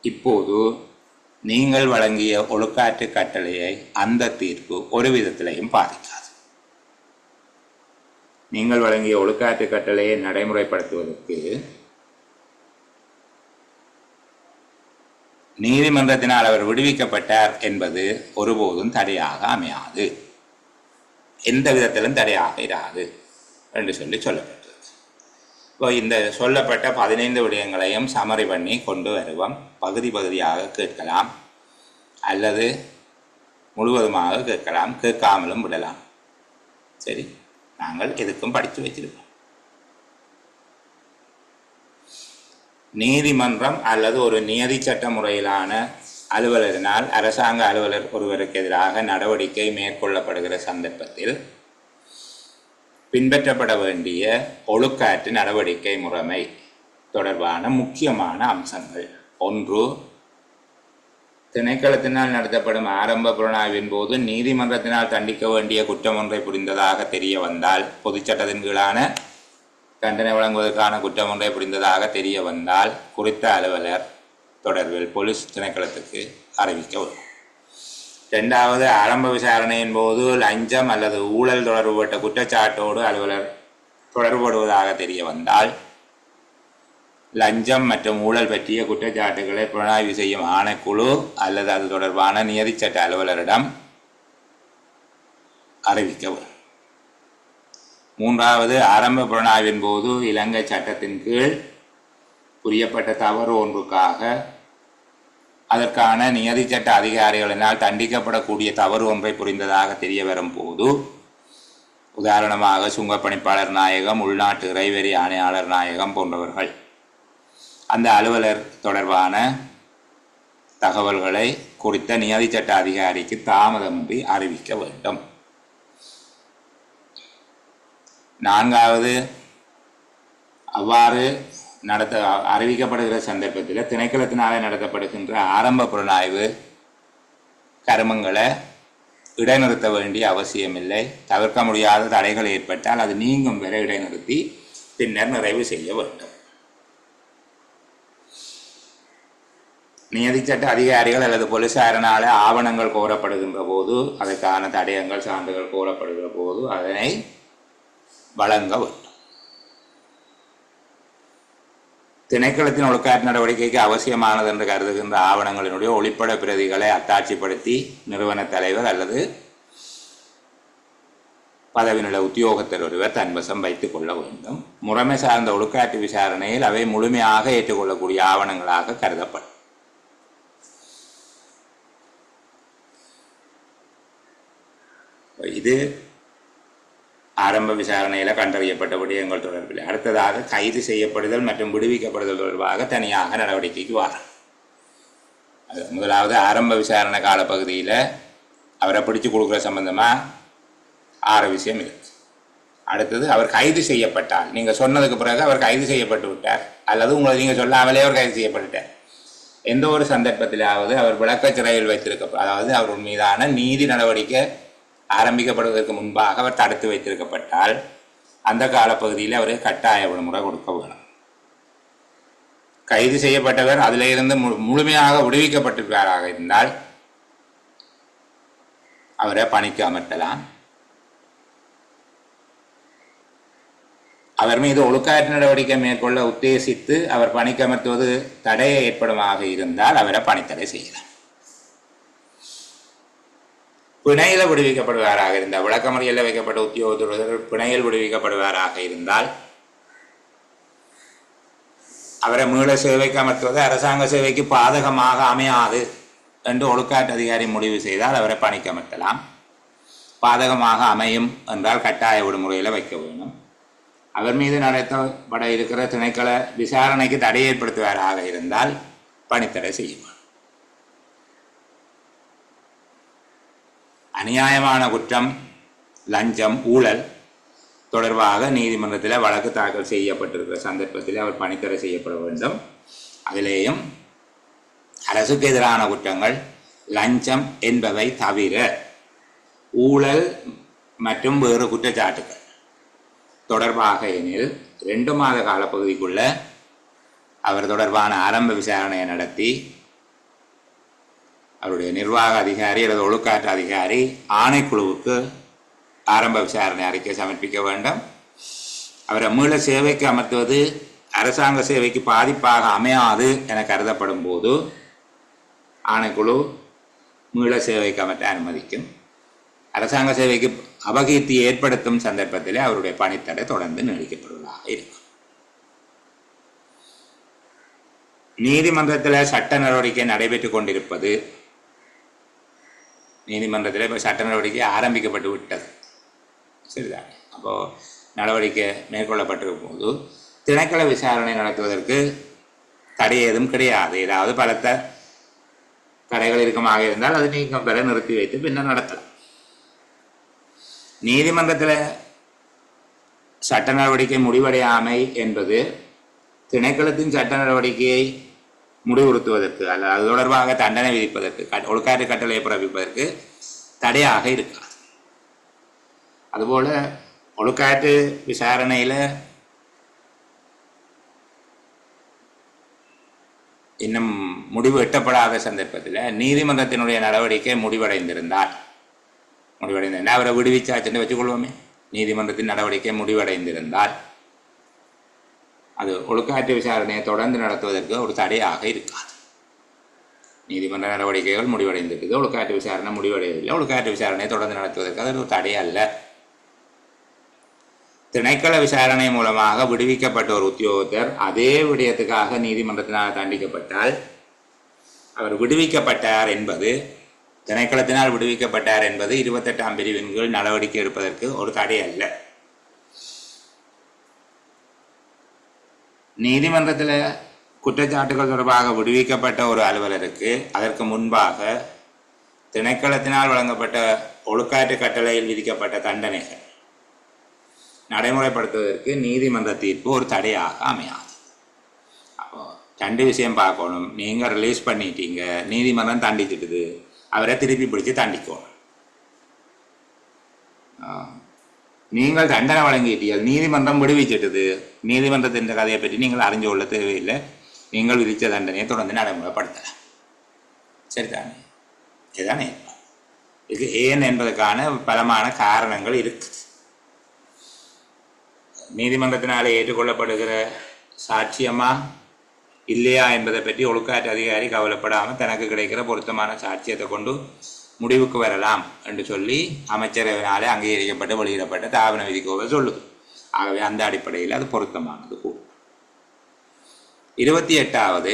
இப்போது நீங்கள் வழங்கிய ஒழுக்காற்று கட்டளையை அந்த தீர்ப்பு ஒரு விதத்திலையும் பாதிக்காது. நீங்கள் வழங்கிய ஒழுக்காற்று கட்டளையை நடைமுறைப்படுத்துவதற்கு நீதிமன்றத்தினால் அவர் விடுவிக்கப்பட்டார் என்பது ஒருபோதும் தடையாக அமையாது, எந்த விதத்திலும் தடையாக இராது என்று சொல்லப்பட்டது. இப்போ இந்த சொல்லப்பட்ட 15 விடயங்களையும் சமரி பண்ணி கொண்டு வருவோம். பகுதி பகுதியாக கேட்கலாம் அல்லது முழுவதுமாக கேட்கலாம், கேட்காமலும் விடலாம். சரி, நாங்கள் எதுக்கும் படித்து வச்சிருக்கோம். நீதிமன்றம் அல்லது ஒரு நியதி சட்ட முறையிலான அலுவலரினால் அரசாங்க அலுவலர் ஒருவருக்கு எதிராக நடவடிக்கை மேற்கொள்ளப்படுகிற சந்தர்ப்பத்தில் பின்பற்றப்பட வேண்டிய ஒழுக்காற்று நடவடிக்கை முறைமை தொடர்பான முக்கியமான அம்சங்கள். 1, திணைக்களத்தினால் நடத்தப்படும் ஆரம்ப புலனாய்வின் போது நீதிமன்றத்தினால் தண்டிக்க வேண்டிய குற்றம் ஒன்றை புரிந்ததாக தெரிய வந்தால், பொதுச்சட்டத்தின் கீழான தண்டனை வழங்குவதற்கான குற்றம் ஒன்றை புரிந்ததாக தெரிய வந்தால் குறித்த அலுவலர் தொடர்பில் போலீஸ் திணைக்களத்துக்கு அறிவிக்க வேண்டும். 2வது, ஆரம்ப விசாரணையின் போது லஞ்சம் அல்லது ஊழல் தொடர்புபட்ட குற்றச்சாட்டோடு அலுவலர் தொடர்புபடுவதாக தெரிய வந்தால் லஞ்சம் மற்றும் ஊழல் பற்றிய குற்றச்சாட்டுகளை புலனாய்வு செய்யும் ஆணைக்குழு அல்லது அது தொடர்பான நியதிச்சட்ட அலுவலரிடம் அறிவிக்க வேண்டும். 3வது, ஆரம்ப புலனாய்வின் போது இலங்கை சட்டத்தின் கீழ் புரியப்பட்ட தவறு ஒன்றுக்காக அதற்கான நியதி சட்ட அதிகாரிகளினால் தண்டிக்கப்படக்கூடிய தவறு ஒன்றை புரிந்ததாக தெரிய வரும் போது, உதாரணமாக சுங்கப்பணிப்பாளர் நாயகம், உள்நாட்டு இறைவரி ஆணையாளர் நாயகம் போன்றவர்கள் அந்த அலுவலர் தொடர்பான தகவல்களை குறித்த நியதி சட்ட அதிகாரிக்கு தாமதமின்றி அறிவிக்க வேண்டும். 4வது, அவ்வாறு அறிவிக்கப்படுகிற சந்தர்ப்பத்தில் திணைக்களத்தினாலே நடத்தப்படுகின்ற ஆரம்ப புலனாய்வு கருமங்களை இடைநிறுத்த வேண்டிய அவசியமில்லை. தவிர்க்க முடியாத தடைகள் ஏற்பட்டால் அது நீங்கும் வரை இடைநிறுத்தி பின்னர் நிறைவு செய்ய வேண்டும். நியதிச்சட்ட அதிகாரிகள் அல்லது போலீசாரினால ஆவணங்கள் கோரப்படுகின்ற போது, அதற்கான தடயங்கள் சான்றுகள் கோரப்படுகிற போது அதனை வழங்க வேண்டும். திணைக்களத்தின் ஒழுக்காற்று நடவடிக்கைக்கு அவசியமானது என்று கருதுகின்ற ஆவணங்களினுடைய ஒளிப்பட பிரதிகளை அத்தாட்சிப்படுத்தி நிறுவன தலைவர் அல்லது பதவிநிலை உத்தியோகத்தர் ஒருவர் தன்வசம் வைத்துக் கொள்ள வேண்டும். முறைமை சார்ந்த ஒழுக்காற்று விசாரணையில் அவை முழுமையாக ஏற்றுக்கொள்ளக்கூடிய ஆவணங்களாக கருதப்படும். இது ஆரம்ப விசாரணையில் கண்டறியப்பட்ட விடயங்கள் தொடர்பில். அடுத்ததாக கைது செய்யப்படுதல் மற்றும் விடுவிக்கப்படுதல் தொடர்பாக தனியாக நடவடிக்கைக்கு வரும். முதலாவது, ஆரம்ப விசாரணை காலப்பகுதியில் அவரை பிடிச்சு கொடுக்குற சம்பந்தமாக 6 விஷயம் இருக்கு. அடுத்தது, அவர் கைது செய்யப்பட்டால், நீங்கள் சொன்னதுக்கு பிறகு அவர் கைது செய்யப்பட்டு விட்டார் அல்லது உங்களை நீங்கள் சொல்லாமலே அவர் கைது செய்யப்பட்டுட்டார். எந்த ஒரு சந்தர்ப்பத்திலாவது அவர் விளக்கச் சிறையில் அதாவது அவர் மீதான நீதி நடவடிக்கை ஆரம்பிக்கப்படுவதற்கு முன்பாக அவர் தடுத்து வைத்திருக்கப்பட்டால் அந்த காலப்பகுதியில் அவரை கட்டாய விடுமுறை கொடுக்க வேணும். கைது செய்யப்பட்டவர் அதிலிருந்து முழுமையாக விடுவிக்கப்பட்டிருப்பாராக இருந்தால் அவரை பணிக்கு அமர்த்தலாம். அவர் மீது ஒழுக்காற்று நடவடிக்கை மேற்கொள்ள உத்தேசித்து அவர் பணிக்கு அமர்த்துவது தடையை ஏற்படுமாக இருந்தால் அவரை பணித்தடை செய்யலாம். பிணையில் விடுவிக்கப்படுவாராக இருந்தால், விளக்கமறியலில் வைக்கப்பட்ட உத்தியோகத்தர் பிணையில் விடுவிக்கப்படுவாராக இருந்தால் அவரை மீள சேவைக்கு அமர்த்துவது அரசாங்க சேவைக்கு பாதகமாக அமையாது என்று ஒழுக்காற்று அதிகாரி முடிவு செய்தால் அவரை பணிக்கு அமர்த்தலாம். பாதகமாக அமையும் என்றால் கட்டாய விடுமுறையில் வைக்க வேண்டும். அவர் மீது நடத்தப்பட இருக்கிற திணைக்கள விசாரணைக்கு தடை ஏற்படுத்துவாராக இருந்தால் பணித்தடை செய்யும். அநியாயமான குற்றம், லஞ்சம், ஊழல் தொடர்பாக நீதிமன்றத்தில் வழக்கு தாக்கல் செய்யப்பட்டிருக்கிற சந்தர்ப்பத்தில் அவர் பணித்தடை செய்யப்பட வேண்டும். அதிலேயும் அரசுக்கு எதிரான குற்றங்கள், லஞ்சம் என்பவை தவிர ஊழல் மற்றும் வேறு குற்றச்சாட்டுகள் தொடர்பாக எனில் 2 மாத காலப்பகுதிக்குள்ள அவர் தொடர்பான ஆரம்ப விசாரணையை நடத்தி அவருடைய நிர்வாக அதிகாரி அல்லது ஒழுக்காற்று அதிகாரி ஆணைக்குழுவுக்கு ஆரம்ப விசாரணை அறிக்கை சமர்ப்பிக்க வேண்டும். அவரை மீள சேவைக்கு அமர்த்துவது அரசாங்க சேவைக்கு பாதிப்பாக அமையாது என கருதப்படும் போது ஆணைக்குழு மீள சேவைக்கு அமர்த்த அனுமதிக்கும். அரசாங்க சேவைக்கு அபகீர்த்தி ஏற்படுத்தும் சந்தர்ப்பத்திலே அவருடைய பணித்தடை தொடர்ந்து நீடிக்கப்படுவதாக இருக்கும். நீதிமன்றத்தில் சட்ட நடவடிக்கை நடைபெற்றுக் கொண்டிருப்பது, நீதிமன்றத்தில் இப்போ சட்ட நடவடிக்கை ஆரம்பிக்கப்பட்டு விட்டது, சரிதான். அப்போது நடவடிக்கை மேற்கொள்ளப்பட்டிருக்கும் போது திணைக்கள விசாரணை நடத்துவதற்கு தடை ஏதும் கிடையாது. ஏதாவது பலத்த தடைகள் இருக்குமாக இருந்தால் அது நீக்கம் பெற நிறுத்தி வைத்து பின்னர் நடத்தலாம். நீதிமன்றத்தில் சட்ட நடவடிக்கை முடிவடையாமை என்பது திணைக்களத்தின் சட்ட நடவடிக்கையை முடிவுறுத்துவதற்கு அல்லது அது தொடர்பாக தண்டனை விதிப்பதற்கு, ஒழுக்காற்று கட்டளையை பிறப்பிப்பதற்கு தடையாக இருக்காது. அதுபோல் ஒழுக்காற்று விசாரணையில் இன்னும் முடிவு எட்டப்படாத சந்தர்ப்பத்தில் நீதிமன்றத்தினுடைய நடவடிக்கை முடிவடைந்திருந்தால் அவரை விடுவிச்சாச்சுன்னு வச்சுக்கொள்வோமே, நீதிமன்றத்தின் நடவடிக்கை முடிவடைந்திருந்தால் அது ஒழுக்காற்று விசாரணையை தொடர்ந்து நடத்துவதற்கு ஒரு தடையாக இருக்காது. நீதிமன்ற நடவடிக்கைகள் முடிவடைந்திருக்குது, ஒழுக்காற்று விசாரணை முடிவடையவில்லை, ஒழுக்காற்று விசாரணையை தொடர்ந்து நடத்துவதற்கு அது ஒரு தடை அல்ல. திணைக்கள விசாரணை மூலமாக விடுவிக்கப்பட்ட ஒரு உத்தியோகத்தர் அதே விடயத்துக்காக நீதிமன்றத்தினால் தண்டிக்கப்பட்டால் அவர் விடுவிக்கப்பட்டார் என்பது, திணைக்களத்தினால் விடுவிக்கப்பட்டார் என்பது 28ஆம் பிரிவின் கீழ் நடவடிக்கை எடுப்பதற்கு ஒரு தடை அல்ல. நீதிமன்றத்தில் குற்றச்சாட்டுகள் தொடர்பாக விடுவிக்கப்பட்ட ஒரு அலுவலருக்கு அதற்கு முன்பாக திணைக்களத்தினால் வழங்கப்பட்ட ஒழுக்காற்று கட்டளையில் விதிக்கப்பட்ட தண்டனைகள் நடைமுறைப்படுத்துவதற்கு நீதிமன்ற தீர்ப்பு ஒரு தடையாக அமையாது. அப்போ 2 விஷயம் பார்க்கணும். நீங்கள் ரிலீஸ் பண்ணிட்டீங்க, நீதிமன்றம் தண்டிச்சிட்டுது, அவரை திருப்பி பிடிச்சி தண்டிக்கணும். நீங்கள் தண்டனை வழங்கிட்டீர்கள், நீதிமன்றம் விடுவிச்சிட்டுது, நீதிமன்றத்தின் கதையை பற்றி நீங்கள் அறிஞ்சு கொள்ள தேவையில்லை, நீங்கள் விதித்த தண்டனையை தொடர்ந்து நடைமுறைப்படுத்தலாம். சரிதானே? இதுதானே இதுக்கு ஏன் என்பதற்கான பலமான காரணங்கள் இருக்குது. நீதிமன்றத்தினாலே ஏற்றுக்கொள்ளப்படுகிற சாட்சியமா இல்லையா என்பதை பற்றி ஒழுக்காற்று அதிகாரி கவலைப்படாமல் தனக்கு கிடைக்கிற பொருத்தமான சாட்சியத்தை கொண்டு முடிவுக்கு வரலாம் என்று சொல்லி அமைச்சரவையினாலே அங்கீகரிக்கப்பட்டு வெளியிடப்பட்ட தாபன விதிக்கோவை சொல்லுது. ஆகவே அந்த அடிப்படையில் அது பொருத்தமானது கூட. 28வது,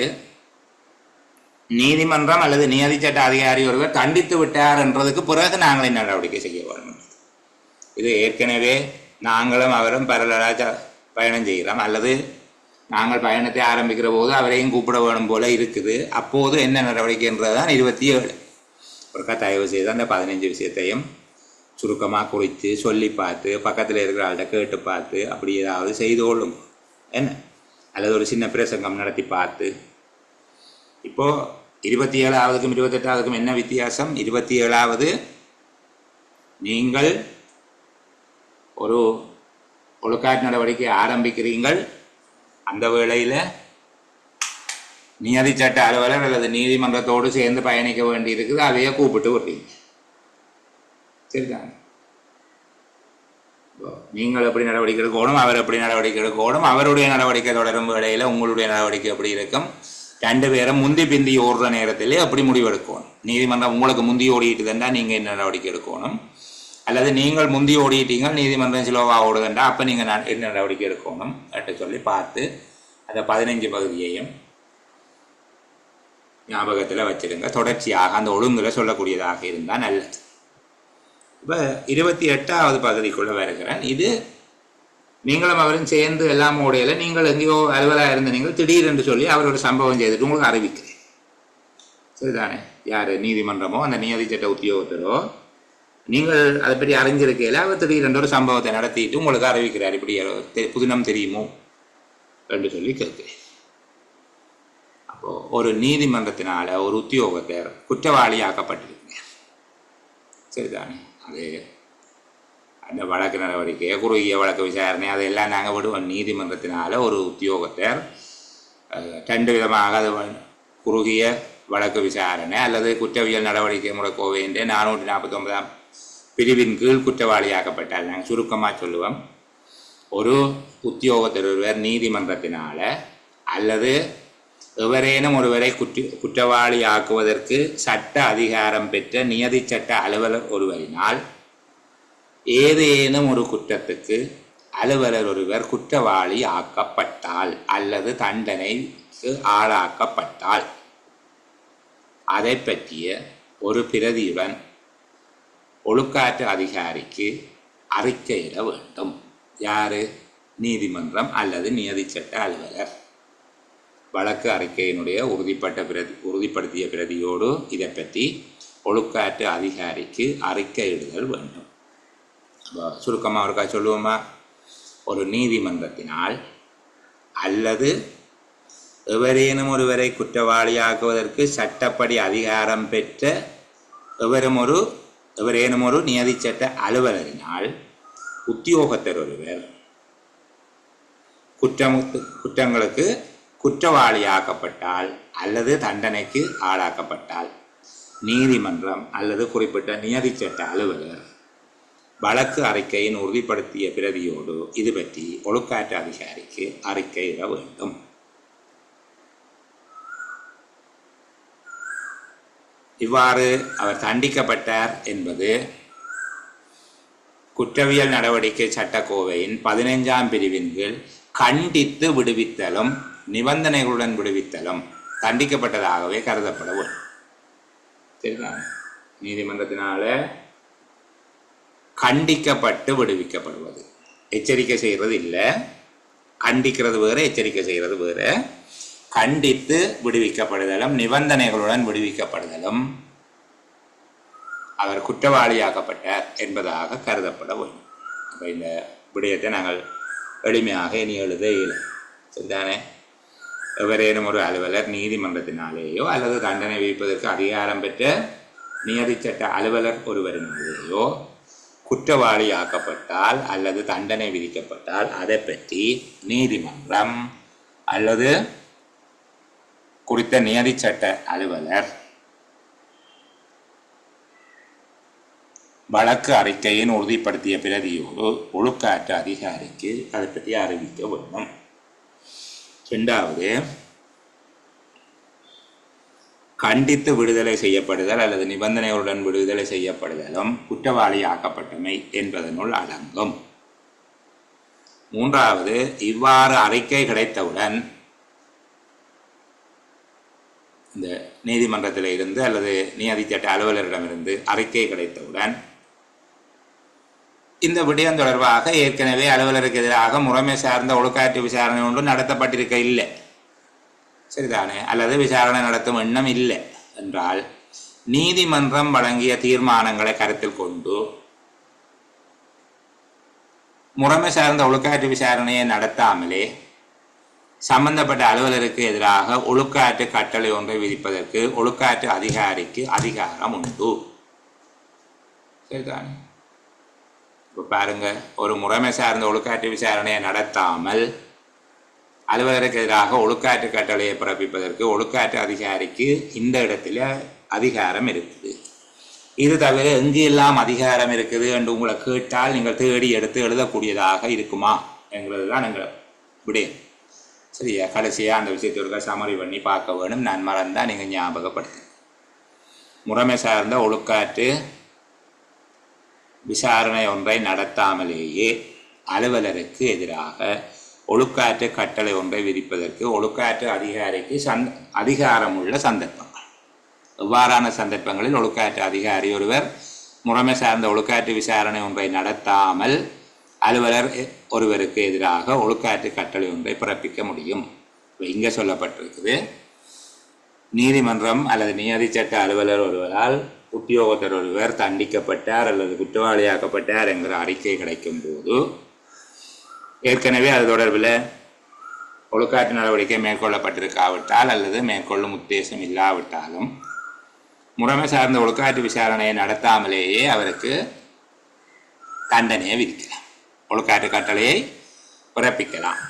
நீதிமன்றம் அல்லது நியதி சட்ட அதிகாரி ஒருவர் தண்டித்து விட்டார் என்றதுக்கு பிறகு நாங்களே நடவடிக்கை செய்ய வேண்டும். இது ஏற்கனவே நாங்களும் அவரும் பரலராக பயணம் செய்கிறோம், அல்லது நாங்கள் பயணத்தை ஆரம்பிக்கிற போது அவரையும் கூப்பிட வேணும் போல இருக்குது. அப்போது என்ன நடவடிக்கைன்றது தான் 27. ஒருக்கா தயவு செய்து அந்த 15 விஷயத்தையும் சுருக்கமாக குறித்து சொல்லி பார்த்து பக்கத்தில் இருக்கிற ஆள்கிட்ட கேட்டு பார்த்து அப்படி ஏதாவது செய்து கொள்ளுங்க. என்ன அல்லது ஒரு சின்ன பிரசங்கம் நடத்தி பார்த்து, இப்போது 27ஆவதுக்கும் 28ஆவதுக்கும் என்ன வித்தியாசம்? 27ஆவது நீங்கள் ஒரு ஒழுக்காற்று நடவடிக்கை ஆரம்பிக்கிறீங்கள், அந்த வேளையில் நியதி சட்ட அலுவலர் அல்லது நீதிமன்றத்தோடு சேர்ந்து பயணிக்க வேண்டி இருக்குது, அதையே கூப்பிட்டு விடுறீங்க. சரிதாங்க? நீங்கள் எப்படி நடவடிக்கை எடுக்கணும், அவர் எப்படி நடவடிக்கை எடுக்கணும், அவருடைய நடவடிக்கை தொடரும் வேளையில் உங்களுடைய நடவடிக்கை எப்படி இருக்கும், 2 பேரும் முந்தி பிந்தி ஓடுற நேரத்திலே அப்படி முடிவெடுக்கணும். நீதிமன்றம் உங்களுக்கு முந்தி ஓடிட்டுதுண்டா நீங்கள் என்ன நடவடிக்கை எடுக்கணும், அல்லது நீங்கள் முந்தி ஓடிட்டீங்க நீதிமன்றம் சிலோவாக ஓடுதுண்டா அப்போ நீங்கள் என்ன நடவடிக்கை எடுக்கணும் என்று சொல்லி பார்த்து அந்த 15 பகுதியையும் ஞாபகத்தில் வச்சிருங்க. தொடர்ச்சியாக அந்த ஒழுங்கில் சொல்லக்கூடியதாக இருந்தால் நல்லது. இப்போ 28ஆவது பகுதிக்குள்ளே வருகிறேன். இது நீங்களும் அவரும் சேர்ந்து எல்லாம் ஓடையில் நீங்கள் எங்கேயோ அலுவலாக இருந்த நீங்கள் திடீரென்று சொல்லி அவரோட சம்பவம் செய்துட்டு உங்களுக்கு அறிவிக்கிறேன். சரிதானே? யார்? நீதிமன்றமோ அந்த நியதி சட்ட உத்தியோகத்தரோ நீங்கள் அதை பற்றி அறிஞ்சிருக்கையில் அவர் திடீரென்று ஒரு சம்பவத்தை நடத்திட்டு உங்களுக்கு அறிவிக்கிறார், இப்படி புதினம் தெரியுமோ என்று சொல்லி கேட்கிறேன். அப்போது ஒரு நீதிமன்றத்தினால் ஒரு உத்தியோகத்தர் குற்றவாளியாக்கப்பட்டிருக்கிறார். சரிதானே? அது அந்த வழக்கு நடவடிக்கை, குறுகிய வழக்கு விசாரணை அதையெல்லாம் நாங்கள் விடுவோம். நீதிமன்றத்தினால் ஒரு உத்தியோகத்தர் 2 விதமாக அது குறுகிய வழக்கு விசாரணை அல்லது குற்றவியல் நடவடிக்கை முறைக்கோவையின்றே 449ஆம் பிரிவின் கீழ் குற்றவாளியாக்கப்பட்டால், நாங்கள் சுருக்கமாக சொல்லுவோம், ஒரு உத்தியோகத்தர் ஒருவர் நீதிமன்றத்தினால் அல்லது எவரேனும் ஒருவரை குற்றவாளி ஆக்குவதற்கு சட்ட அதிகாரம் பெற்ற நியதி சட்ட அலுவலர் ஒருவரினால் ஏதேனும் ஒரு குற்றத்துக்கு அலுவலர் ஒருவர் குற்றவாளி ஆக்கப்பட்டால் அல்லது தண்டனைக்கு ஆளாக்கப்பட்டால் அதை பற்றிய ஒரு பிரதியுடன் ஒழுக்காற்று அதிகாரிக்கு அறிக்கையிட வேண்டும். யார்? நீதிமன்றம் அல்லது நியதி சட்ட அலுவலர். வழக்கு அறிக்கையினுடைய உறுதிப்படுத்திய பிரதியோடு இதை பற்றி ஒழுக்காற்று அதிகாரிக்கு அறிக்கையிடுதல் வேண்டும். சுருக்கமாக ஒருக்கா சொல்லுவோமா? ஒரு நீதிமன்றத்தினால் அல்லது எவரேனும் ஒருவரை குற்றவாளியாக்குவதற்கு சட்டப்படி அதிகாரம் பெற்ற எவரேனும் ஒரு நியதி சட்ட அலுவலரினால் உத்தியோகத்தர் ஒருவர் குற்றங்களுக்கு குற்றவாளியாக்கப்பட்டால் அல்லது தண்டனைக்கு ஆளாக்கப்பட்டால் நீதிமன்றம் அல்லது குறிப்பிட்ட நியதி சட்ட அலுவலர் வழக்கு அறிக்கையின் உறுதிப்படுத்திய பிரதியோடு இது பற்றி ஒழுக்காற்று அதிகாரிக்கு அறிக்கையிட வேண்டும். இவ்வாறு அவர் தண்டிக்கப்பட்டார் என்பது குற்றவியல் நடவடிக்கை சட்டக்கோவையின் 15ஆம் பிரிவின் கீழ் கண்டித்து விடுவித்தலும் நிபந்தனைகளுடன் விடுவித்தலும் தண்டிக்கப்பட்டதாகவே கருதப்பட வேண்டும். சரிங்களா? நீதிமன்றத்தினால கண்டிக்கப்பட்டு விடுவிக்கப்படுவது, எச்சரிக்கை செய்கிறது இல்லை. கண்டிக்கிறது வேறு, எச்சரிக்கை செய்கிறது வேறு. கண்டித்து விடுவிக்கப்படுதலும் நிபந்தனைகளுடன் விடுவிக்கப்படுதலும் அவர் குற்றவாளியாக்கப்பட்டார் என்பதாக கருதப்பட வேண்டும். அப்போ இந்த விடயத்தை நாங்கள் எளிமையாக இனி எழுத இயலும். சரிதானே? எவரேனும் ஒரு அலுவலர் நீதிமன்றத்தினாலேயோ அல்லது தண்டனை விதிப்பதற்கு அதிகாரம் பெற்ற நியதி சட்ட அலுவலர் ஒருவரினாலேயோ குற்றவாளியாக்கப்பட்டால் அல்லது தண்டனை விதிக்கப்பட்டால் அதை பற்றி நீதிமன்றம் அல்லது குறித்த நியதி சட்ட அலுவலர் வழக்கு அறிக்கையின் உறுதிப்படுத்திய பிரதியோடு ஒழுக்காற்று அதிகாரிக்கு அதை பற்றி அறிவிக்க வேண்டும். 2வது, கண்டித்து விடுதலை செய்யப்படுதல் அல்லது நிபந்தனைகளுடன் விடுதலை செய்யப்படுதலும் குற்றவாளி ஆக்கப்பட்டமை என்பதனுள் அடங்கும். 3வது, இவ்வாறு அறிக்கை கிடைத்தவுடன் இந்த நீதிமன்றத்தில் இருந்து அல்லது நியதி சட்ட அலுவலரிடமிருந்து அறிக்கை கிடைத்தவுடன் இந்த விடயம் தொடர்பாக ஏற்கனவே அலுவலருக்கு எதிராக முறைமை சார்ந்த ஒழுக்காற்று விசாரணை ஒன்று நடத்தப்பட்டிருக்க இல்லை, சரிதானே, அல்லது விசாரணை நடத்தும் எண்ணம் இல்லை என்றால் நீதிமன்றம் வழங்கிய தீர்மானங்களை கருத்தில் கொண்டு முறைமை சார்ந்த ஒழுக்காற்று விசாரணையை நடத்தாமலே சம்பந்தப்பட்ட அலுவலருக்கு எதிராக ஒழுக்காற்று கட்டளை ஒன்றை விதிப்பதற்கு ஒழுக்காற்று அதிகாரிக்கு அதிகாரம் உண்டு. சரிதானே? இப்போ பாருங்க, ஒரு முறைமை சார்ந்த ஒழுக்காற்று விசாரணையை நடத்தாமல் அலுவலருக்கு எதிராக ஒழுக்காற்று கட்டளையை பிறப்பிப்பதற்கு ஒழுக்காற்று அதிகாரிக்கு இந்த இடத்துல அதிகாரம் இருக்குது. இது தவிர எங்கு எல்லாம் அதிகாரம் இருக்குது என்று உங்களை கேட்டால் நீங்கள் தேடி எடுத்து எழுதக்கூடியதாக இருக்குமா என்கிறது தான் எங்கள் விடயம். சரியா? கடைசியாக அந்த விஷயத்திற்கு சமரி பண்ணி பார்க்க வேணும். நான் மறந்தால் நீங்கள் ஞாபகப்படுத்து. முறைமை சார்ந்த ஒழுக்காற்று விசாரணை ஒன்றை நடத்தாமலேயே அலுவலருக்கு எதிராக ஒழுக்காற்று கட்டளை ஒன்றை விதிப்பதற்கு ஒழுக்காற்று அதிகாரிக்கு அதிகாரம் உள்ள சந்தர்ப்பங்கள். எவ்வாறான சந்தர்ப்பங்களில் ஒழுக்காற்று அதிகாரி ஒருவர் முறைமை சார்ந்த ஒழுக்காற்று விசாரணை ஒன்றை நடத்தாமல் அலுவலர் ஒருவருக்கு எதிராக ஒழுக்காற்று கட்டளை ஒன்றை பிறப்பிக்க முடியும். இங்கே சொல்லப்பட்டிருக்குது, நீதிமன்றம் அல்லது நியதி சட்ட அலுவலர் ஒருவரால் உத்தியோகத்தர் ஒருவர் தண்டிக்கப்பட்டார் அல்லது குற்றவாளியாக்கப்பட்டார் என்கிற அறிக்கை கிடைக்கும் போது ஏற்கனவே அது தொடர்பில் ஒழுக்காற்று நடவடிக்கை மேற்கொள்ளப்பட்டிருக்காவிட்டால் அல்லது மேற்கொள்ளும் உத்தேசம் இல்லாவிட்டாலும் முறைமை சார்ந்த ஒழுக்காற்று விசாரணையை நடத்தாமலேயே அவருக்கு தண்டனையை விதிக்கலாம், ஒழுக்காற்று கட்டளையை பிறப்பிக்கலாம்.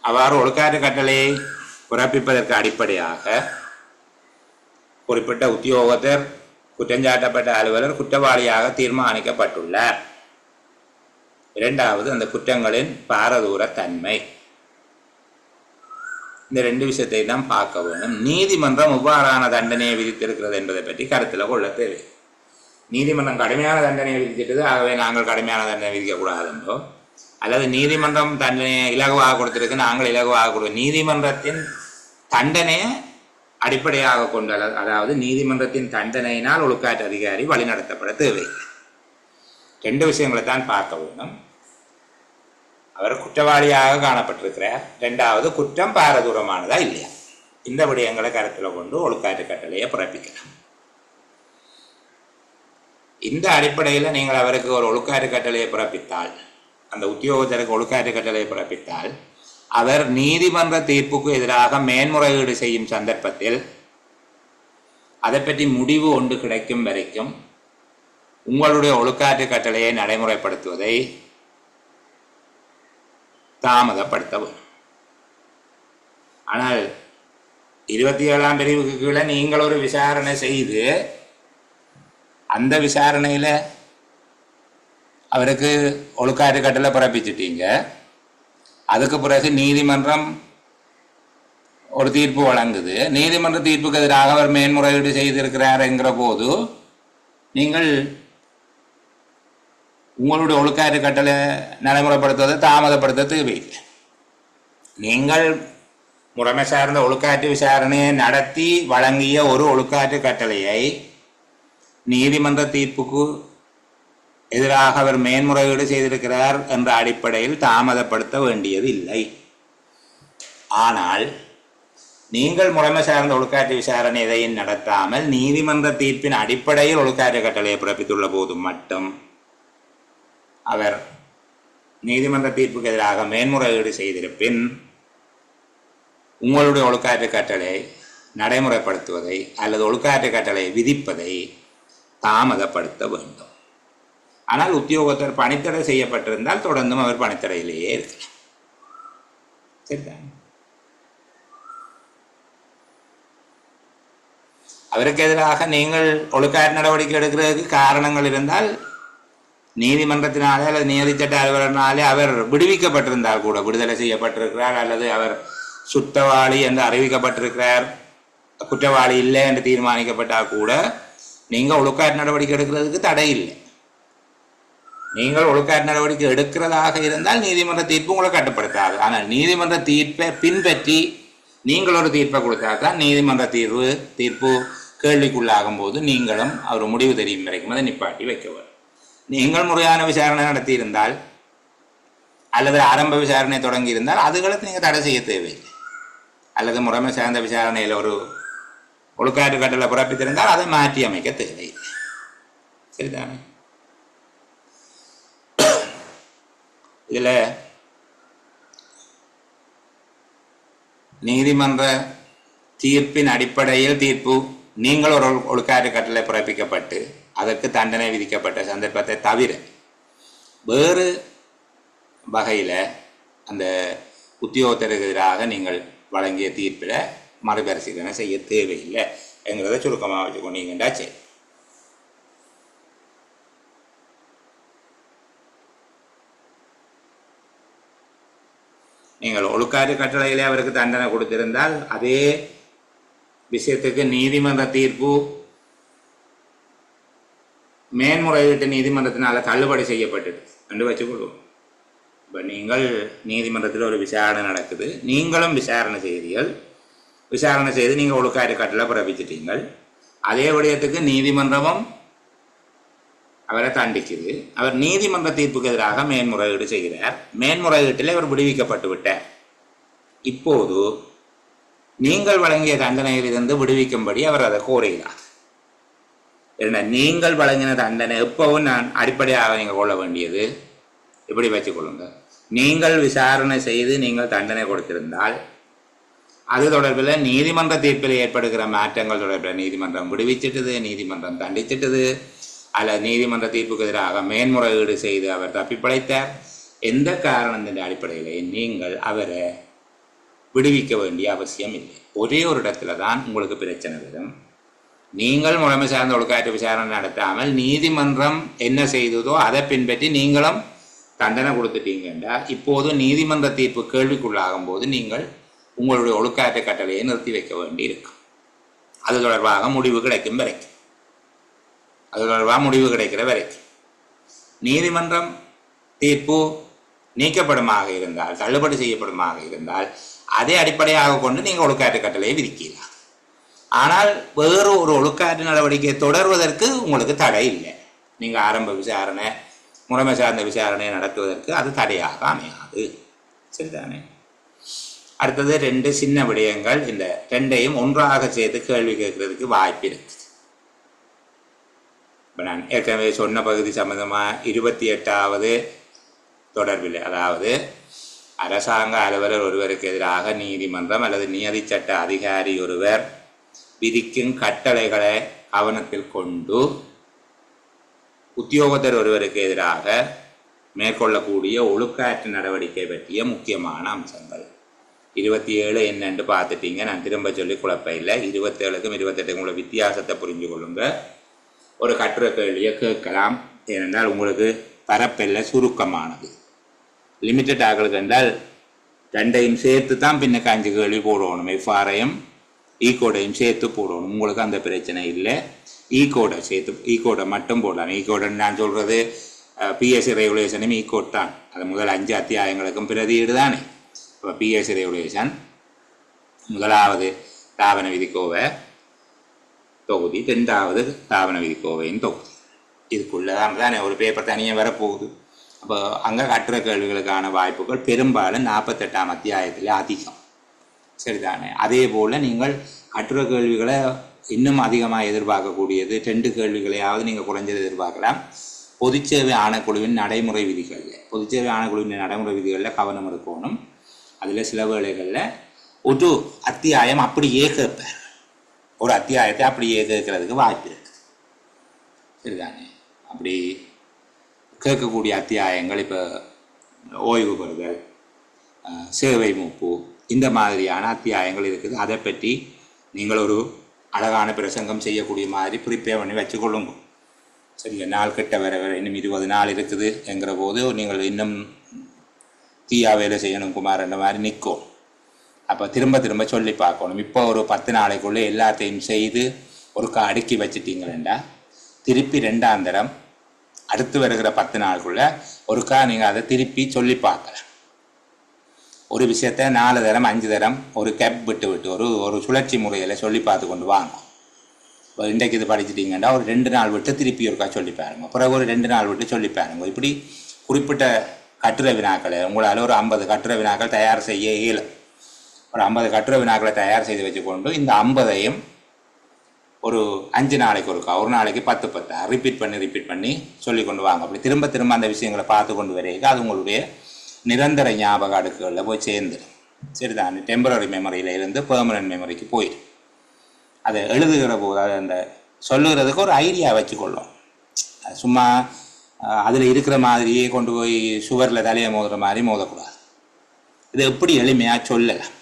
அவ்வாறு ஒழுக்காற்று கட்டளையை பிறப்பிப்பதற்கு அடிப்படையாக குறிப்பிட்ட உத்தியோகத்தர் குற்றஞ்சாட்டப்பட்ட அலுவலர் குற்றவாளியாக தீர்மானிக்கப்பட்டுள்ளார். இரண்டாவது, அந்த குற்றங்களின் பாரதூர தன்மை. இந்த ரெண்டு விஷயத்தை தான் பார்க்க வேணும். நீதிமன்றம் எவ்வாறான தண்டனையை விதித்திருக்கிறது என்பதை பற்றி கருத்தில் கொள்ள தேவை. நீதிமன்றம் கடுமையான தண்டனையை விதித்திட்டது, ஆகவே நாங்கள் கடுமையான தண்டனை விதிக்கக்கூடாதுன்றோ, அல்லது நீதிமன்றம் தண்டனையை இலகுவாக கொடுத்திருக்கு நாங்கள் இலகுவாக கொடுக்க, நீதிமன்றத்தின் தண்டனையை அடிப்படையாக கொண்டு, அதாவது நீதிமன்றத்தின் தண்டனையினால் ஒழுக்காற்று அதிகாரி வழிநடத்தப்பட தேவையில்லை. ரெண்டு விஷயங்களை தான் பார்க்க வேணும். அவர் குற்றவாளியாக காணப்பட்டிருக்கிறார், ரெண்டாவது குற்றம் பாரதூரமானதா இல்லையா, இந்த விடயங்களை கருத்தில் கொண்டு ஒழுக்காற்று கட்டளையை பிறப்பிக்கலாம். இந்த அடிப்படையில் நீங்கள் அவருக்கு ஒரு ஒழுக்காற்று கட்டளையை பிறப்பித்தால், அந்த உத்தியோகத்தருக்கு ஒழுக்காற்று கட்டளையை பிறப்பித்தால், அவர் நீதிமன்ற தீர்ப்புக்கு எதிராக மேன்முறையீடு செய்யும் சந்தர்ப்பத்தில் அதை பற்றி முடிவு ஒன்று கிடைக்கும் வரைக்கும் உங்களுடைய ஒழுக்காற்று கட்டளையை நடைமுறைப்படுத்துவதை தாமதப்படுத்த வேண்டும். ஆனால் 27ஆம் பிரிவுக்கு கீழே நீங்கள் ஒரு விசாரணை செய்து அந்த விசாரணையில் அவருக்கு ஒழுக்காற்று கட்டளை பிறப்பிச்சிட்டீங்க, அதுக்கு பிறகு நீதிமன்றம் ஒரு தீர்ப்பு வழங்குது, நீதிமன்ற தீர்ப்புக்கு எதிராக அவர் மேன்முறையீடு செய்திருக்கிறார் என்கிற போது நீங்கள் உங்களுடைய ஒழுக்காற்று கட்டளை நடைமுறைப்படுத்துவதை தாமதப்படுத்த தேவையில்லை. நீங்கள் முறைமை சார்ந்த ஒழுக்காற்று விசாரணையை நடத்தி வழங்கிய ஒரு ஒழுக்காற்று கட்டளையை நீதிமன்ற தீர்ப்புக்கு எதிராக அவர் மேன்முறையீடு செய்திருக்கிறார் என்ற அடிப்படையில் தாமதப்படுத்த வேண்டியது இல்லை. ஆனால் நீங்கள் முறைமை சார்ந்த ஒழுக்காற்று விசாரணை எதையும் நடத்தாமல் நீதிமன்ற தீர்ப்பின் அடிப்படையில் ஒழுக்காற்று கட்டளையை பிறப்பித்துள்ள போது மட்டும் அவர் நீதிமன்ற தீர்ப்புக்கு எதிராக மேன்முறையீடு செய்திருப்பின் உங்களுடைய ஒழுக்காற்று கட்டளை நடைமுறைப்படுத்துவதை அல்லது ஒழுக்காற்று கட்டளை விதிப்பதை தாமதப்படுத்த வேண்டும். ஆனால் உத்தியோகத்தர் பணித்தடை செய்யப்பட்டிருந்தால் தொடர்ந்தும் அவர் பணித்தடையிலேயே இருக்கலாம். சரிதான்? அவருக்கு எதிராக நீங்கள் ஒழுக்காற்று நடவடிக்கை எடுக்கிறதுக்கு காரணங்கள் இருந்தால் நீதிமன்றத்தினாலே அல்லது நீதிச்சட்ட அலுவலர்னாலே அவர் விடுவிக்கப்பட்டிருந்தால் கூட, விடுதலை செய்யப்பட்டிருக்கிறார் அல்லது அவர் சுத்தவாளி என்று அறிவிக்கப்பட்டிருக்கிறார், குற்றவாளி இல்லை என்று தீர்மானிக்கப்பட்டால் கூட நீங்கள் ஒழுக்காற்று நடவடிக்கை எடுக்கிறதுக்கு தடை இல்லை. நீங்கள் ஒழுக்காற்று நடவடிக்கை எடுக்கிறதாக இருந்தால் நீதிமன்ற தீர்ப்பு உங்களை கட்டுப்படுத்தாது. ஆனால் நீதிமன்ற தீர்ப்பை பின்பற்றி நீங்கள் ஒரு தீர்ப்பை கொடுத்தா தான் நீதிமன்ற தீர்ப்பு கேள்விக்குள்ளாகும் போது நீங்களும் அவர் முடிவு தெரியும் வரைக்கும் அதை நிப்பாட்டி வைக்கவர். நீங்கள் முறையான விசாரணை நடத்தியிருந்தால் அல்லது ஆரம்ப விசாரணை தொடங்கி இருந்தால் அதுகளுக்கு நீங்கள் தடை செய்ய தேவையில்லை. அல்லது முறைமை சார்ந்த விசாரணையில் ஒரு ஒழுக்காற்று கட்டளை பிறப்பித்திருந்தால் அதை மாற்றி அமைக்க தேவையில்லை. சரிதானே? இதில் நீதிமன்ற தீர்ப்பின் அடிப்படையில் தீர்ப்பு நீங்கள் ஒரு ஒழுக்காற்று கட்டளை பிறப்பிக்கப்பட்டு அதற்கு தண்டனை விதிக்கப்பட்ட சந்தர்ப்பத்தை தவிர வேறு வகையில் அந்த உத்தியோகத்தருக்கு எதிராக நீங்கள் வழங்கிய தீர்ப்பில் மறுபரிசீலனை செய்ய தேவையில்லை என்கிறத சுருக்கமாக வச்சுக்கொண்டீங்கண்டா சரி. நீங்கள் ஒழுக்காற்று கட்டளையிலே அவருக்கு தண்டனை கொடுத்திருந்தால் அதே விஷயத்துக்கு நீதிமன்ற தீர்ப்பு மேன்முறையீட்டு நீதிமன்றத்தினால் தள்ளுபடி செய்யப்பட்டது என்று வச்சுக்கொள்வோம். இப்போ நீங்கள் நீதிமன்றத்தில் ஒரு விசாரணை நடக்குது, நீங்களும் விசாரணை செய்து நீங்கள் ஒழுக்காற்று கட்டளை பிறப்பிச்சிட்டீங்கள். அதே விடயத்துக்கு நீதிமன்றமும் அவரை தண்டிக்குது. அவர் நீதிமன்ற தீர்ப்புக்கு எதிராக மேன்முறையீடு செய்கிறார். மேன்முறையீட்டில் அவர் விடுவிக்கப்பட்டு விட்டார். இப்போது நீங்கள் வழங்கிய தண்டனையிலிருந்து விடுவிக்கும்படி அவர் அதை கோருகிறார். என்ன, நீங்கள் வழங்கின தண்டனை எப்பவும் நான் அடிப்படையாக நீங்கள் கொள்ள வேண்டியது இப்படி வச்சுக்கொள்ளுங்க. நீங்கள் விசாரணை செய்து நீங்கள் தண்டனை கொடுத்திருந்தால் அது தொடர்பில் நீதிமன்ற தீர்ப்பில் ஏற்படுகிற மாற்றங்கள் தொடர்பில் நீதிமன்றம் விடுவிச்சிட்டது, நீதிமன்றம் தண்டிச்சிட்டது, அல்லது நீதிமன்ற தீர்ப்புக்கு எதிராக மேன்முறையீடு செய்து அவர் தப்பி பிழைத்தார், எந்த காரணத்தின் அடிப்படையிலே நீங்கள் அவரை விடுவிக்க வேண்டிய அவசியம் இல்லை. ஒரே ஒரு இடத்துல தான் உங்களுக்கு பிரச்சனை வரும். நீங்கள் முறைமை சார்ந்த ஒழுக்காற்று விசாரணை நடத்தாமல் நீதிமன்றம் என்ன செய்ததோ அதை பின்பற்றி நீங்களும் தண்டனை கொடுத்துட்டீங்கன்னா இப்போது நீதிமன்ற தீர்ப்பு கேள்விக்குள்ளாகும் போது நீங்கள் உங்களுடைய ஒழுக்காற்று கட்டளையை நிறுத்தி வைக்க வேண்டி இருக்கும். அது தொடர்பாக முடிவு கிடைக்கிற வரைக்கும் நீதிமன்றம் தீர்ப்பு நீக்கப்படுமாக இருந்தால், தள்ளுபடி செய்யப்படுமாக இருந்தால் அதை அடிப்படையாக கொண்டு நீங்கள் ஒழுக்காற்று கட்டளையை விதிக்கலாம். ஆனால் வேறு ஒரு ஒழுக்காற்று நடவடிக்கையை தொடர்வதற்கு உங்களுக்கு தடை இல்லை. நீங்கள் ஆரம்ப விசாரணை, முறைமை சார்ந்த விசாரணையை நடத்துவதற்கு அது தடையாக அமையாது. சரிதானே? அடுத்தது 2 சின்ன விடயங்கள். இந்த 2ஐயும் ஒன்றாக சேர்த்து கேள்வி கேட்கறதுக்கு வாய்ப்பு இருக்குது. இப்போ நான் ஏற்கனவே சொன்ன பகுதி சம்பந்தமாக 28வது தொடர்பில், அதாவது அரசாங்க அலுவலர் ஒருவருக்கு எதிராக நீதிமன்றம் அல்லது நியதி சட்ட அதிகாரி ஒருவர் விதிக்கும் கட்டளைகளை கவனத்தில் கொண்டு உத்தியோகத்தர் ஒருவருக்கு எதிராக மேற்கொள்ளக்கூடிய ஒழுக்காற்று நடவடிக்கை பற்றிய முக்கியமான அம்சங்கள். 27 என்னென்று பார்த்துட்டீங்க, நான் திரும்ப சொல்லி குழப்ப இல்லை. 27க்கும் 28க்கும் உள்ள வித்தியாசத்தை புரிஞ்சு கொள்ளுங்க. ஒரு கட்டுரை கேள்வியை கேட்கலாம், ஏனென்றால் உங்களுக்கு பரப்பெல்ல சுருக்கமானது. லிமிட்டட் ஆகிறது என்றால் 2ஐயும் சேர்த்து தான் பின்னுக்கு 5 கேள்வி போடணும். எஃப்ஆரையும் ஈகோடையும் சேர்த்து போடணும். உங்களுக்கு அந்த பிரச்சனை இல்லை. ஈகோடை மட்டும் போடலாம். ஈகோடுன்னு நான் சொல்கிறது பிஎஸ்சி ரெகுலேஷனும் ஈகோட் தான். அது முதல் 5 அத்தியாயங்களுக்கும் பிரதியீடு தானே. இப்போ பிஎஸ்சி ரெகுலேஷன் முதலாவது தாவன விதிக்கோவை தொகுதி, 2வது தாவன விதிக்கோவையின் தொகுதி. இதுக்குள்ளே தானே ஒரு பேப்பர் தனியாக வரப்போகுது. அப்போ அங்கே கட்டுரை கேள்விகளுக்கான வாய்ப்புகள் பெரும்பாலும் 48ஆம் அத்தியாயத்தில் அதிகம். சரிதானே? அதே போல் நீங்கள் கட்டுரை கேள்விகளை இன்னும் அதிகமாக எதிர்பார்க்கக்கூடியது 2 கேள்விகளையாவது நீங்கள் குறைஞ்சது எதிர்பார்க்கலாம். பொதுச்சேவை ஆணைக்குழுவின் நடைமுறை விதிகளில், பொதுச்சேவை ஆணைக்குழுவின் நடைமுறை விதிகளில் கவனம் இருக்கணும். அதில் சில வேளைகளில் ஒரு அத்தியாயம் அப்படியே கேட்பார், ஒரு அத்தியாயத்தை அப்படியே கேட்கறதுக்கு வாய்ப்பு இருக்குது. சரிதானே? அப்படி கேட்கக்கூடிய அத்தியாயங்கள் இப்போ ஓய்வு பெறுதல், சேவை மூப்பு, இந்த மாதிரியான அத்தியாயங்கள் இருக்குது. அதை பற்றி நீங்கள் ஒரு அழகான பிரசங்கம் செய்யக்கூடிய மாதிரி ப்ரிப்பேர் பண்ணி வச்சுக்கொள்ளுங்க. சரிங்க? நாள் கிட்ட வர இன்னும் 20 நாள் இருக்குது என்கிற போது நீங்கள் இன்னும் தீயா வேலை செய்யணும் குமார்ன்ற மாதிரி நிற்கும். அப்போ திரும்ப சொல்லி பார்க்கணும். இப்போ ஒரு 10 நாளைக்குள்ளே எல்லாத்தையும் செய்து ஒருக்கா அடுக்கி வச்சுட்டீங்களா, திருப்பி 2ஆம் தரம் அடுத்து வருகிற 10 நாளுக்குள்ளே ஒருக்கா நீங்கள் அதை திருப்பி சொல்லி பார்க்கலாம். ஒரு விஷயத்தை 4 தரம் 5 தரம் ஒரு கேப் விட்டு ஒரு சுழற்சி முறையில் சொல்லி பார்த்து கொண்டு வாங்க. இப்போ இன்றைக்கு இது படிச்சுட்டிங்கன்னா ஒரு 2 நாள் விட்டு திருப்பி ஒருக்கா சொல்லி பாருங்க, பிறகு ஒரு 2 நாள் விட்டு சொல்லி பாருங்க. இப்படி குறிப்பிட்ட கட்டுரை வினாக்களை உங்களால் ஒரு 50 கட்டுரை வினாக்கள் தயார் செய்ய இயலும். ஒரு 50 கட்டுரை வினாக்களை தயார் செய்து வச்சுக்கொண்டு இந்த 50ஐயும் ஒரு 5 நாளைக்கு ஒருக்கா, ஒரு நாளைக்கு 10 ரிப்பீட் பண்ணி சொல்லி கொண்டு வாங்க. அப்படி திரும்ப அந்த விஷயங்களை பார்த்து கொண்டு வரைக்கும் அது உங்களுடைய நிரந்தர ஞாபக அடுக்குகளில் போய் சேர்ந்துடும். சரிதான், டெம்பரரி மெமரியில இருந்து பெர்மனன்ட் மெமரிக்கு போயிடும். அதை எழுதுகிற போது அதை அந்த சொல்லுகிறதுக்கு ஒரு ஐடியா வச்சுக்கொள்ளும். சும்மா அதில் இருக்கிற மாதிரியே கொண்டு போய் சுவரில் தலையை மோதுற மாதிரி மோதக்கூடாது. இது எப்படி எளிமையாக சொல்லலாம்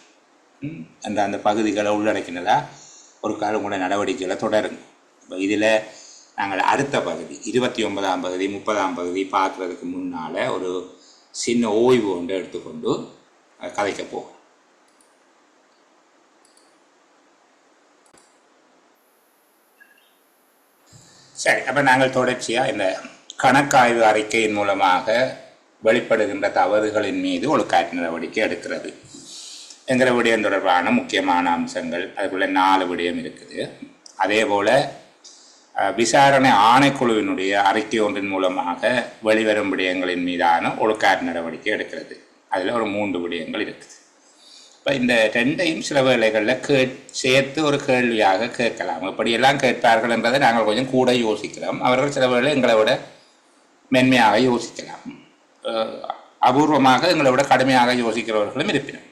என்ற அந்த பகுதிகளை உள்ளடக்கினதா ஒரு காலம் கூட நடவடிக்கைகளை தொடருங்க. இப்போ இதில் நாங்கள் அடுத்த பகுதி 29ஆம் பகுதி 30ஆம் பகுதி பார்க்குறதுக்கு முன்னால் ஒரு சின்ன ஓய்வு ஒன்று எடுத்துக்கொண்டு கதைக்க போகும். சரி, அப்போ நாங்கள் தொடர்ச்சியாக இந்த கணக்காய்வு அறிக்கையின் மூலமாக வெளிப்படுகின்ற தவறுகளின் மீது ஒழுக்காற்று நடவடிக்கை எடுக்கிறது என்கிற விடயம் தொடர்பான முக்கியமான அம்சங்கள் அதுக்குள்ளே 4 விடயம் இருக்குது. அதே போல் விசாரணை ஆணைக்குழுவினுடைய அறிக்கை ஒன்றின் மூலமாக வெளிவரும் விடயங்களின் மீதான ஒழுக்காற்று நடவடிக்கை எடுக்கிறது. அதில் ஒரு 3 விடயங்கள் இருக்குது. இப்போ இந்த ரெண்டையும் சில வேளைகளில் சேர்த்து ஒரு கேள்வியாக கேட்கலாம். இப்படியெல்லாம் கேட்பார்கள் என்பதை நாங்கள் கொஞ்சம் கூட யோசிக்கிறோம். அவர்கள் சில வேளை எங்களை விட மென்மையாக யோசிக்கலாம், அபூர்வமாக எங்களை விட கடுமையாக யோசிக்கிறவர்களும் இருப்பினும்.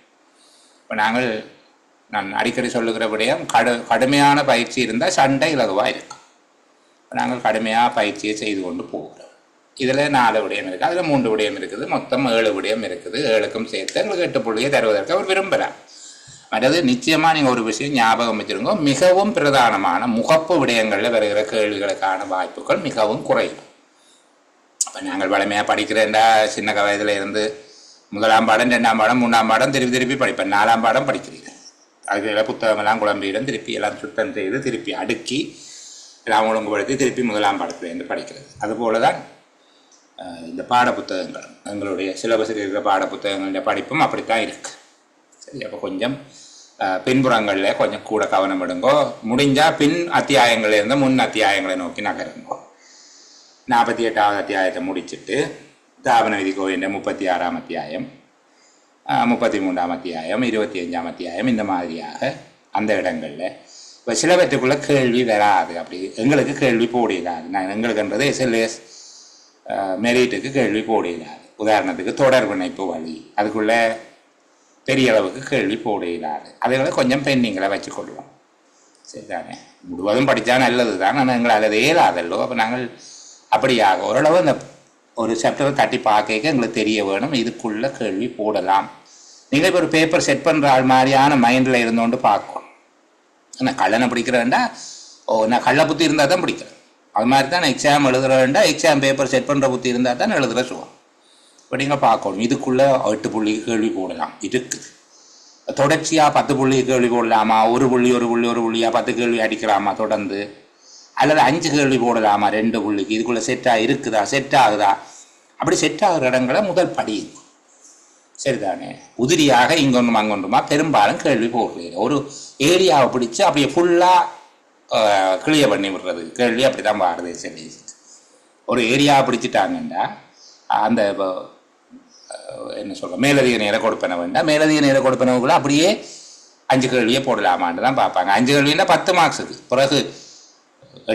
இப்போ நான் அடிக்கடி சொல்லுகிற விடயம் கடுமையான பயிற்சி இருந்தால் சண்டை இலகுவாக இருக்கும். இப்போ நாங்கள் கடுமையாக பயிற்சியை செய்து கொண்டு போகிறோம். இதில் 4 விடயம் இருக்குது, அதில் 3 விடயம் இருக்குது, மொத்தம் 7 விடயம் இருக்குது. 7க்கும் சேர்த்து எங்களுக்கு 8 புள்ளியை தருவதற்கு அவர் விரும்புகிறார். மற்றது நிச்சயமாக நீங்கள் ஒரு விஷயம் ஞாபகம் வச்சுருங்க, மிகவும் பிரதானமான முகப்பு விடயங்களில் வருகிற கேள்விகளுக்கான வாய்ப்புகள் மிகவும் குறையும். அப்போ நாங்கள் வலிமையாக படிக்கிறேன்டா சின்ன வயதில் இருந்து 1ஆம் பாடம் 2ஆம் பாடம் 3ஆம் பாடம் திருப்பி படிப்பேன். 4ஆம் பாடம் படிக்கிறீங்க, அதுக்கு புத்தகமெல்லாம் குழம்பியிடம் திருப்பி எல்லாம் சுத்தம் செய்து திருப்பி அடுக்கி எல்லாம் ஒழுங்குபடுத்தி திருப்பி 1ஆம் பாடத்திலேருந்து படிக்கிறது. அதுபோல தான் இந்த பாடப்புத்தகங்கள், எங்களுடைய சிலபஸில் இருக்கிற பாடப்புத்தகங்களுடைய படிப்பும் அப்படித்தான் இருக்குது. சரி, அப்போ கொஞ்சம் பின்புறங்களில் கொஞ்சம் கூட கவனம் எடுங்கோ. முடிஞ்சால் பின் அத்தியாயங்கள்லேருந்து முன் அத்தியாயங்களை நோக்கி நகருங்கோ. 48வது அத்தியாயத்தை முடிச்சுட்டு தாபன விதி கோவிலின் 36ஆம் அத்தியாயம், 33ஆம் அத்தியாயம், 25ஆம் அத்தியாயம், இந்த மாதிரியாக அந்த இடங்களில் இப்போ சிலவற்றுக்குள்ளே கேள்வி வராது. அப்படி எங்களுக்கு கேள்வி போடிடாது. எங்களுக்குன்றது எஸ்எல்எஸ் மெரிட்டுக்கு கேள்வி போடிடாது. உதாரணத்துக்கு தொடர் இணைப்பு வழி, அதுக்குள்ளே பெரிய அளவுக்கு கேள்வி போடிடாது. அதுகளை கொஞ்சம் பெண்டிங்களை வச்சுக்கொள்வோம். சரிதானே, முழுவதும் படித்தா நல்லது தான், ஆனால் எங்களால் அது இயலாதல்லோ. அப்போ நாங்கள் அப்படியாக ஓரளவு அந்த ஒரு சாப்டரை தட்டி பார்க்க எங்களுக்கு தெரிய வேணும், இதுக்குள்ளே கேள்வி போடலாம். நீங்கள் இப்போ ஒரு பேப்பர் செட் பண்ணுற ஆள் மாதிரியான மைண்டில் இருந்தோண்டு பார்க்கணும். நான் கள்ளனை பிடிக்கிறேன்டா, நான் கள்ள புத்தி இருந்தால் தான் பிடிக்கிறேன். அது மாதிரி தான் நான் எக்ஸாம் எழுதுறேன்டா, எக்ஸாம் பேப்பர் செட் பண்ணுற புத்தி இருந்தால் தான் எழுதுகிற சுகம். இப்போ நீங்கள் பார்க்கணும், இதுக்குள்ளே 8 புள்ளிக்கு கேள்வி போடலாம் இருக்குது. தொடர்ச்சியாக 10 புள்ளிக்கு கேள்வி போடலாமா, ஒரு புள்ளியாக 10 கேள்வி அடிக்கலாமா தொடர்ந்து, அல்லது 5 கேள்வி போடலாமா 2 புள்ளிக்கு. இதுக்குள்ளே செட்டாக இருக்குதா, செட் ஆகுதா? அப்படி செட் ஆகிற இடங்களை முதல் படி. சரிதானே, உதிரியாக இங்கொன்றும் அங்கொன்றுமா பெரும்பாலும் கேள்வி போடுறது. ஒரு ஏரியாவை பிடிச்சி அப்படியே ஃபுல்லாக கிளியர் பண்ணி விடுறது கேள்வி அப்படி தான் பாடுது. சரி, ஒரு ஏரியாவை பிடிச்சிட்டாங்கன்னா அந்த என்ன சொல்கிற மேலதிக நேரம் கொடுப்பன வேண்டாம், மேலதிக நேரம் கொடுப்பனவுக்குள்ள அப்படியே 5 கேள்வியே போடலாமான்னு தான் பார்ப்பாங்க. 5 கேள்வின்னா 10 மார்க்ஸுக்கு, பிறகு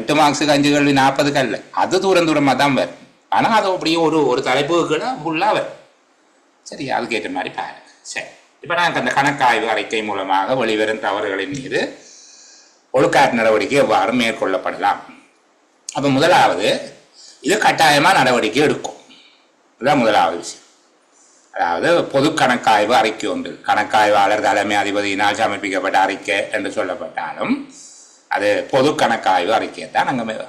8 மார்க்ஸுக்கு 5 கேள்வி 40 அல்ல, அது தூரமாக தான் வரும். ஆனால் அது அப்படியே ஒரு தலைப்புக்குள்ள ஃபுல்லாக வரும். சரி, அதுக்கேற்ற மாதிரி பாருங்க. சரி, இப்போ நாங்கள் அந்த கணக்காய்வு அறிக்கை மூலமாக வெளிவரும் தவறுகளின் மீது ஒழுக்காற்று நடவடிக்கை எவ்வாறு மேற்கொள்ளப்படலாம். அப்போ முதலாவது, இது கட்டாயமாக நடவடிக்கை எடுக்கும். இதுதான் முதலாவது விஷயம். அதாவது பொது கணக்காய்வு அறிக்கை ஒன்று, கணக்காய்வாளர் தலைமை அதிபதியினால் சமர்ப்பிக்கப்பட்ட அறிக்கை என்று சொல்லப்பட்டாலும் அது பொது கணக்காய்வு அறிக்கையை தான் நாங்கள்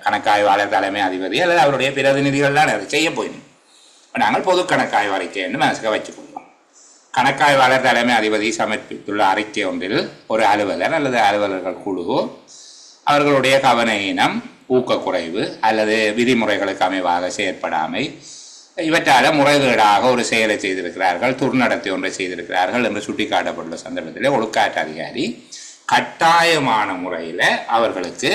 கணக்காய்வாளர் தலைமை அதிபதி அல்லது அவருடைய பிரதிநிதிகள் தான் அதை செய்ய போயிடும். நாங்கள் பொது கணக்காய்வு அறிக்கைன்னு மனசுக்க வச்சுக்கொள்வோம். கணக்காய்வாளர் தலைமை அதிபதி சமர்ப்பித்துள்ள அறிக்கை ஒன்றில் ஒரு அலுவலர் அல்லது அலுவலர்கள் குழு அவர்களுடைய கவனஈனம், ஊக்கக்குறைவு அல்லது விதிமுறைகளுக்கு அமைவாக செயற்படாமை, இவற்றால் முறைகேடாக ஒரு செயலை செய்திருக்கிறார்கள், துர்நடத்தை ஒன்றை செய்திருக்கிறார்கள் என்று சுட்டிக்காட்டப்பட்டுள்ள சந்தர்ப்பத்தில் ஒழுக்காற்று அதிகாரி கட்டாயமான முறையில் அவர்களுக்கு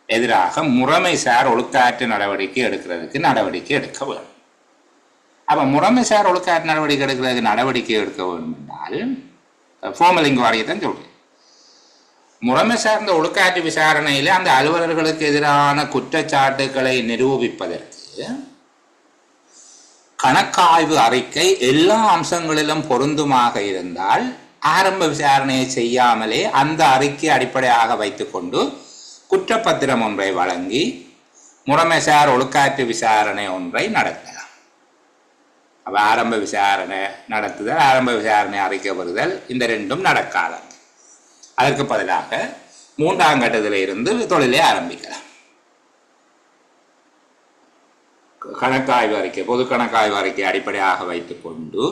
எதிராக முறைமைசார் ஒழுக்காற்று நடவடிக்கை எடுக்க வேண்டும். அப்போ முறைமைசார் ஒழுக்காற்று நடவடிக்கை எடுக்க வேண்டும் என்றால் ஃபார்மல் இன்குவாரியை தான் சொல்கிறேன். முறைமை சார்ந்த ஒழுக்காற்று விசாரணையில் அந்த அலுவலர்களுக்கு எதிரான குற்றச்சாட்டுக்களை நிரூபிப்பதற்கு கணக்காய்வு அறிக்கை எல்லா அம்சங்களிலும் பொருந்துமாக இருந்தால் ஆரம்ப விசாரணையை செய்யாமலே அந்த அறிக்கை அடிப்படையாக வைத்துக்கொண்டு குற்றப்பத்திரம் ஒன்றை வழங்கி முறைமைசார் ஒழுக்காற்று விசாரணை ஒன்றை நடத்தலாம். ஆரம்ப விசாரணை நடத்துதல், ஆரம்ப விசாரணை அறிக்கை வருதல், இந்த ரெண்டும் நடக்காது. அதற்கு பதிலாக 3ஆம் கட்டத்தில் இருந்து தொழிலை ஆரம்பிக்கலாம். கணக்காய்வு அறிக்கை, பொது கணக்காய்வு அறிக்கை அடிப்படையாக வைத்துக்கொண்டு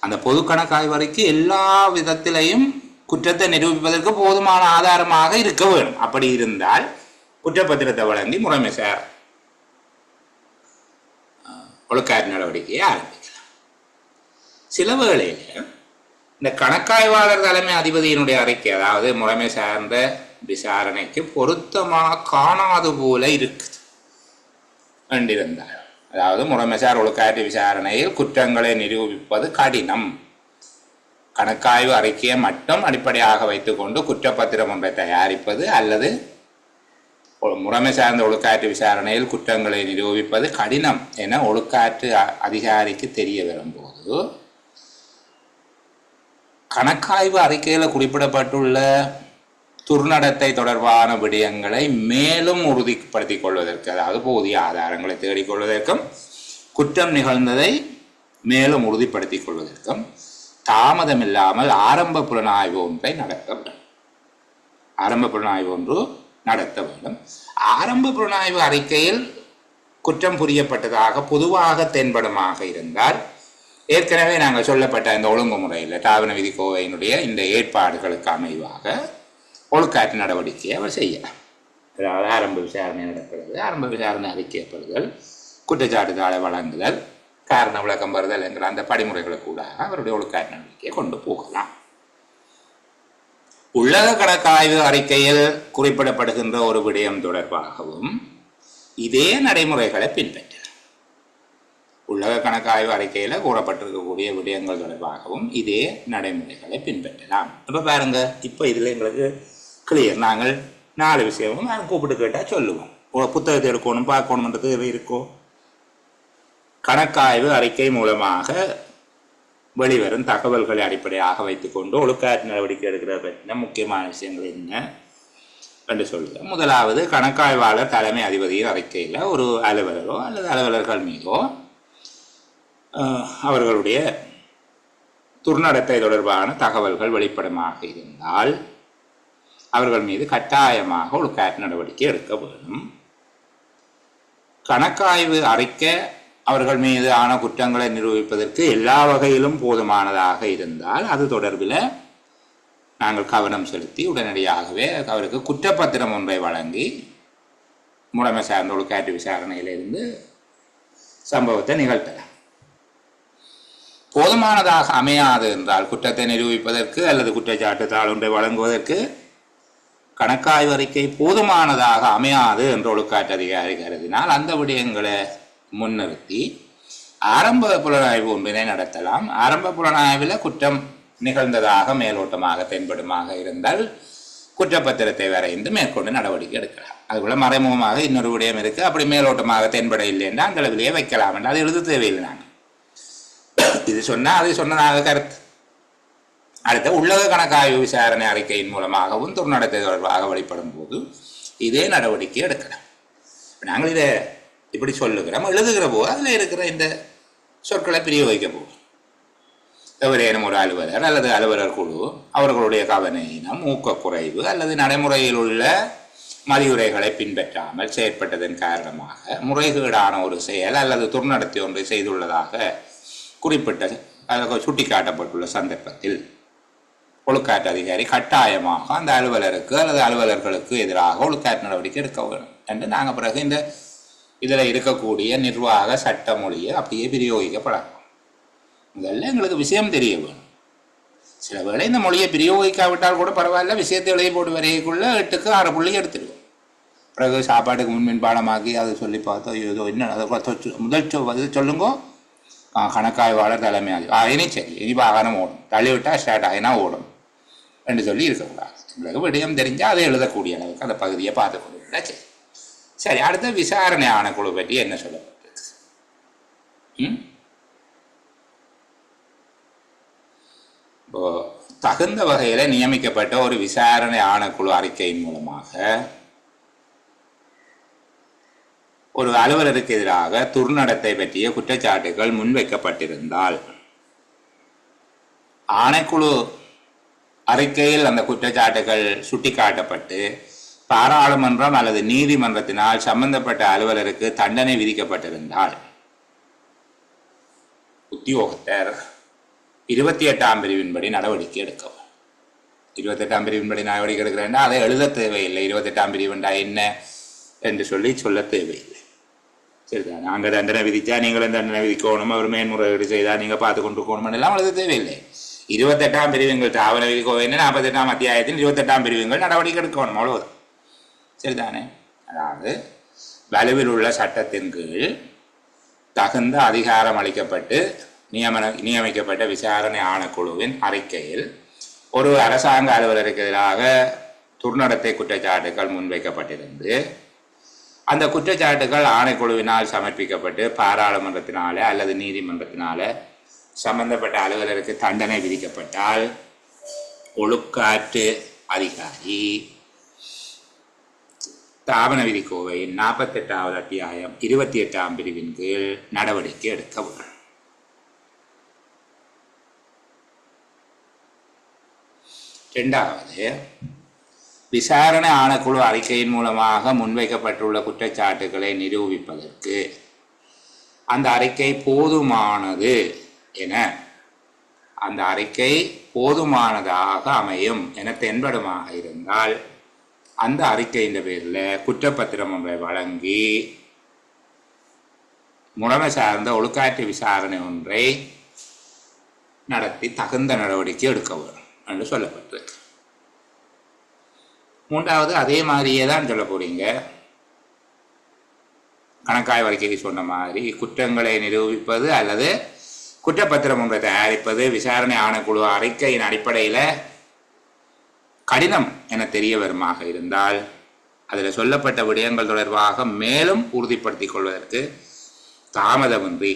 அந்த பொது கணக்காய்வு அறிக்கை எல்லா விதத்திலையும் குற்றத்தை நிரூபிப்பதற்கு போதுமான ஆதாரமாக இருக்க வேண்டும். அப்படி இருந்தால் குற்றப்பத்திரத்தை வழங்கி முறைமைசார் ஒழுக்காற்று நடவடிக்கையை ஆரம்பிக்கலாம். சில வேளையில் இந்த கணக்காய்வாளர் தலைமை அதிபதியினுடைய அறிக்கை, அதாவது முறைமை சார்ந்த விசாரணைக்கு பொருத்தமாக காணாது போல இருக்குது என்றிருந்தார். அதாவது முறைமைசார் ஒழுக்காற்று விசாரணையில் குற்றங்களை நிரூபிப்பது கடினம், கணக்காய்வு அறிக்கையை மட்டும் அடிப்படையாக வைத்துக்கொண்டு குற்றப்பத்திரம் ஒன்றை தயாரிப்பது அல்லது முறைமை சார்ந்த ஒழுக்காற்று விசாரணையில் குற்றங்களை நிரூபிப்பது கடினம் என ஒழுக்காற்று அதிகாரிக்கு தெரிய வரும்போது கணக்காய்வு அறிக்கையில் குறிப்பிடப்பட்டுள்ள துர்நடத்தை தொடர்பான விடயங்களை மேலும் உறுதிப்படுத்திக் கொள்வதற்கு, அதாவது போதிய ஆதாரங்களை தேடிக்கொள்வதற்கும் குற்றம் நிகழ்ந்ததை மேலும் உறுதிப்படுத்திக் கொள்வதற்கும் தாமதமில்லாமல் ஆரம்ப புலனாய்வு ஒன்றை நடத்த வேண்டும். ஆரம்ப புலனாய்வு ஒன்று நடத்த வேண்டும். ஆரம்ப புலனாய்வு அறிக்கையில் குற்றம் புரியப்பட்டதாக பொதுவாக தென்படுமாக இருந்தால் ஏற்கனவே நாங்கள் சொல்லப்பட்ட இந்த ஒழுங்குமுறையில் தாவன விதி கோவையினுடைய இந்த ஏற்பாடுகளுக்கு அமைவாக ஒழுக்காற்று நடவடிக்கையை அவர் செய்யலாம். அதாவது ஆரம்ப விசாரணை நடக்கிறது, ஆரம்ப விசாரணை அறிக்கைப்படுதல், குற்றச்சாட்டுகளை வழங்குதல், காரண விளக்கம் பெறுதல் என்கிற அந்த படிமுறைகளுக்கூடாக அவருடைய ஒழுக்காற்று நடவடிக்கையை கொண்டு போகலாம். உலக கணக்காய்வு அறிக்கையில் குறிப்பிடப்படுகின்ற ஒரு விடயம் தொடர்பாகவும் இதே நடைமுறைகளை பின்பற்றலாம். உலக கணக்காய்வு அறிக்கையில் கூறப்பட்டிருக்கக்கூடிய விடயங்கள் தொடர்பாகவும் இதே நடைமுறைகளை பின்பற்றலாம். இப்போ பாருங்க, இப்போ இதில் எங்களுக்கு கிளியர். நாங்கள் 4 விஷயமும் நாங்கள் கூப்பிட்டு கேட்டால் சொல்லுவோம். புத்தகத்தை எடுக்கணும், பார்க்கணுன்றது இருக்கோ. கணக்காய்வு அறிக்கை மூலமாக வெளிவரும் தகவல்களை அடிப்படையாக வைத்துக்கொண்டு ஒழுக்காற்று நடவடிக்கை எடுக்கிற பற்றின முக்கியமான விஷயங்கள் என்ன என்று சொல்லுங்கள். முதலாவது, கணக்காய்வாளர் தலைமை அதிபதியின் அறிக்கையில் ஒரு அலுவலரோ அல்லது அலுவலர்கள் மீதோ அவர்களுடைய துர்நடத்தை தொடர்பான தகவல்கள் வெளிப்படமாக இருந்தால் அவர்கள் மீது கட்டாயமாக ஒழுக்காற்று நடவடிக்கை எடுக்க வேண்டும். கணக்காய்வு அறிக்கை அவர்கள் மீது ஆன குற்றங்களை நிரூபிப்பதற்கு எல்லா வகையிலும் போதுமானதாக இருந்தால் அது தொடர்பில் நாங்கள் கவனம் செலுத்தி உடனடியாகவே அவருக்கு குற்றப்பத்திரம் ஒன்றை வழங்கி முறைமை சார்ந்த ஒழுக்காற்று விசாரணையிலிருந்து சம்பவத்தை நிகழ்த்தலாம். போதுமானதாக அமையாது என்றால் குற்றத்தை நிரூபிப்பதற்கு அல்லது குற்றச்சாட்டு தாள் ஒன்றை வழங்குவதற்கு கணக்காய்வு அறிக்கை போதுமானதாக அமையாது என்று ஒழுக்காற்று அதிகாரி கருதினால் அந்த விடயங்களை முன்னிறுத்தி ஆரம்ப புலனாய்வு ஒன்றினை நடத்தலாம். ஆரம்ப புலனாய்வில் குற்றம் நிகழ்ந்ததாக மேலோட்டமாக தென்படுமாக இருந்தால் குற்றப்பத்திரத்தை வரைந்து மேற்கொண்டு நடவடிக்கை எடுக்கலாம். அதுபோல மறைமுகமாக இன்னொரு விடயம் இருக்குது, அப்படி மேலோட்டமாக தென்பட இல்லை என்றால் அந்த அளவிலேயே வைக்கலாம் என்று அது எழுத தேவையில்லை. நாங்கள் இது சொன்னால் அது சொன்னதாக கருத்து. அடுத்த உலக கணக்காய்வு விசாரணை அறிக்கையின் மூலமாகவும் துர்நடத்தை தொடர்பாக வெளிப்படும் போது இதே நடவடிக்கை எடுக்கலாம். நாங்கள் இதை இப்படி சொல்லுகிறோம், எழுதுகிற போது அதில் இருக்கிற இந்த சொற்களை பிரயோகிக்க போகும். எவரேனும் ஒரு அலுவலர் அல்லது அலுவலர் குழு அவர்களுடைய கவனம், ஊக்கக்குறைவு அல்லது நடைமுறையில் உள்ள மதியுரைகளை பின்பற்றாமல் செயற்பட்டதன் காரணமாக முறைகேடான ஒரு செயல் அல்லது துர்நடத்தை ஒன்றை செய்துள்ளதாக குறிப்பிட்ட சுட்டிக்காட்டப்பட்டுள்ள சந்தர்ப்பத்தில் ஒழுக்காற்று அதிகாரி கட்டாயமாக அந்த அலுவலருக்கு அல்லது அலுவலர்களுக்கு எதிராக ஒழுக்காற்று நடவடிக்கை எடுக்க வேண்டும் என்று நாங்கள் பிறகு இந்த இதில் இருக்கக்கூடிய நிர்வாக சட்ட மொழியை அப்படியே பிரயோகிக்கப்படலாம். முதல்ல எங்களுக்கு விஷயம் தெரிய வேணும். சில வேளை இந்த மொழியை பிரயோகிக்காவிட்டால் கூட பரவாயில்ல, விஷயத்தை எழுதி போட்டு வரைக்குள்ள 8க்கு 6 புள்ளி எடுத்துடுவோம். பிறகு சாப்பாட்டுக்கு முன்பின் பாடமாக்கி அதை சொல்லி பார்த்தோம், ஏதோ என்ன முதல் சொல்லுங்கோ கணக்காய்வாளர் தலைமை இனி சரி இனி வாகனம் ஓடும், தள்ளிவிட்டால் ஸ்டார்ட் ஆகினா ஓடும் என்று சொல்லி இருக்கக்கூடாது. எங்களுக்கு விடயம் தெரிஞ்சால் அதை எழுதக்கூடிய அளவுக்கு அந்த பகுதியை பார்த்து கொண்டு சரி. சரி, அடுத்த விசாரணை ஆணைக்குழு பற்றி என்ன சொல்லப்பட்டிருக்கு? தகுந்த வகையில் நியமிக்கப்பட்ட ஒரு விசாரணை ஆணைக்குழு அறிக்கையின் மூலமாக ஒரு அலுவலருக்கு எதிராக துர்நடத்தை பற்றிய குற்றச்சாட்டுகள் முன்வைக்கப்பட்டிருந்தால் ஆணைக்குழு அறிக்கையில் அந்த குற்றச்சாட்டுகள் சுட்டிக்காட்டப்பட்டு பாராளுமன்றம் அல்லது நீதிமன்றத்தினால் சம்பந்தப்பட்ட அலுவலருக்கு தண்டனை விதிக்கப்பட்டிருந்தால் உத்தியோகத்தர் 28ஆம் பிரிவின்படி நடவடிக்கை எடுக்கவும். 28ஆம் பிரிவின்படி நடவடிக்கை எடுக்கிறேன்னா அதை எழுத தேவையில்லை. 28ஆம் பிரிவுண்டா என்ன என்று சொல்ல தேவையில்லை. சரிதான். நாங்கள் தண்டனை விதித்தா நீங்களும் தண்டனை விதிக்கணும், அவர் மேன்முறையீடு செய்தால் நீங்கள் பார்த்து கொண்டு போகணும் எல்லாம் எழுத தேவையில்லை. 28ஆம் பிரிவுங்கள் தாவர விதிக்கோவேன்னு 48ஆம் அத்தியாயத்தில் 28ஆம் பிரிவுகள் நடவடிக்கை எடுக்கணும், அவ்வளவுதான். சரிதானே? அதாவது வலுவில் உள்ள சட்டத்தின் கீழ் தகுந்த அதிகாரம் அளிக்கப்பட்டு நியமிக்கப்பட்ட விசாரணை ஆணைக்குழுவின் அறிக்கையில் ஒரு அரசாங்க அலுவலருக்கு எதிராக துர்நடத்தை குற்றச்சாட்டுகள் முன்வைக்கப்பட்டிருந்து அந்த குற்றச்சாட்டுகள் ஆணைக்குழுவினால் சமர்ப்பிக்கப்பட்டு பாராளுமன்றத்தினால அல்லது நீதிமன்றத்தினால சம்பந்தப்பட்ட அலுவலருக்கு தண்டனை விதிக்கப்பட்டால் ஒழுக்காற்று அதிகாரி தாவன விதிக்கோவையின் 48வது அத்தியாயம் 28ஆம் பிரிவின் கீழ் நடவடிக்கை எடுக்க வேண்டும். இரண்டாவது, விசாரணை ஆணைக்குழு அறிக்கையின் மூலமாக முன்வைக்கப்பட்டுள்ள குற்றச்சாட்டுகளை நிரூபிப்பதற்கு அந்த அறிக்கை போதுமானது என அந்த அறிக்கை போதுமானதாக அமையும் என தென்படுமாக இருந்தால் அந்த அறிக்கையின் பேரில் குற்றப்பத்திரம் ஒன்றை வழங்கி முறைமை சார்ந்த ஒழுக்காற்று விசாரணை ஒன்றை நடத்தி தகுந்த நடவடிக்கை எடுக்க வேண்டும் என்று சொல்லப்பட்டிருக்கு. மூன்றாவது, அதே மாதிரியே தான் சொல்ல போறீங்க. கணக்காய் வழக்கை சொன்ன மாதிரி குற்றங்களை நிரூபிப்பது அல்லது குற்றப்பத்திரம் ஒன்றை தயாரிப்பது விசாரணை ஆணைக்குழு அறிக்கையின் அடிப்படையில் கடினம் என தெரிய வருமாக இருந்தால் அதில் சொல்லப்பட்ட விடயங்கள் தொடர்பாக மேலும் உறுதிப்படுத்திக் கொள்வதற்கு தாமதமின்றி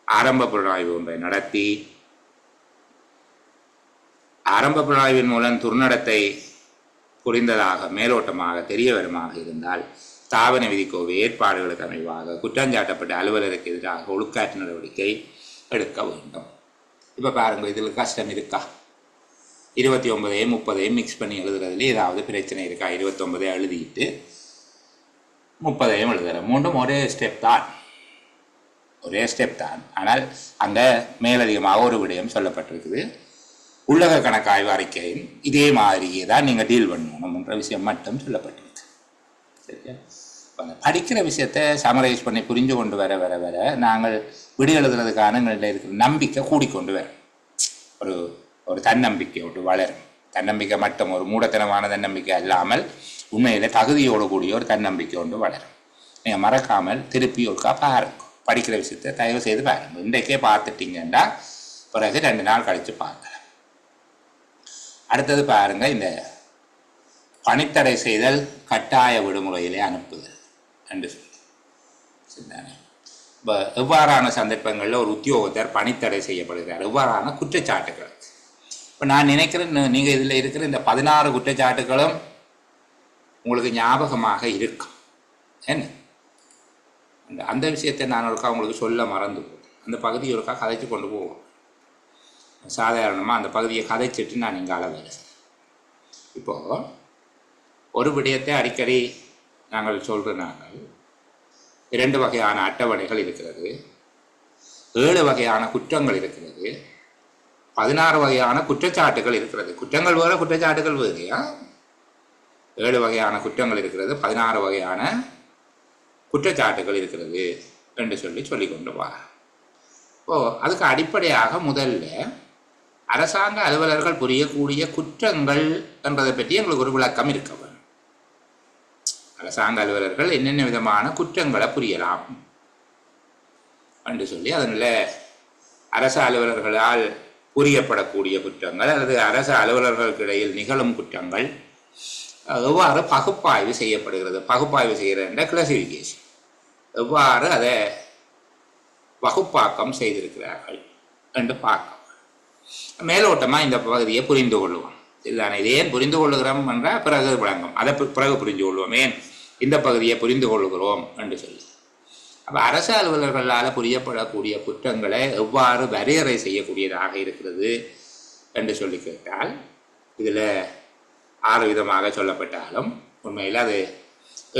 ஆரம்ப புலனாய்வு ஒன்றை நடத்தி ஆரம்ப புலனாய்வின் மூலம் துர்நடத்தை புரிந்ததாக மேலோட்டமாக தெரிய வருமாக இருந்தால் தாவன விதிக்கோவை ஏற்பாடுகளுக்கு அமைவாக குற்றஞ்சாட்டப்பட்ட அலுவலருக்கு எதிராக ஒழுக்காற்று நடவடிக்கை எடுக்க வேண்டும். இப்போ பாருங்கள், இதில் கஷ்டம் இருக்கா? 29ஐயும் 30ஐயும் மிக்ஸ் பண்ணி எழுதுறதுல ஏதாவது பிரச்சனை இருக்கா? 29ஐ எழுதிட்டு 30ஐயும் எழுதுகிறேன். மூன்றும் ஒரே ஸ்டெப் தான். ஆனால் அங்கே மேலதிகமாக ஒரு விடயம் சொல்லப்பட்டிருக்குது. உள்ளக கணக்காய்வு அறிக்கையும் இதே மாதிரியே தான் நீங்கள் டீல் பண்ணணும்ன்ற விஷயம் மட்டும் சொல்லப்பட்டிருக்கு. சரியா? அந்த படிக்கிற விஷயத்தை சமரைஸ் பண்ணி புரிஞ்சு கொண்டு வர வர வர நாங்கள் விடு எழுதுறதுக்கான எங்கள்கிட்ட இருக்கிற நம்பிக்கை கூடிக்கொண்டு வரும். ஒரு தன்னம்பிக்கையோடு வளரும். தன்னம்பிக்கை மட்டும் ஒரு மூடத்தனமான தன்னம்பிக்கை இல்லாமல் உண்மையில் தகுதியோடு கூடிய ஒரு தன்னம்பிக்கை ஒன்று வளரும். நீங்கள் மறக்காமல் திருப்பி ஒருக்கா பாருங்க. படிக்கிற விஷயத்தை தயவு செய்து பாருங்க. இன்றைக்கே பார்த்துட்டீங்கன்னா பிறகு 2 நாள் கழித்து பார்க்கலாம். அடுத்தது பாருங்க, இந்த பணித்தடை செய்தல் கட்டாய விடுமுறையிலே அனுப்புதல் என்று சொல்லி. சரிதானே? இப்போ எவ்வாறான சந்தர்ப்பங்களில் ஒரு உத்தியோகத்தர் பணித்தடை செய்யப்படுகிறார்? எவ்வாறான குற்றச்சாட்டுகள்? இப்போ நான் நினைக்கிறேன் நீங்கள் இதில் இருக்கிற இந்த 16 குற்றச்சாட்டுகளும் உங்களுக்கு ஞாபகமாக இருக்கும். என்ன அந்த விஷயத்தை நான் ஒருக்கா உங்களுக்கு சொல்ல மறந்து போகும். அந்த பகுதியை ஒருக்கா கதைச்சு கொண்டு போவோம். சாதாரணமாக அந்த பகுதியை கதைச்சிட்டு நான் இங்கே அளவேன். இப்போது ஒரு விடயத்தை அடிக்கடி நாங்கள் சொல்கிற நாங்கள் 2 வகையான அட்டவணைகள் இருக்கிறது, 7 வகையான குற்றங்கள் இருக்கிறது, 16 வகையான குற்றச்சாட்டுகள் இருக்கிறது. குற்றங்கள் வேறு, குற்றச்சாட்டுகள் வேறையா? 7 வகையான குற்றங்கள் இருக்கிறது, 16 வகையான குற்றச்சாட்டுகள் இருக்கிறது என்று சொல்லி கொண்டு வா. அதுக்கு அடிப்படையாக முதல்ல அரசாங்க அலுவலர்கள் புரியக்கூடிய குற்றங்கள் என்பதை பற்றி எங்களுக்கு ஒரு விளக்கம் இருக்க வேண்டும். அரசாங்க அலுவலர்கள் என்னென்ன விதமான குற்றங்களை புரியலாம் என்று சொல்லி அதனால் அரசு அலுவலர்களால் புரியப்படக்கூடிய குற்றங்கள் அல்லது அரசு அலுவலர்களுக்கு இடையில் நிகழும் குற்றங்கள் எவ்வாறு பகுப்பாய்வு செய்யப்படுகிறது, பகுப்பாய்வு செய்கிற கிளாசிஃபிகேஷன் எவ்வாறு அதை வகுப்பாக்கம் செய்திருக்கிறார்கள் என்று பார்க்க. மேலோட்டமாக இந்த பகுதியை புரிந்து கொள்வோம். இதுதானே, இது ஏன் புரிந்து கொள்ளுகிறோம் என்றால் பிறகு விளங்கும், அதை பிறகு புரிந்து கொள்வோம் ஏன் இந்த பகுதியை புரிந்து கொள்கிறோம் என்று சொல்லி. அப்போ அரசு அலுவலர்களால் புரியப்படக்கூடிய குற்றங்களை எவ்வாறு வரையறை செய்யக்கூடியதாக இருக்கிறது என்று சொல்லி கேட்டால், இதில் 6 விதமாக சொல்லப்பட்டாலும் உண்மையில் அது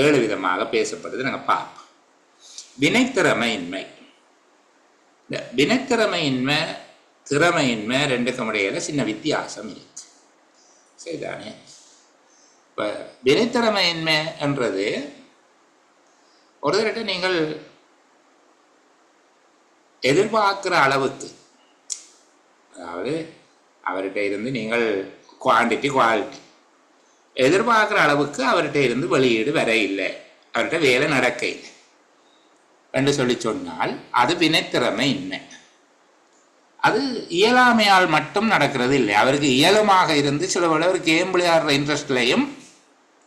7 விதமாக பேசப்படுது. நாங்கள் பார்ப்போம். வினைத்திறமையின்மை. இந்த வினைத்திறமையின்மை திறமையின்மை ரெண்டுக்கும் இடையில சின்ன வித்தியாசம் இருக்கு, சரிதானே? இப்போ வினைத்திறமையின்மை என்றது ஒரு தடவை நீங்கள் எதிர்பார்க்கிற அளவுக்கு, அதாவது அவர்கிட்ட இருந்து நீங்கள் குவான்டிட்டி குவாலிட்டி எதிர்பார்க்குற அளவுக்கு அவர்கிட்ட இருந்து வெளியீடு வர இல்லை, அவர்கிட்ட வேலை நடக்க இல்லை என்று சொல்லி சொன்னால் அது வினைத்திறமை இன்மை. அது இயலாமையால் மட்டும் நடக்கிறது இல்லை, அவருக்கு இயலுமாக இருந்து சில வேளை ஒரு கேம் விளையாடுற இன்ட்ரெஸ்ட்லையும்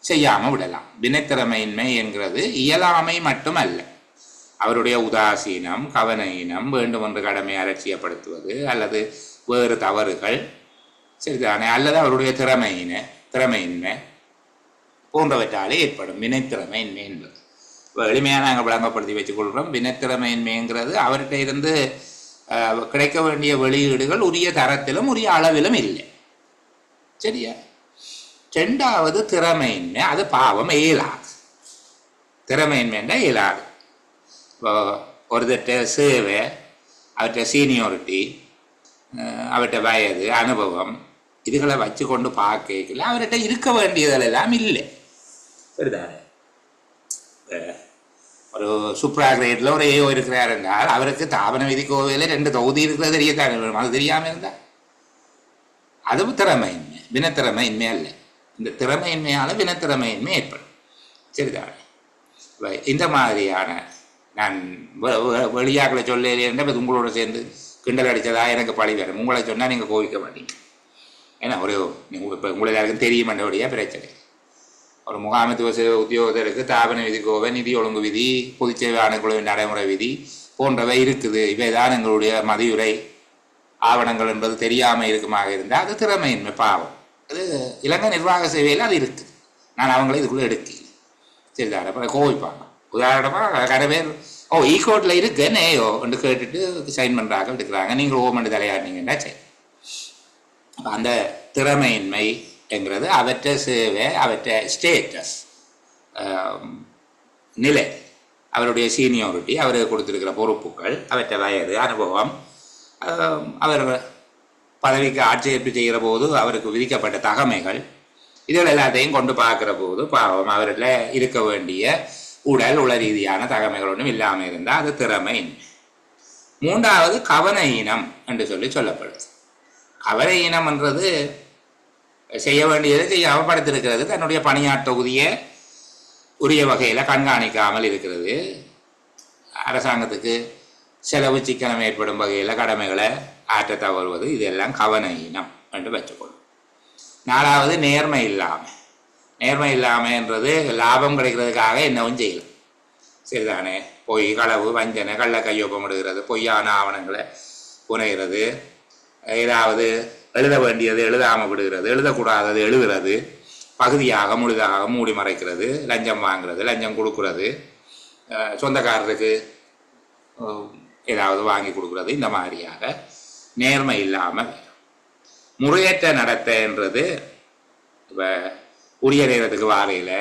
செய்யாமல் விடலாம். வினைத்திறமையின்மை என்கிறது இயலாமை மட்டும் அல்ல, அவருடைய உதாசீனம், கவனஈனம், வேண்டுமென்று கடமையை அலட்சியப்படுத்துவது அல்லது வேறு தவறுகள், சரிதானே, அல்லது அவருடைய திறமையின்மை போன்றவற்றாலே ஏற்படும் வினைத்திறமையின்மை என்பது. எளிமையாக நாங்கள் விளங்கப்படுத்தி வச்சுக்கொள்கிறோம். வினைத்திறமையின்மைங்கிறது அவர்கிட்ட இருந்து கிடைக்க வேண்டிய வெளியீடுகள் உரிய தரத்திலும் உரிய அளவிலும் இல்லை, சரியா? 2வது திறமையின்மை, அது பாவம் இயலாது. திறமையின்மைன்னா இயலாது. இப்போ ஒருத்தட்ட சேவை, அவர்கிட்ட சீனியாரிட்டி, அவர்கிட்ட வயது, அனுபவம், இதுகளை வச்சு கொண்டு பார்க்கல அவர்கிட்ட இருக்க வேண்டியதெல்லாம் இல்லை, சரிதானே? ஒரு சூப்பரா கிரேட்ல ஒரு ஏஓ இருக்கிறார் என்றால் அவருக்கு தாபன விதி கோவையில் 2 தொகுதி இருக்கிறது தெரியத்தானே வேணும். அது தெரியாமல் இருந்தா அது திறமையின்மை, வினத்திறமையின்மை அல்ல. இந்த திறமையின்மையால வினத்திறமையின்மை ஏற்படும், சரிதானே? இந்த மாதிரியான நான் வெளியாக்களை சொல்ல உங்களோட சேர்ந்து கிண்டல் அடித்ததா எனக்கு பழி வரும். உங்களை சொன்னால் நீங்கள் கோவிக்க மாட்டீங்க, ஏன்னா ஒரு இப்போ உங்களை எல்லாருக்கும் தெரியுமன்றபடியாக பிரச்சனை. ஒரு முகாமைத்துவ உத்தியோகத்தருக்கு தாபன விதி கோவை, நிதி ஒழுங்கு விதி, பொதுச்சேவை ஆணைக்குழுவின் நடைமுறை விதி போன்றவை இருக்குது. இவைதான் எங்களுடைய மதியுரை ஆவணங்கள் என்பது தெரியாமல் இருக்குமாக இருந்தால் அது திறமையின்மை, பாவம். அது இலங்கை நிர்வாக சேவையில் அது இருக்குது. நான் அவங்கள இதுக்குள்ளே எடுக்கல, சரிதானே? அப்புறம் கோவிப்பாங்க. உதாரணமாக கடை பேர் ஈகோட்டில் இருக்கு நேயோ என்று கேட்டுட்டு சைன் பண்ணுறாங்க, எடுக்கிறாங்க. நீங்கள் ஓமெண்டு தலையாடினீங்கன்னா சரி. அந்த திறமையின்மை என்கிறது அவற்றை சேவை, அவற்றை ஸ்டேட்டஸ், நிலை, அவருடைய சீனியாரிட்டி, அவருக்கு கொடுத்துருக்கிற பொறுப்புகள், அவற்றை வயது, அனுபவம், அவர் பதவிக்கு ஆட்சேர்ப்பு செய்கிற போது அவருக்கு விதிக்கப்பட்ட தகமைகள், இதுகள் எல்லாத்தையும் கொண்டு பார்க்குற போது பாவம் அவரில் இருக்க வேண்டிய உள ரீதியான தகமைகள் ஒன்றும் இல்லாமல் இருந்தால் அது திறமையின்மை. 3வது கவன ஈனம் என்று சொல்லப்படுது. கவன ஈனம் என்றது செய்ய வேண்டியது செய்யாமல் படுத்திருக்கிறது, தன்னுடைய பணியாற்ற தொகுதியை உரிய வகையில் கண்காணிக்காமல் இருக்கிறது, அரசாங்கத்துக்கு செலவு சிக்கனம் ஏற்படும் வகையில் கடமைகளை ஆற்ற தவறுவது, இதெல்லாம் கவன ஈனம் என்று வச்சுக்கொள்ளும். 4வது நேர்மை இல்லாமல். நேர்மை இல்லாமன்றது லாபம் கிடைக்கிறதுக்காக என்னவும் செய்யலாம், சரிதானே? பொய், களவு, வஞ்சனை, கள்ள கையொப்பமிடுகிறது, பொய்யான ஆவணங்களை புனைகிறது, ஏதாவது எழுத வேண்டியது எழுதாமல் விடுகிறது, எழுதக்கூடாதது எழுதுறது, பகுதியாக முழுதாக மூடி மறைக்கிறது, லஞ்சம் வாங்குறது, லஞ்சம் கொடுக்கறது, சொந்தக்காரருக்கு ஏதாவது வாங்கி கொடுக்குறது, இந்த மாதிரியாக நேர்மை இல்லாமல். முறையற்ற நடத்தைன்றது இப்போ உரிய நேரத்துக்கு வாரையில்,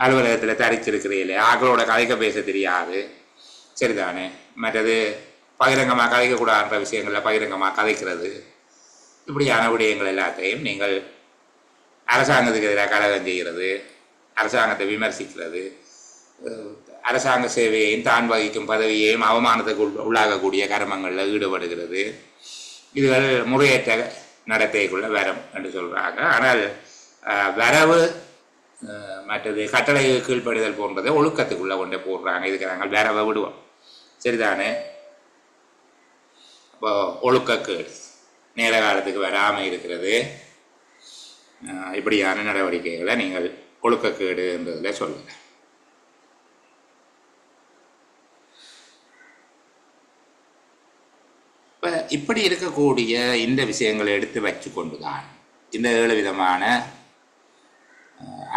அலுவலகத்தில் தரிச்சிருக்கிறீங்கள, ஆக்களோட கதைக்க பேச தெரியாது, சரிதானே? மற்றது பகிரங்கமாக கதைக்கக்கூடாதுன்ற விஷயங்களில் பகிரங்கமாக கதைக்கிறது, இப்படியான விடயங்கள் எல்லாத்தையும் நீங்கள் அரசாங்கத்துக்கு எதிராக கலகம் செய்கிறது, அரசாங்கத்தை விமர்சிக்கிறது, அரசாங்க சேவையையும் தான் வகிக்கும் பதவியையும் அவமானத்துக்கு உள்ளாகக்கூடிய கர்மங்களில் ஈடுபடுகிறது, இதுகள் முறையற்ற நடத்தைக்குள்ள வரம் என்று சொல்கிறாங்க. ஆனால் வரவு மற்றது கட்டளை கீழ்ப்படுதல் போன்றதை ஒழுக்கத்துக்குள்ளே கொண்டே போடுறாங்க. இதுக்கு நாங்கள் வரவை விடுவோம், சரிதானே? இப்போ ஒழுக்கக்கேடு, நேர காலத்துக்கு வராமல் இருக்கிறது, இப்படியான நடவடிக்கைகளை நீங்கள் ஒழுக்கக்கேடு என்றதில் சொல்லலாம். இப்போ இப்படி இருக்கக்கூடிய இந்த விஷயங்களை எடுத்து வச்சு கொண்டு தான் இந்த 7 விதமான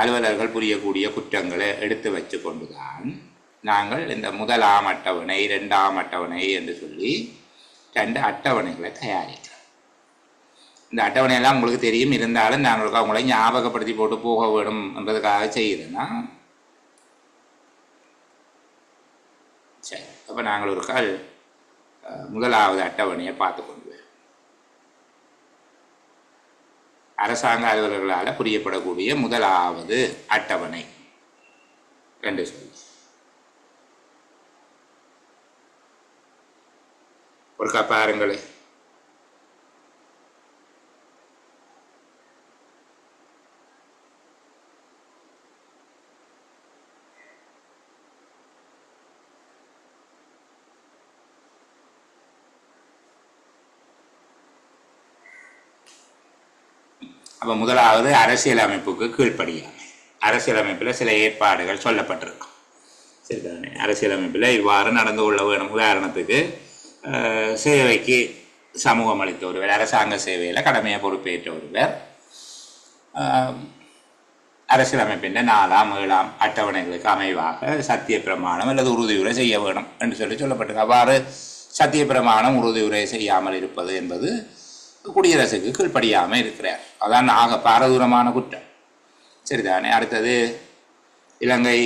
அலுவலர்கள் புரியக்கூடிய குற்றங்களை எடுத்து வச்சு கொண்டு தான் நாங்கள் இந்த 1ஆம் அட்டவணை 2ஆம் அட்டவணை என்று சொல்லி 2 அட்டவணைகளை தயாரிக்கிறோம். இந்த அட்டவணையெல்லாம் உங்களுக்கு தெரியும், இருந்தாலும் நான் உங்களை ஞாபகப்படுத்தி போட்டு போக வேணும் என்றதுக்காக செய்யுதுன்னா சரி. அப்போ நாங்கள் ஒரு கால் 1ஆவது அட்டவணையை பார்த்து கொண்டு அரசாங்க அலுவலர்களால் புரியப்படக்கூடிய 1ஆவது அட்டவணை என்று சொல்லி ஒரு பாருங்களே. அப்போ 1ஆவது அரசியலமைப்புக்கு கீழ்ப்படியாமை. அரசியலமைப்பில் சில ஏற்பாடுகள் சொல்லப்பட்டிருக்கும். சரிதானே? அரசியலமைப்பில் இவ்வாறு நடந்து கொள்ள வேணும். உதாரணத்துக்கு சேவைக்கு சமூகம் அளித்த ஒருவர், அரசாங்க சேவையில் கடமையை பொறுப்பேற்ற ஒருவர் அரசியலமைப்பின் 4ஆம் 7ஆம் அட்டவணைகளுக்கு அமைவாக சத்திய பிரமாணம் அல்லது உறுதியுரை செய்ய வேணும் என்று சொல்லப்பட்டிருக்கு. அவ்வாறு சத்திய பிரமாணம் உறுதியுரை செய்யாமல் இருப்பது என்பது குடியரசுக்கு கீழ்ப்படியாமல் இருக்கிறார். அதான் பாரதூரமான குற்றம். சரிதானே? அடுத்தது இலங்கை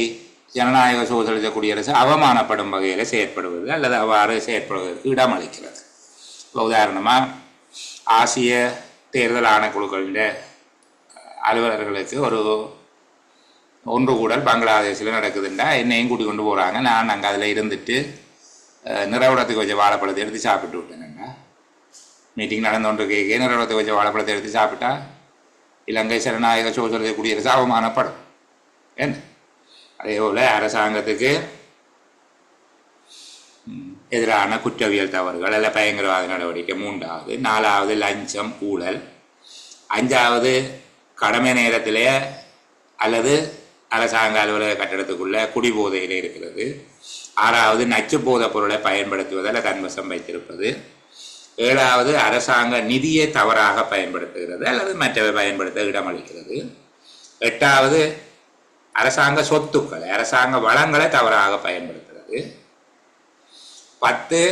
ஜனநாயக சோசலிச குடியரசு அவமானப்படும் வகையில் செயற்படுவது அல்லது அவ்வாறு செயற்படுவதற்கு இடமளிக்கிறது. இப்போ உதாரணமாக ஆசிய தேர்தல் ஆணைக்குழுக்களின் அலுவலர்களுக்கு ஒரு ஒன்று கூடல் பங்களாதேஷில் நடக்குதுண்டா என்னையும் கூட்டி கொண்டு போகிறாங்க. நான் அங்கே அதில் இருந்துட்டு நிறவுடத்துக்கு வச்ச வாழைப்பழத்தை எடுத்து சாப்பிட்டு விட்டேனுங்க. மீட்டிங் நடந்தோன்று கேட்க நிறுவனத்தை வச்ச வாழைப்பழத்தை எடுத்து சாப்பிட்டா இலங்கை ஜனநாயக சோசலிச குடியரசு அவமானப்படும். என்ன அதே போல் அரசாங்கத்துக்கு எதிரான குற்றவியல் தவறுகள் அல்ல பயங்கரவாத நடவடிக்கை 3ஆவது, 4ஆவது லஞ்சம் ஊழல், 5ஆவது கடமை நேரத்திலே அல்லது அரசாங்க அலுவலக கட்டடத்துக்குள்ள குடிபோதையில் இருக்கிறது, 6ஆவது நச்சு போதைப் பொருளை பயன்படுத்துவது அல்ல தன்வசம் வைத்திருப்பது, 7ஆவது அரசாங்க நிதியை தவறாக பயன்படுத்துகிறது அல்லது மற்றவை பயன்படுத்த இடமளிக்கிறது, 8ஆவது அரசாங்க சொத்துக்களை அரசாங்க வளங்களை தவறாக பயன்படுத்துகிறது, 10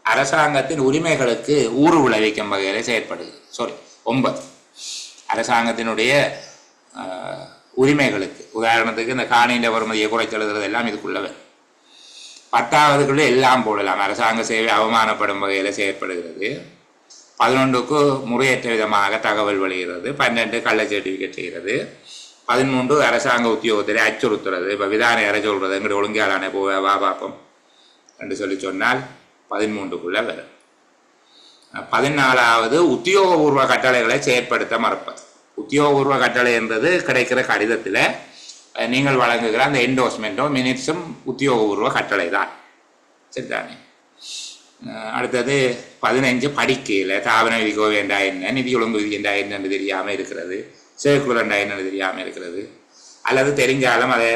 அரசாங்கத்தின் உரிமைகளுக்கு ஊறு விளைவிக்கும் வகையில் செயற்படுகிறது. 9 அரசாங்கத்தினுடைய உரிமைகளுக்கு, உதாரணத்துக்கு இந்த காணியின் வருமதியை குறைச்செழுதுறது எல்லாம் இதுக்குள்ளவே. 10ஆவதுக்குள்ள எல்லாம் போடலாம். அரசாங்க சேவை அவமானப்படும் வகையில் செயற்படுகிறது. 11க்கு முறையற்ற விதமாக தகவல் வெளியிடுறது, 12 கள்ள சர்டிஃபிகேட் செய்கிறது, 13 அரசாங்க உத்தியோகத்தில் அச்சுறுத்துறது. இப்போ விதானை அறை சொல்கிறது எங்கிட்ட ஒழுங்காலான வா பார்ப்போம் என்று சொன்னால் 13க்குள்ளே வரும். 14ஆவது உத்தியோகபூர்வ கட்டளைகளை செயற்படுத்த மறுப்பது. உத்தியோகபூர்வ கட்டளை என்பது கிடைக்கிற கடிதத்தில் நீங்கள் வழங்குகிற அந்த என்டோஸ்மெண்ட்டோ மினிட்ஸும் உத்தியோகபூர்வ கட்டளை தான். சரிதானே? அடுத்தது 15 படிக்கையில் தாபன விதிக்கோ வேண்டா என்ன, நிதி ஒழுங்கு விதி என்றா என்னென்று தெரியாமல் இருக்கிறது, சேர்க்குலர் என்றா என்னென்று தெரியாமல் இருக்கிறது, அல்லது தெரிஞ்சாலும் அதை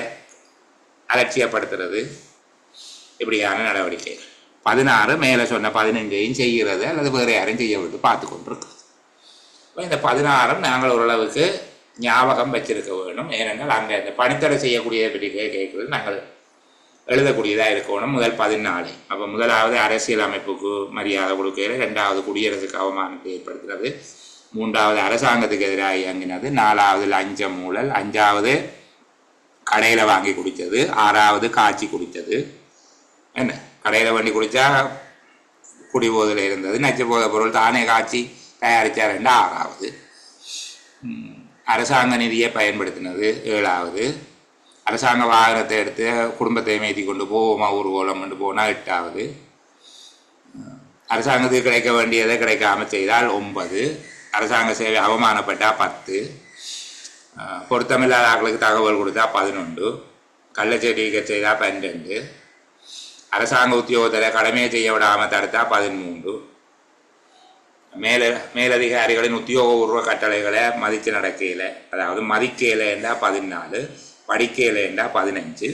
அலட்சியப்படுத்துறது, இப்படியான நடவடிக்கைகள். 16 மேலே சொன்ன 15ஐயும் செய்கிறது அல்லது வேறு யாரும் செய்ய விட்டு பார்த்து கொண்டிருக்கிறது. இந்த 16 நாங்கள் ஓரளவுக்கு ஞாபகம் வச்சிருக்க வேணும். ஏனென்றால் அங்கே இந்த பணித்தடை செய்யக்கூடியதை பற்றி கேட்குறது நாங்கள் எழுதக்கூடியதாக இருக்கணும். முதல் 14. அப்போ 1ஆவது அரசியல் அமைப்புக்கு மரியாதை கொடுக்கிறது, 2ஆவது குடியரசுக்கு அவமானத்தை ஏற்படுத்துகிறது, 3ஆவது அரசாங்கத்துக்கு எதிராக இயங்கினது, 4ஆவது லஞ்சம் ஊழல், 5ஆவது கடையில் வாங்கி குடித்தது, 6ஆவது காய்ச்சி குடித்தது. என்ன கடையில் வண்டி குடித்தா குடிபோதில் இருந்தது, நச்சு போத பொருள் தானே காய்ச்சி தயாரித்தார் 6ஆவது. அரசாங்க நிதியை பயன்படுத்தினது 7ஆவது. அரசாங்க வாகனத்தை எடுத்து குடும்பத்தை மேய்த்தி கொண்டு போவோமா ஊர்வலம் கொண்டு போனால் 8ஆவது. அரசாங்கத்துக்கு கிடைக்க வேண்டியதை கிடைக்காம செய்தால் 9. அரசாங்க சேவை அவமானப்பட்டால் 10. பொருத்தமில்லாத ஆட்களுக்கு தகவல் கொடுத்தா 11. கள்ளச்சேரிக்கை செய்தால் 12. அரசாங்க உத்தியோகத்தில் கடமையை செய்ய விடாமல் தடுத்தா 13. மேலதிகாரிகளின் உத்தியோகபூர்வ கட்டளைகளை மதித்து நடக்கையில், அதாவது மதிக்கையில் என்றால் 14, படிக்கையில் என்றால் 15,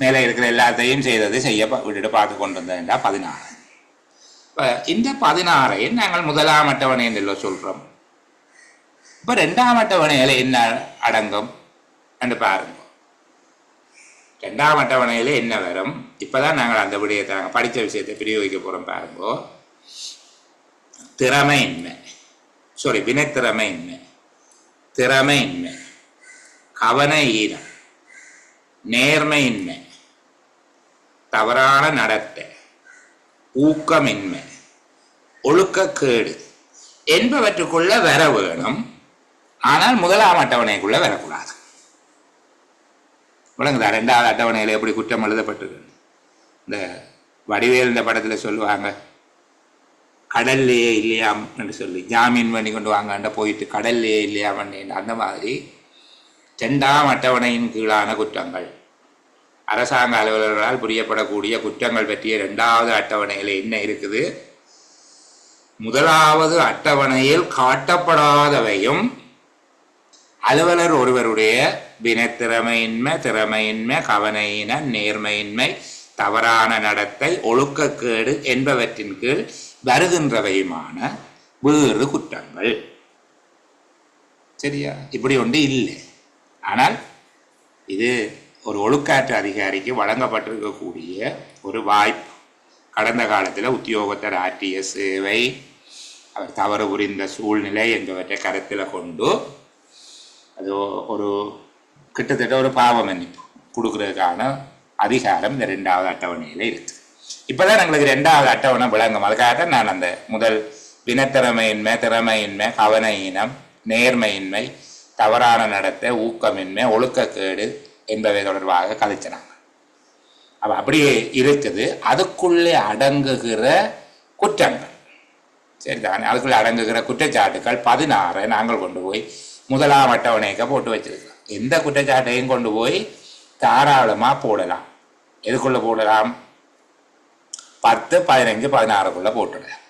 மேலே இருக்கிற எல்லாத்தையும் செய்தது செய்ய விட்டுட்டு பார்த்து கொண்டு வந்தது என்றால் 16. இந்த 16 நாங்கள் முதலாம் அட்டவணை என்று சொல்றோம். இப்ப 2ஆம் அட்டவணையில என்ன அடங்கும் என்று பாருங்க. 2ஆம் அட்டவணையில என்ன வரும்? இப்பதான் நாங்கள் அந்த விடயத்தை நாங்கள் படித்த விஷயத்தை பிரயோகிக்க போறோம். பாருங்க, திறமையின்மை, வினைத்திறமையின்மை, திறமையின்மை, கவன ஈரம், நேர்மையின்மை, தவறான நடத்தை, ஊக்கமின்மை, ஒழுக்கக்கேடு என்பவற்றுக்குள்ள வர வேணும். ஆனால் முதலாம் அட்டவணைக்குள்ள வரக்கூடாது. விளங்குதா? 2ஆவது அட்டவணையில் எப்படி குற்றம் எழுதப்பட்டிருக்கு? இந்த வடிவேல் இந்த படத்தில் சொல்லுவாங்க, கடல்லையே இல்லையாம் என்று சொல்லி ஜாமீன் பண்ணி கொண்டு வாங்க போயிட்டு கடல்லையே இல்லையாம். அந்த மாதிரி 2ஆம் அட்டவணையின் கீழான குற்றங்கள், அரசாங்க அலுவலர்களால் புரியப்படக்கூடிய குற்றங்கள் பற்றிய 2ஆவது அட்டவணையில் என்ன இருக்குது? முதலாவது அட்டவணையில் காட்டப்படாதவையும் அலுவலர் ஒருவருடைய வினைத்திறமையின்மை, திறமையின்மை, கவனையின, நேர்மையின்மை, தவறான நடத்தை, ஒழுக்கக்கேடு என்பவற்றின் கீழ் வருகின்றவையுமான வேறு குற்றங்கள். சரியா? இப்படி ஒன்று இல்லை. ஆனால் இது ஒரு ஒழுக்காற்று அதிகாரிக்கு வழங்கப்பட்டிருக்கக்கூடிய ஒரு வாய்ப்பு. கடந்த காலத்தில் உத்தியோகத்தர் ஆற்றிய சேவை, அவர் தவறு புரிந்த சூழ்நிலை என்பவற்றை கருத்தில் கொண்டு அது ஒரு கிட்டத்தட்ட ஒரு பாவ மன்னிப்பு கொடுக்கறதுக்கான அதிகாரம் இந்த 2ஆவது அட்டவணையில் இருக்குது. இப்போதான் எங்களுக்கு 2ஆவது அட்டவணை விளங்கும். அதுக்காக நான் அந்த முதல் வினத்திறமையின்மை, திறமையின்மை, கவனையினம், நேர்மையின்மை, தவறான நடத்தை, ஊக்கமின்மை, ஒழுக்கக்கேடு என்பவை தொடர்பாக கதைச்சினாங்க. அப்போ அப்படியே இருக்குது. அதுக்குள்ளே அடங்குகிற குற்றங்கள், சரிதானே? அதுக்குள்ளே அடங்குகிற குற்றச்சாட்டுகள் 16 நாங்கள் கொண்டு போய் முதலாம் அட்டவணைக்கு போட்டு வச்சிருக்கிறோம். எந்த குற்றச்சாட்டையும் கொண்டு போய் தாராளமாக போடலாம். எதுக்குள்ளே போடலாம்? 10, 15, 16 போட்டுடலாம்.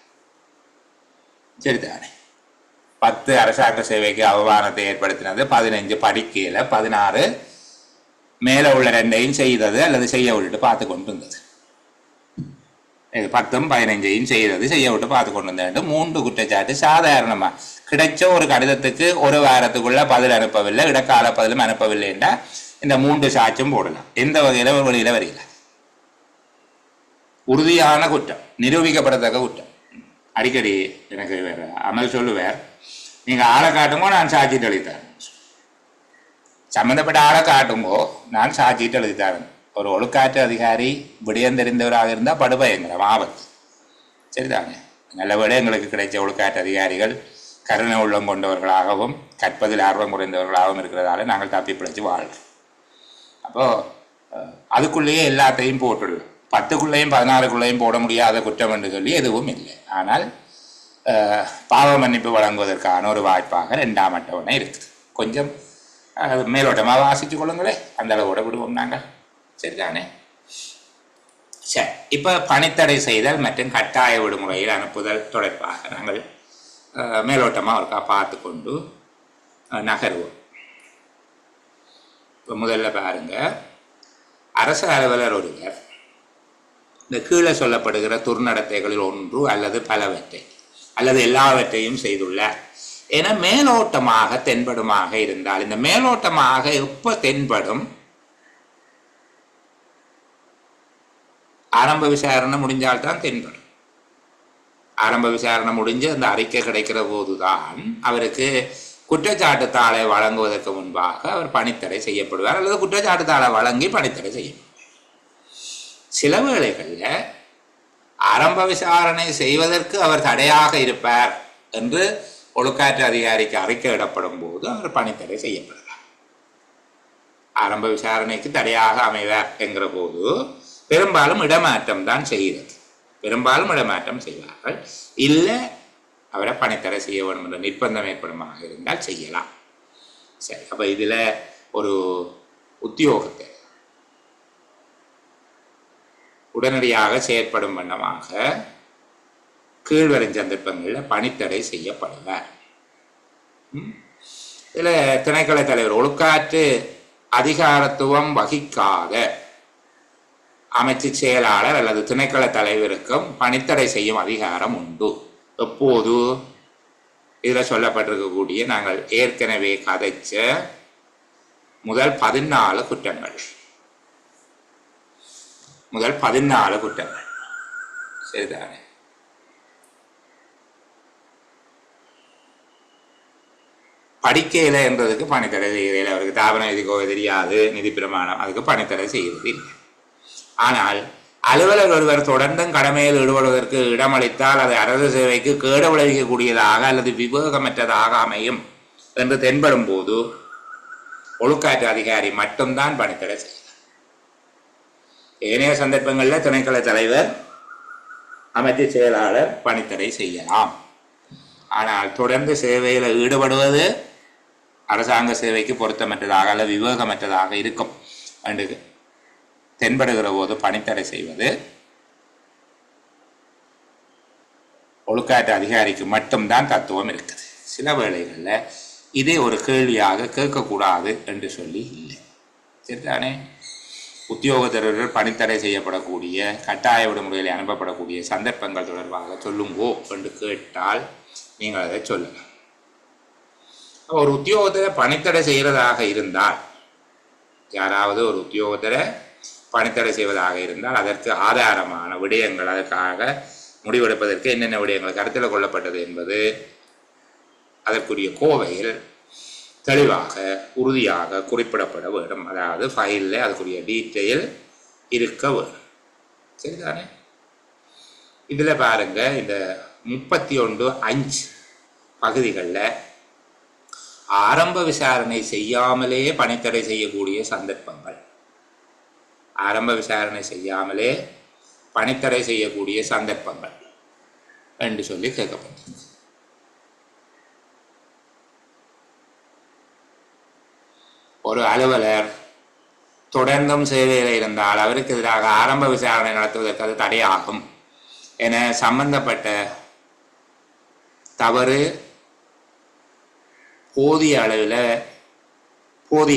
சரிதானே? 10 அரசாங்க சேவைக்கு அவமானத்தை ஏற்படுத்தினது, 15 படிக்கையில், 16 மேலே உள்ள 2ஐயும் செய்தது அல்லது செய்ய விட்டுட்டு பார்த்து கொண்டு இருந்தது. 10, 15ஐயும் செய்தது, செய்ய விட்டு பார்த்து கொண்டு இருந்தது. 3 குற்றச்சாட்டு சாதாரணமாக கிடைச்ச ஒரு கடிதத்துக்கு ஒரு வாரத்துக்குள்ள பதில் அனுப்பவில்லை, இடக்கால பதிலும் அனுப்பவில்லை என்றால் இந்த 3 சாட்சியும் போடலாம். எந்த வகையில் ஒரு வழியில் வரையில உறுதியான குற்றம், நிரூபிக்கப்படத்தக்க குற்றம். அடிக்கடி எனக்கு வேற அமல் சொல்லுவார், நீங்கள் ஆளை காட்டுங்கோ நான் சாட்சிட்டு எழுதித்தரேன், சம்மந்தப்பட்ட ஆளை காட்டுங்கோ நான் சாட்சிட்டு எழுதித்தரேன். ஒரு ஒழுக்காற்று அதிகாரி விடயம் தெரிந்தவராக இருந்தால் படுபயங்கரம், ஆபத்து. சரிதாங்க? நல்ல விட எங்களுக்கு கிடைச்ச ஒழுக்காற்று அதிகாரிகள் கருணை உள்ளம் கொண்டவர்களாகவும் கற்பதில் ஆர்வம் குறைந்தவர்களாகவும் இருக்கிறதால நாங்கள் தப்பி பிழைச்சி வாழ்கிறோம். அப்போது அதுக்குள்ளேயே எல்லாத்தையும் போட்டுடலாம். 10க்குள்ளேயும் 16க்குள்ளேயும் போட முடியாத குற்றம் என்று சொல்லி எதுவும் இல்லை. ஆனால் பாவ மன்னிப்பு வழங்குவதற்கான ஒரு வாய்ப்பாக 2ஆம் அட்டவணை இருக்குது. கொஞ்சம் மேலோட்டமாக வாசித்து கொள்ளுங்களே, அந்த அளவோட விடுவோம் நாங்கள். சரிதானே? சரி, இப்போ பணித்தடை செய்தல் மற்றும் கட்டாய விடுமுறையில் அனுப்புதல் தொடர்பாக நாங்கள் மேலோட்டமாக ஒருக்கா பார்த்து கொண்டு நகருவோம். இப்போ முதல்ல பாருங்க, அரசு அலுவலர் ஒருவர் இந்த கீழே சொல்லப்படுகிற துர்நடத்தைகளில் ஒன்று அல்லது பலவற்றை அல்லது எல்லாவற்றையும் செய்துள்ளார் என மேலோட்டமாக தென்படுமாக இருந்தால், இந்த மேலோட்டமாக எப்போ தென்படும்? ஆரம்ப விசாரணை முடிஞ்சால்தான் தென்படும். ஆரம்ப விசாரணை முடிஞ்சு அந்த அறிக்கை கிடைக்கிற போதுதான் அவருக்கு குற்றச்சாட்டு தாளை வழங்குவதற்கு முன்பாக அவர் பணித்தடை செய்யப்படுவார் அல்லது குற்றச்சாட்டு தாளை வழங்கி பணித்தடை செய்யப்படுவார். சில வேளைகளில் ஆரம்ப விசாரணை செய்வதற்கு அவர் தடையாக இருப்பார் என்று ஒழுக்காற்று அதிகாரிக்கு அறிக்கையிடப்படும் போது அவர் பணித்தடை செய்யப்படுவார். ஆரம்ப விசாரணைக்கு தடையாக அமைவார் என்கிற போது பெரும்பாலும் இடமாற்றம் தான் செய்கிறது. பெரும்பாலும் இடமாற்றம் செய்வார்கள். இல்லை அவரை பணித்தடை செய்ய வேண்டும் என்ற நிர்பந்தம் ஏற்படுமாக இருந்தால் செய்யலாம். சரி, அப்போ இதில் ஒரு உத்தியோகத்தை உடனடியாக செயற்படும் வண்ணமாக கீழ்வரும் சந்தர்ப்பங்களில் பணித்தடை செய்யப்படுவார். இதில் திணைக்கள தலைவர் ஒழுக்காற்று அதிகாரத்துவம் வகிக்காத அமைச்சு செயலாளர் அல்லது திணைக்கள தலைவருக்கும் பணித்தடை செய்யும் அதிகாரம் உண்டு. எப்போது இதில் சொல்லப்பட்டிருக்கக்கூடிய நாங்கள் ஏற்கனவே கதைச்ச முதல் 14 குற்றங்கள், சரிதானே? படிக்கையில் என்றதுக்கு பணித்தடை செய்கிறதில்லை. அவருக்கு தாபன விதிக்கோ தெரியாது, நிதி பிரமாணம், அதுக்கு பணித்தடை செய்கிறது இல்லை. ஆனால் அலுவலர் ஒருவர் தொடர்ந்தும் கடமையில் ஈடுபடுவதற்கு இடமளித்தால் அது அரசு சேவைக்கு கேடு விளைவிக்கக்கூடியதாக அல்லது விவேகமற்றதாக அமையும் என்று தென்படும் போது ஒழுக்காற்று அதிகாரி மட்டும்தான் பணித்தடை செய்கிறார். ஏனைய சந்தர்ப்பங்களில் திணைக்கள தலைவர், அமைச்சு செயலாளர் பணித்தடை செய்யலாம். ஆனால் தொடர்ந்து சேவையில் ஈடுபடுவது அரசாங்க சேவைக்கு பொருத்தமற்றதாக அல்ல விவேகமற்றதாக இருக்கும் என்று தென்படுகிற போது பணித்தடை செய்வது ஒழுக்காற்று அதிகாரிக்கு மட்டும்தான் தத்துவம் இருக்குது. சில வேளைகளில் இதே ஒரு கேள்வியாக கேட்கக்கூடாது என்று சொல்லி இல்லை, சரிதானே? உத்தியோகத்தர்கள் பணித்தடை செய்யப்படக்கூடிய, கட்டாய விடுமுறையில் அனுப்பப்படக்கூடிய சந்தர்ப்பங்கள் தொடர்பாக சொல்லுங்கோ என்று கேட்டால் நீங்கள் அதை சொல்லலாம். ஒரு உத்தியோகத்தை பணித்தடை செய்கிறதாக இருந்தால், யாராவது ஒரு உத்தியோகத்தை பணித்தடை செய்வதாக இருந்தால் அதற்கு ஆதாரமான விடயங்கள், அதற்காக முடிவெடுப்பதற்கு என்னென்ன விடயங்கள் கருத்தில் கொள்ளப்பட்டது என்பது அதற்குரிய கோவையில் தெளிவாக உறுதியாக குறிப்பிடப்பட வேண்டும். அதாவது ஃபைலில் அதுக்குரிய டீட்டெயில் இருக்க வேண்டும், சரிதானே? இதில் பாருங்க, இந்த 31(5) பகுதிகளில் ஆரம்ப விசாரணை செய்யாமலே பணித்தடை செய்யக்கூடிய சந்தர்ப்பங்கள், ஆரம்ப விசாரணை செய்யாமலே பணித்தடை செய்யக்கூடிய சந்தர்ப்பங்கள் என்று சொல்லி கேட்கப்பட்டது. ஒரு அலுவலர் தொடர்ந்தும் சேவையில் இருந்தால் அவருக்கு எதிராக ஆரம்ப விசாரணை நடத்துவதற்கு அது தடையாகும் என சம்பந்தப்பட்ட தவறு போதிய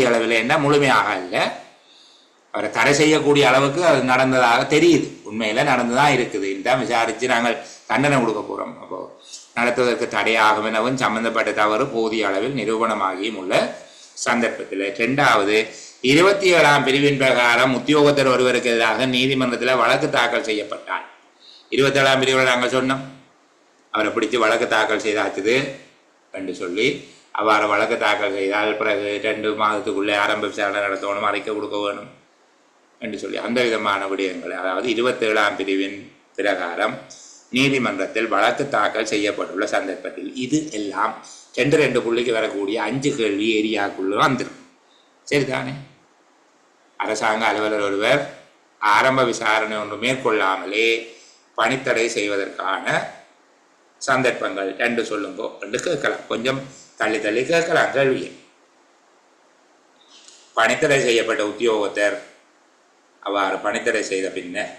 அளவில் என்ன முழுமையாக இல்லை, அவரை தடை செய்யக்கூடிய அளவுக்கு அது நடந்ததாக தெரியுது, உண்மையில் நடந்துதான் இருக்குது, இதுதான் விசாரித்து நாங்கள் தண்டனை கொடுக்க போகிறோம், அப்போ நடத்துவதற்கு தடையாகும் எனவும் சம்பந்தப்பட்ட தவறு போதிய அளவில் நிரூபணமாகியும் உள்ள சந்தர்ப்பத்தில். 2வது 27ஆம் பிரிவின் பிரகாரம் உத்தியோகத்தர் ஒருவருக்கு எதிராக நீதிமன்றத்தில் வழக்கு தாக்கல் செய்யப்பட்டார். 27ஆம் பிரிவில் நாங்கள் சொன்னோம், அவரை பிடித்து வழக்கு தாக்கல் செய்தாச்சுது என்று சொல்லி, அவ்வாறு வழக்கு தாக்கல் செய்தால் பிறகு 2 மாதத்துக்குள்ளே ஆரம்ப விசாரணை நடத்தணும், அறிக்கை கொடுக்க வேணும் என்று சொல்லி அந்த விதமான விடயங்கள், அதாவது 27ஆம் பிரிவின் பிரகாரம் நீதிமன்றத்தில் வழக்கு தாக்கல் செய்யப்பட்டுள்ள சந்தர்ப்பத்தில் இது எல்லாம் 2 புள்ளிக்கு வரக்கூடிய 5 கேள்வி ஏரியாக்குள்ள வந்துடும், சரிதானே? அரசாங்க அலுவலர் ஒருவர் ஆரம்ப விசாரணை ஒன்று மேற்கொள்ளாமலே பணித்தடை செய்வதற்கான சந்தர்ப்பங்கள் 2 சொல்லுங்கோ என்று கேட்கலாம். கொஞ்சம் தள்ளி தள்ளி கேட்கலாம் கேள்வியை. பணித்தடை செய்யப்பட்ட உத்தியோகத்தர் அவ்வாறு பணித்தடை செய்த பின்னர்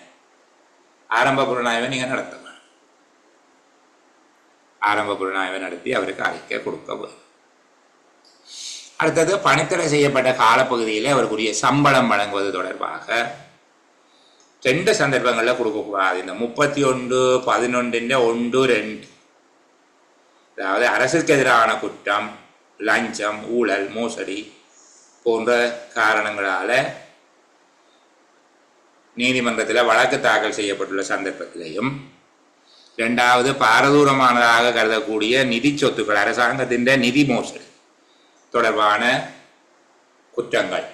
ஆரம்ப புலனாய்வை நீங்கள் நடத்தணும். ஆரம்ப புலனாய்வை நடத்தி அவருக்கு அறிக்கை கொடுக்க வேண்டும். அடுத்தது பணித்தடை செய்யப்பட்ட காலப்பகுதியில் அவருக்குரிய சம்பளம் வழங்குவது தொடர்பாக 2 சந்தர்ப்பங்களில் கொடுக்கக்கூடாது. இந்த 31(11)(1)(2), அதாவது அரசுக்கு எதிரான குற்றம், லஞ்சம், ஊழல், மோசடி போன்ற காரணங்களால நீதிமன்றத்தில் வழக்கு தாக்கல் செய்யப்பட்டுள்ள சந்தர்ப்பத்திலையும், 2வது பாரதூரமானதாக கருதக்கூடிய நிதி சொத்துக்கள், அரசாங்கத்தின் நிதி மோசடி தொடர்பான குற்றங்கள்,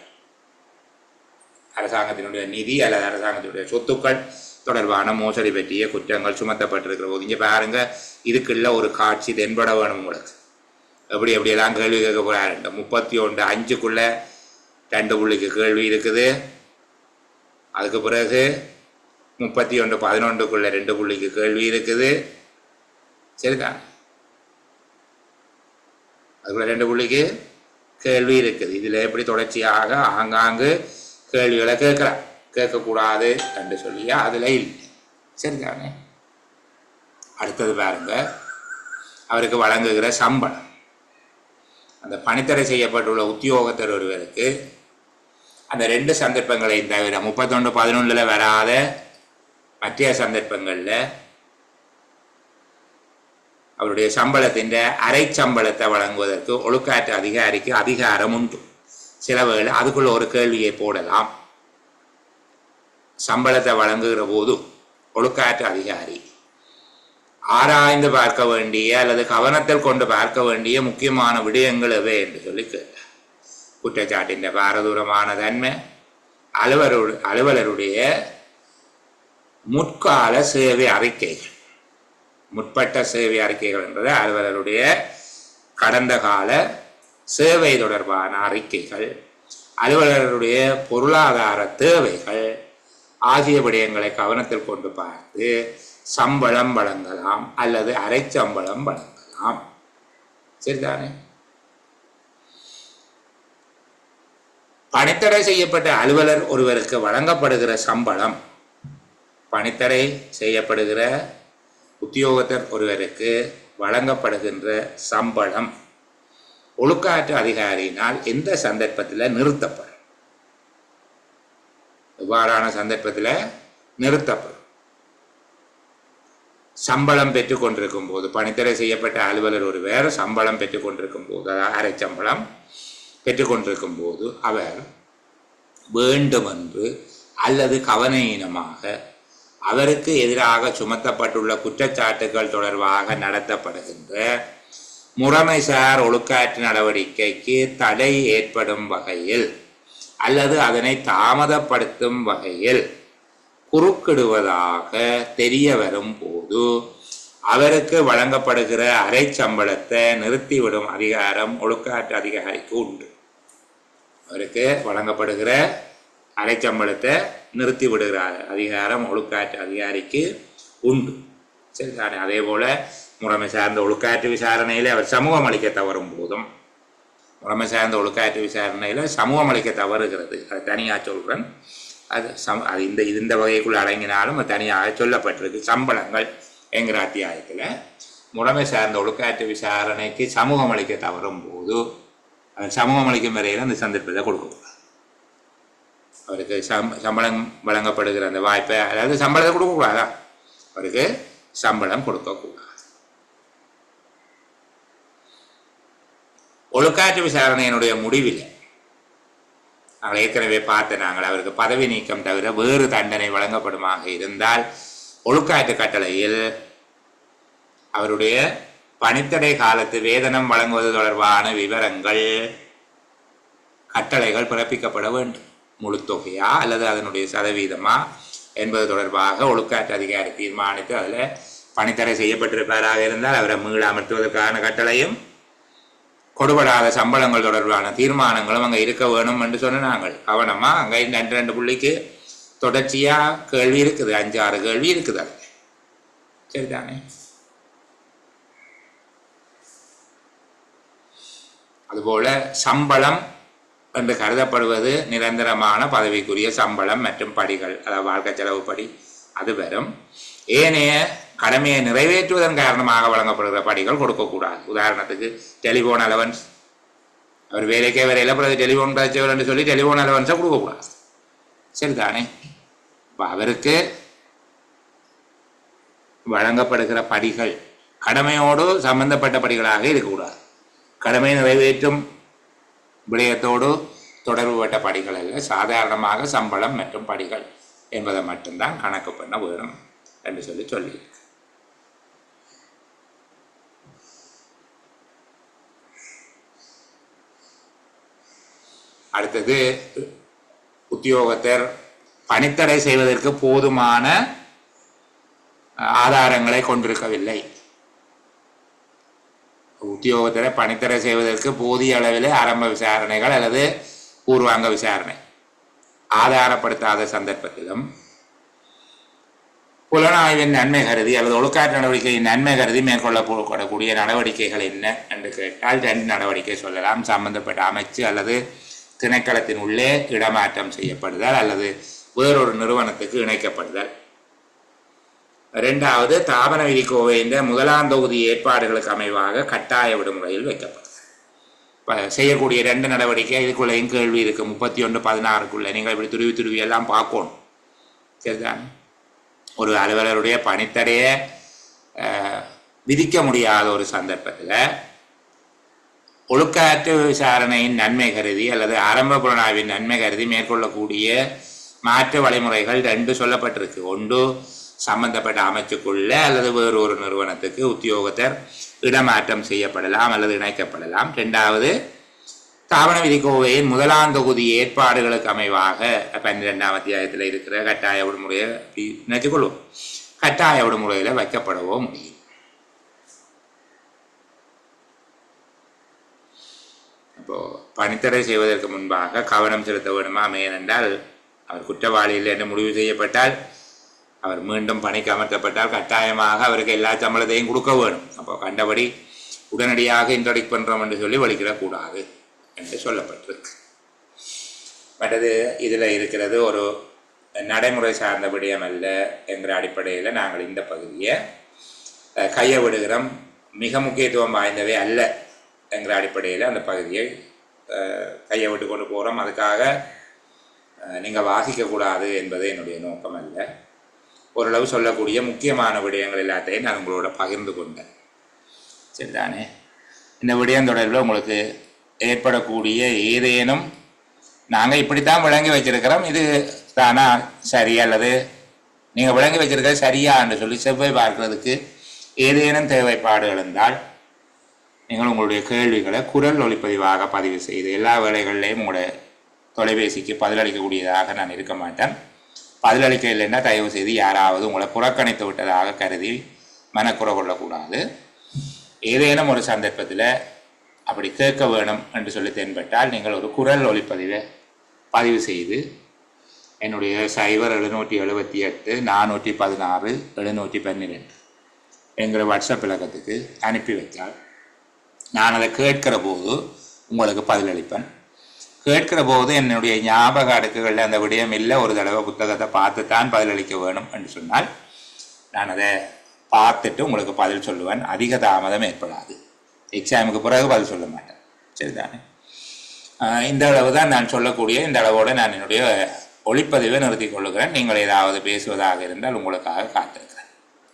அரசாங்கத்தினுடைய நிதி அல்லது அரசாங்கத்தினுடைய சொத்துக்கள் தொடர்பான மோசடி பற்றிய குற்றங்கள் சுமத்தப்பட்டிருக்கிற போது, இங்கே பாருங்க, இதுக்குள்ள ஒரு காட்சி தென்பட வேணும் உங்களுக்கு. எப்படியெல்லாம் கேள்வி கேட்க போறாரு. 31(5)க்குள்ள 2 புள்ளிக்கு கேள்வி இருக்குது, அதுக்கு பிறகு 31(11)க்குள்ள 2 புள்ளிக்கு கேள்வி இருக்குது, சரிதான்? அதுக்குள்ள 2 புள்ளிக்கு கேள்வி இருக்குது. இதில் எப்படி தொடர்ச்சியாக ஆங்காங்கு கேள்விகளை கேட்கக்கூடாது என்று சொல்லியா அதில் இல்லை, சரிதானே? அடுத்தது பாருங்க, அவருக்கு வழங்குகிற சம்பளம். அந்த பணித்தடை செய்யப்பட்டுள்ள உத்தியோகத்தர் ஒருவருக்கு அந்த 2 சந்தர்ப்பங்களையும் தவிர 31-11 வராத மற்ற சந்தர்ப்பங்களில் அவருடைய சம்பளத்தின் அரை சம்பளத்தை வழங்குவதற்கு ஒழுக்காற்று அதிகாரிக்கு அதிகாரம் உண்டு. சில வேளை அதுக்குள்ள ஒரு கேள்வியை போடலாம். சம்பளத்தை வழங்குகிற போது ஒழுக்காற்று அதிகாரி ஆராய்ந்து பார்க்க வேண்டிய அல்லது கவனத்தில் கொண்டு பார்க்க வேண்டிய முக்கியமான விடயங்கள் எவை என்று சொல்லி கேட்டார். குற்றச்சாட்டின் பாரதூரமான தன்மை, அலுவலருடைய முற்கால சேவை அறிக்கைகள், முற்பட்ட சேவை அறிக்கைகள் என்பது அலுவலருடைய கடந்த கால சேவை தொடர்பான அறிக்கைகள், அலுவலருடைய பொருளாதார தேவைகள் ஆகிய விடயங்களை கவனத்தில் கொண்டு பார்த்து சம்பளம் வழங்கலாம் அல்லது அரை சம்பளம் வழங்கலாம். சரிதானே? பணித்தடை செய்யப்பட்ட அலுவலர் ஒருவருக்கு வழங்கப்படுகிற சம்பளம், பணித்தடை செய்யப்படுகிற உத்தியோகத்தர் ஒருவருக்கு வழங்கப்படுகின்ற சம்பளம் ஒழுக்காற்று அதிகாரியினால் எந்த சந்தர்ப்பத்தில் நிறுத்தப்படும்? இவ்வாறான சந்தர்ப்பத்தில் நிறுத்தப்படும். சம்பளம் பெற்றுக் கொண்டிருக்கும் போது, பணித்தடை செய்யப்பட்ட அலுவலர் ஒருவர் சம்பளம் பெற்றுக் கொண்டிருக்கும் போது, அதாவது அரை சம்பளம் பெற்றுக்கொண்டிருக்கும் போது அவர் வேண்டுமென்று அல்லது கவனயீனமாக அவருக்கு எதிராக சுமத்தப்பட்டுள்ள குற்றச்சாட்டுகள் தொடர்பாக நடத்தப்படுகின்ற முறைமைசார் ஒழுக்காற்று நடவடிக்கைக்கு தடை ஏற்படும் வகையில் அல்லது அதனை தாமதப்படுத்தும் வகையில் குறுக்கிடுவதாக தெரிய வரும் போது அவருக்கு வழங்கப்படுகிற அரை சம்பளத்தை நிறுத்திவிடும் அதிகாரம் ஒழுக்காற்று அதிகாரிக்கு உண்டு. அவருக்கு வழங்கப்படுகிற அரை சம்பளத்தை நிறுத்தி விடுகிற அதிகாரம் ஒழுக்காற்று அதிகாரிக்கு உண்டு. சரிதானே? அதே போல முறைமை சார்ந்த ஒழுக்காற்று விசாரணையில் அவர் சமூகம் அளிக்க தவறும் போதும், முறைமை சார்ந்த ஒழுக்காற்று விசாரணையில் சமூகம் அளிக்க தவறுகிறது, அது தனியாக சொல்கிறேன். அது இந்த வகைக்குள் அடங்கினாலும் அது தனியாக சொல்லப்பட்டிருக்கு. சம்பளங்கள் என்கிற அத்தியாயத்தில் முறைமை சார்ந்த ஒழுக்காற்று விசாரணைக்கு சமூகம் அளிக்க தவறும் போது சமூகம் அளிக்கும் வரையில் அந்த சந்தர்ப்பத்தை கொடுக்கக்கூடாது. அவருக்கு சம்பளம் வழங்கப்படுகிற அந்த வாய்ப்பை, அதாவது சம்பளத்தை கொடுக்கக்கூடாதா, அவருக்கு சம்பளம் கொடுக்கக்கூடாது. ஒழுக்காற்று விசாரணையினுடைய முடிவில் நாங்கள் ஏற்கனவே நாங்கள் அவருக்கு பதவி நீக்கம் தவிர வேறு தண்டனை வழங்கப்படுமாக இருந்தால் ஒழுக்காற்று கட்டளையில் அவருடைய பணித்தடை காலத்து வேதனம் வழங்குவது தொடர்பான விவரங்கள், கட்டளைகள் பிறப்பிக்கப்பட வேண்டும். முழு தொகையா அல்லது அதனுடைய சதவீதமா என்பது தொடர்பாக ஒழுக்காற்று அதிகாரி தீர்மானித்து அதில் பணித்தடை செய்யப்பட்டிருப்பாராக இருந்தால் அவரை மீள அமர்த்துவதற்கான கட்டளையும், கொடுபடாத சம்பளங்கள் தொடர்பான தீர்மானங்களும் அங்கே இருக்க வேணும் என்று சொன்ன நாங்கள் கவனமாக அங்கே 2 புள்ளிக்கு தொடர்ச்சியாக கேள்வி இருக்குது, 5-6 கேள்வி இருக்குது. அது சரிதானே? அதுபோல சம்பளம் என்று கருதப்படுவது நிரந்தரமான பதவிக்குரிய சம்பளம் மற்றும் படிகள், அதாவது வாழ்க்கை செலவு படி, அது வரும். ஏனைய கடமையை நிறைவேற்றுவதன் காரணமாக வழங்கப்படுகிற படிகள் கொடுக்கக்கூடாது. உதாரணத்துக்கு டெலிஃபோன் அலவன்ஸ், அவர் வேலைக்கே வரையில் பிறகு டெலிஃபோன் பிரச்சவர் என்று சொல்லி டெலிஃபோன் அலவன்ஸை கொடுக்கக்கூடாது. சரிதானே? இப்போ அவருக்கு வழங்கப்படுகிற படிகள் கடமையோடு சம்பந்தப்பட்ட படிகளாக இருக்கக்கூடாது. கடமை நிறைவேற்றும் விடயத்தோடு தொடர்புபட்ட படிகள் அல்ல, சாதாரணமாக சம்பளம் மற்றும் படிகள் என்பதை மட்டும்தான் கணக்கு பண்ண வேணும் என்று சொல்லி அடுத்தது, உத்தியோகத்தர் பணித்தடை செய்வதற்கு போதுமான ஆதாரங்களை கொண்டிருக்கவில்லை. உத்தியோகத்தரை பணித்தடை செய்வதற்கு போதிய அளவில் ஆரம்ப விசாரணைகள் அல்லது பூர்வாங்க விசாரணை ஆதாரப்படுத்தாத சந்தர்ப்பத்திலும் புலனாய்வின் நன்மை கருதி அல்லது ஒழுக்காற்று நடவடிக்கையின் நன்மை கருதி மேற்கொள்ளப்படக்கூடிய நடவடிக்கைகள் என்ன என்று கேட்டால் 2 நடவடிக்கை சொல்லலாம். சம்பந்தப்பட்ட அமைச்சு அல்லது திணைக்களத்தின் உள்ளே இடமாற்றம் செய்யப்படுதல் அல்லது வேறொரு நிறுவனத்துக்கு இணைக்கப்படுதல். 2வது, தாபன விதிக்கோவையின் 1ஆம் தொகுதி ஏற்பாடுகளுக்கு அமைவாக கட்டாய விடுமுறையில் வைக்கப்படுதல். செய்யக்கூடிய 2 நடவடிக்கை இதுக்குள்ளேயும் கேள்வி இருக்குது. 31/16க்குள்ளே நீங்கள் இப்படி துருவி துருவி எல்லாம் பார்க்கணும். சரிதான். ஒரு அலுவலருடைய பணித்தடையை விதிக்க முடியாத ஒரு சந்தர்ப்பத்தில் ஒழுக்காற்று விசாரணையின் நன்மை கருதி அல்லது ஆரம்ப புலனாய்வின் நன்மை கருதி மேற்கொள்ளக்கூடிய மாற்று வழிமுறைகள் 2 சொல்லப்பட்டிருக்கு. ஒன்று, சம்பந்தப்பட்ட அமைச்சுக்குள்ள அல்லது வேறு ஒரு நிறுவனத்துக்கு உத்தியோகத்தர் இடமாற்றம் செய்யப்படலாம் அல்லது இணைக்கப்படலாம். 2வது, தாவண விதிக்கோவையின் 1ஆம் தொகுதி ஏற்பாடுகளுக்கு அமைவாக 12ஆம் அத்தியாயத்தில் இருக்கிற கட்டாய விடுமுறையை நினைச்சுக்கொள்வோம், கட்டாய விடுமுறையில் வைக்கப்படவோ முடியும். அப்போது பணித்தடை செய்வதற்கு முன்பாக கவனம் செலுத்த வேணுமா? ஏனென்றால் அவர் குற்றவாளி இல்லை என்று முடிவு செய்யப்பட்டால், அவர் மீண்டும் பணிக்கு அமர்த்தப்பட்டால் கட்டாயமாக அவருக்கு எல்லா சம்பளத்தையும் கொடுக்க வேணும். அப்போ கண்டபடி உடனடியாக இன்ட்ரடிக்ட் பண்ணுறோம் என்று சொல்லி வலிக்கிடக்கூடாது என்று சொல்லப்பட்டிருக்கு. மற்றது இதில் இருக்கிறது ஒரு நடைமுறை சார்ந்த விடயம் அல்ல என்கிற அடிப்படையில் நாங்கள் இந்த பகுதியை கையை விடுகிறோம். மிக முக்கியத்துவம் வாய்ந்தவை அல்ல என்கிற அடிப்படையில் அந்த பகுதியை கையை விட்டு கொண்டு போகிறோம். அதுக்காக நீங்கள் வாசிக்கக்கூடாது என்பது என்னுடைய நோக்கம் அல்ல. ஓரளவு சொல்லக்கூடிய முக்கியமான விடயங்கள் எல்லாத்தையும் நான் உங்களோட பகிர்ந்து கொண்டேன். சரிதானே? இந்த விடயம் தொடர்பில் உங்களுக்கு ஏற்படக்கூடிய ஏதேனும் நாங்கள் இப்படித்தான் விளங்கி வச்சிருக்கிறோம், இது தானா சரி அல்லது நீங்கள் விளங்கி வச்சிருக்க சரியா என்று சொல்லி செவ்வாய் பார்க்கிறதுக்கு ஏதேனும் தேவைப்பாடுகள் இருந்தால் நீங்கள் உங்களுடைய கேள்விகளை குரல் ஒலிப்பதிவாக பதிவு செய்து எல்லா வேலைகளிலையும் உங்களுடைய தொலைபேசிக்கு பதிலளிக்கக்கூடியதாக நான் இருக்க மாட்டேன். பதிலளிக்க இல்லைன்னா தயவு செய்து யாராவது உங்களை புறக்கணித்து விட்டதாக கருதி மனக்குறை கொள்ளக்கூடாது. ஏதேனும் ஒரு சந்தர்ப்பத்தில் அப்படி கேட்க வேணும் என்று சொல்லி தென்பட்டால் நீங்கள் ஒரு குரல் ஒலிப்பதிவை பதிவு செய்து என்னுடைய 0778 416 712 என்கிற வாட்ஸ்அப் இலக்கத்துக்கு அனுப்பி வைத்தால் நான் அதை கேட்கிற போது உங்களுக்கு பதிலளிப்பேன். கேட்கிற போது என்னுடைய ஞாபக அடுக்குகளில் அந்த விடயம் இல்லை, ஒரு தடவை புத்தகத்தை பார்த்துத்தான் பதிலளிக்க வேணும் என்று சொன்னால் நான் அதை பார்த்துட்டு உங்களுக்கு பதில் சொல்லுவேன். அதிக தாமதம் ஏற்படாது. எக்ஸாமுக்கு பிறகு பதில் சொல்ல மாட்டேன். சரிதானே? இந்த அளவு தான் நான் சொல்லக்கூடிய. இந்த அளவோடு நான் என்னுடைய ஒளிப்பதிவை நிறுத்திக் கொள்ளுகிறேன். நீங்கள் ஏதாவது பேசுவதாக இருந்தால் உங்களுக்காக காத்திருக்கிறேன்.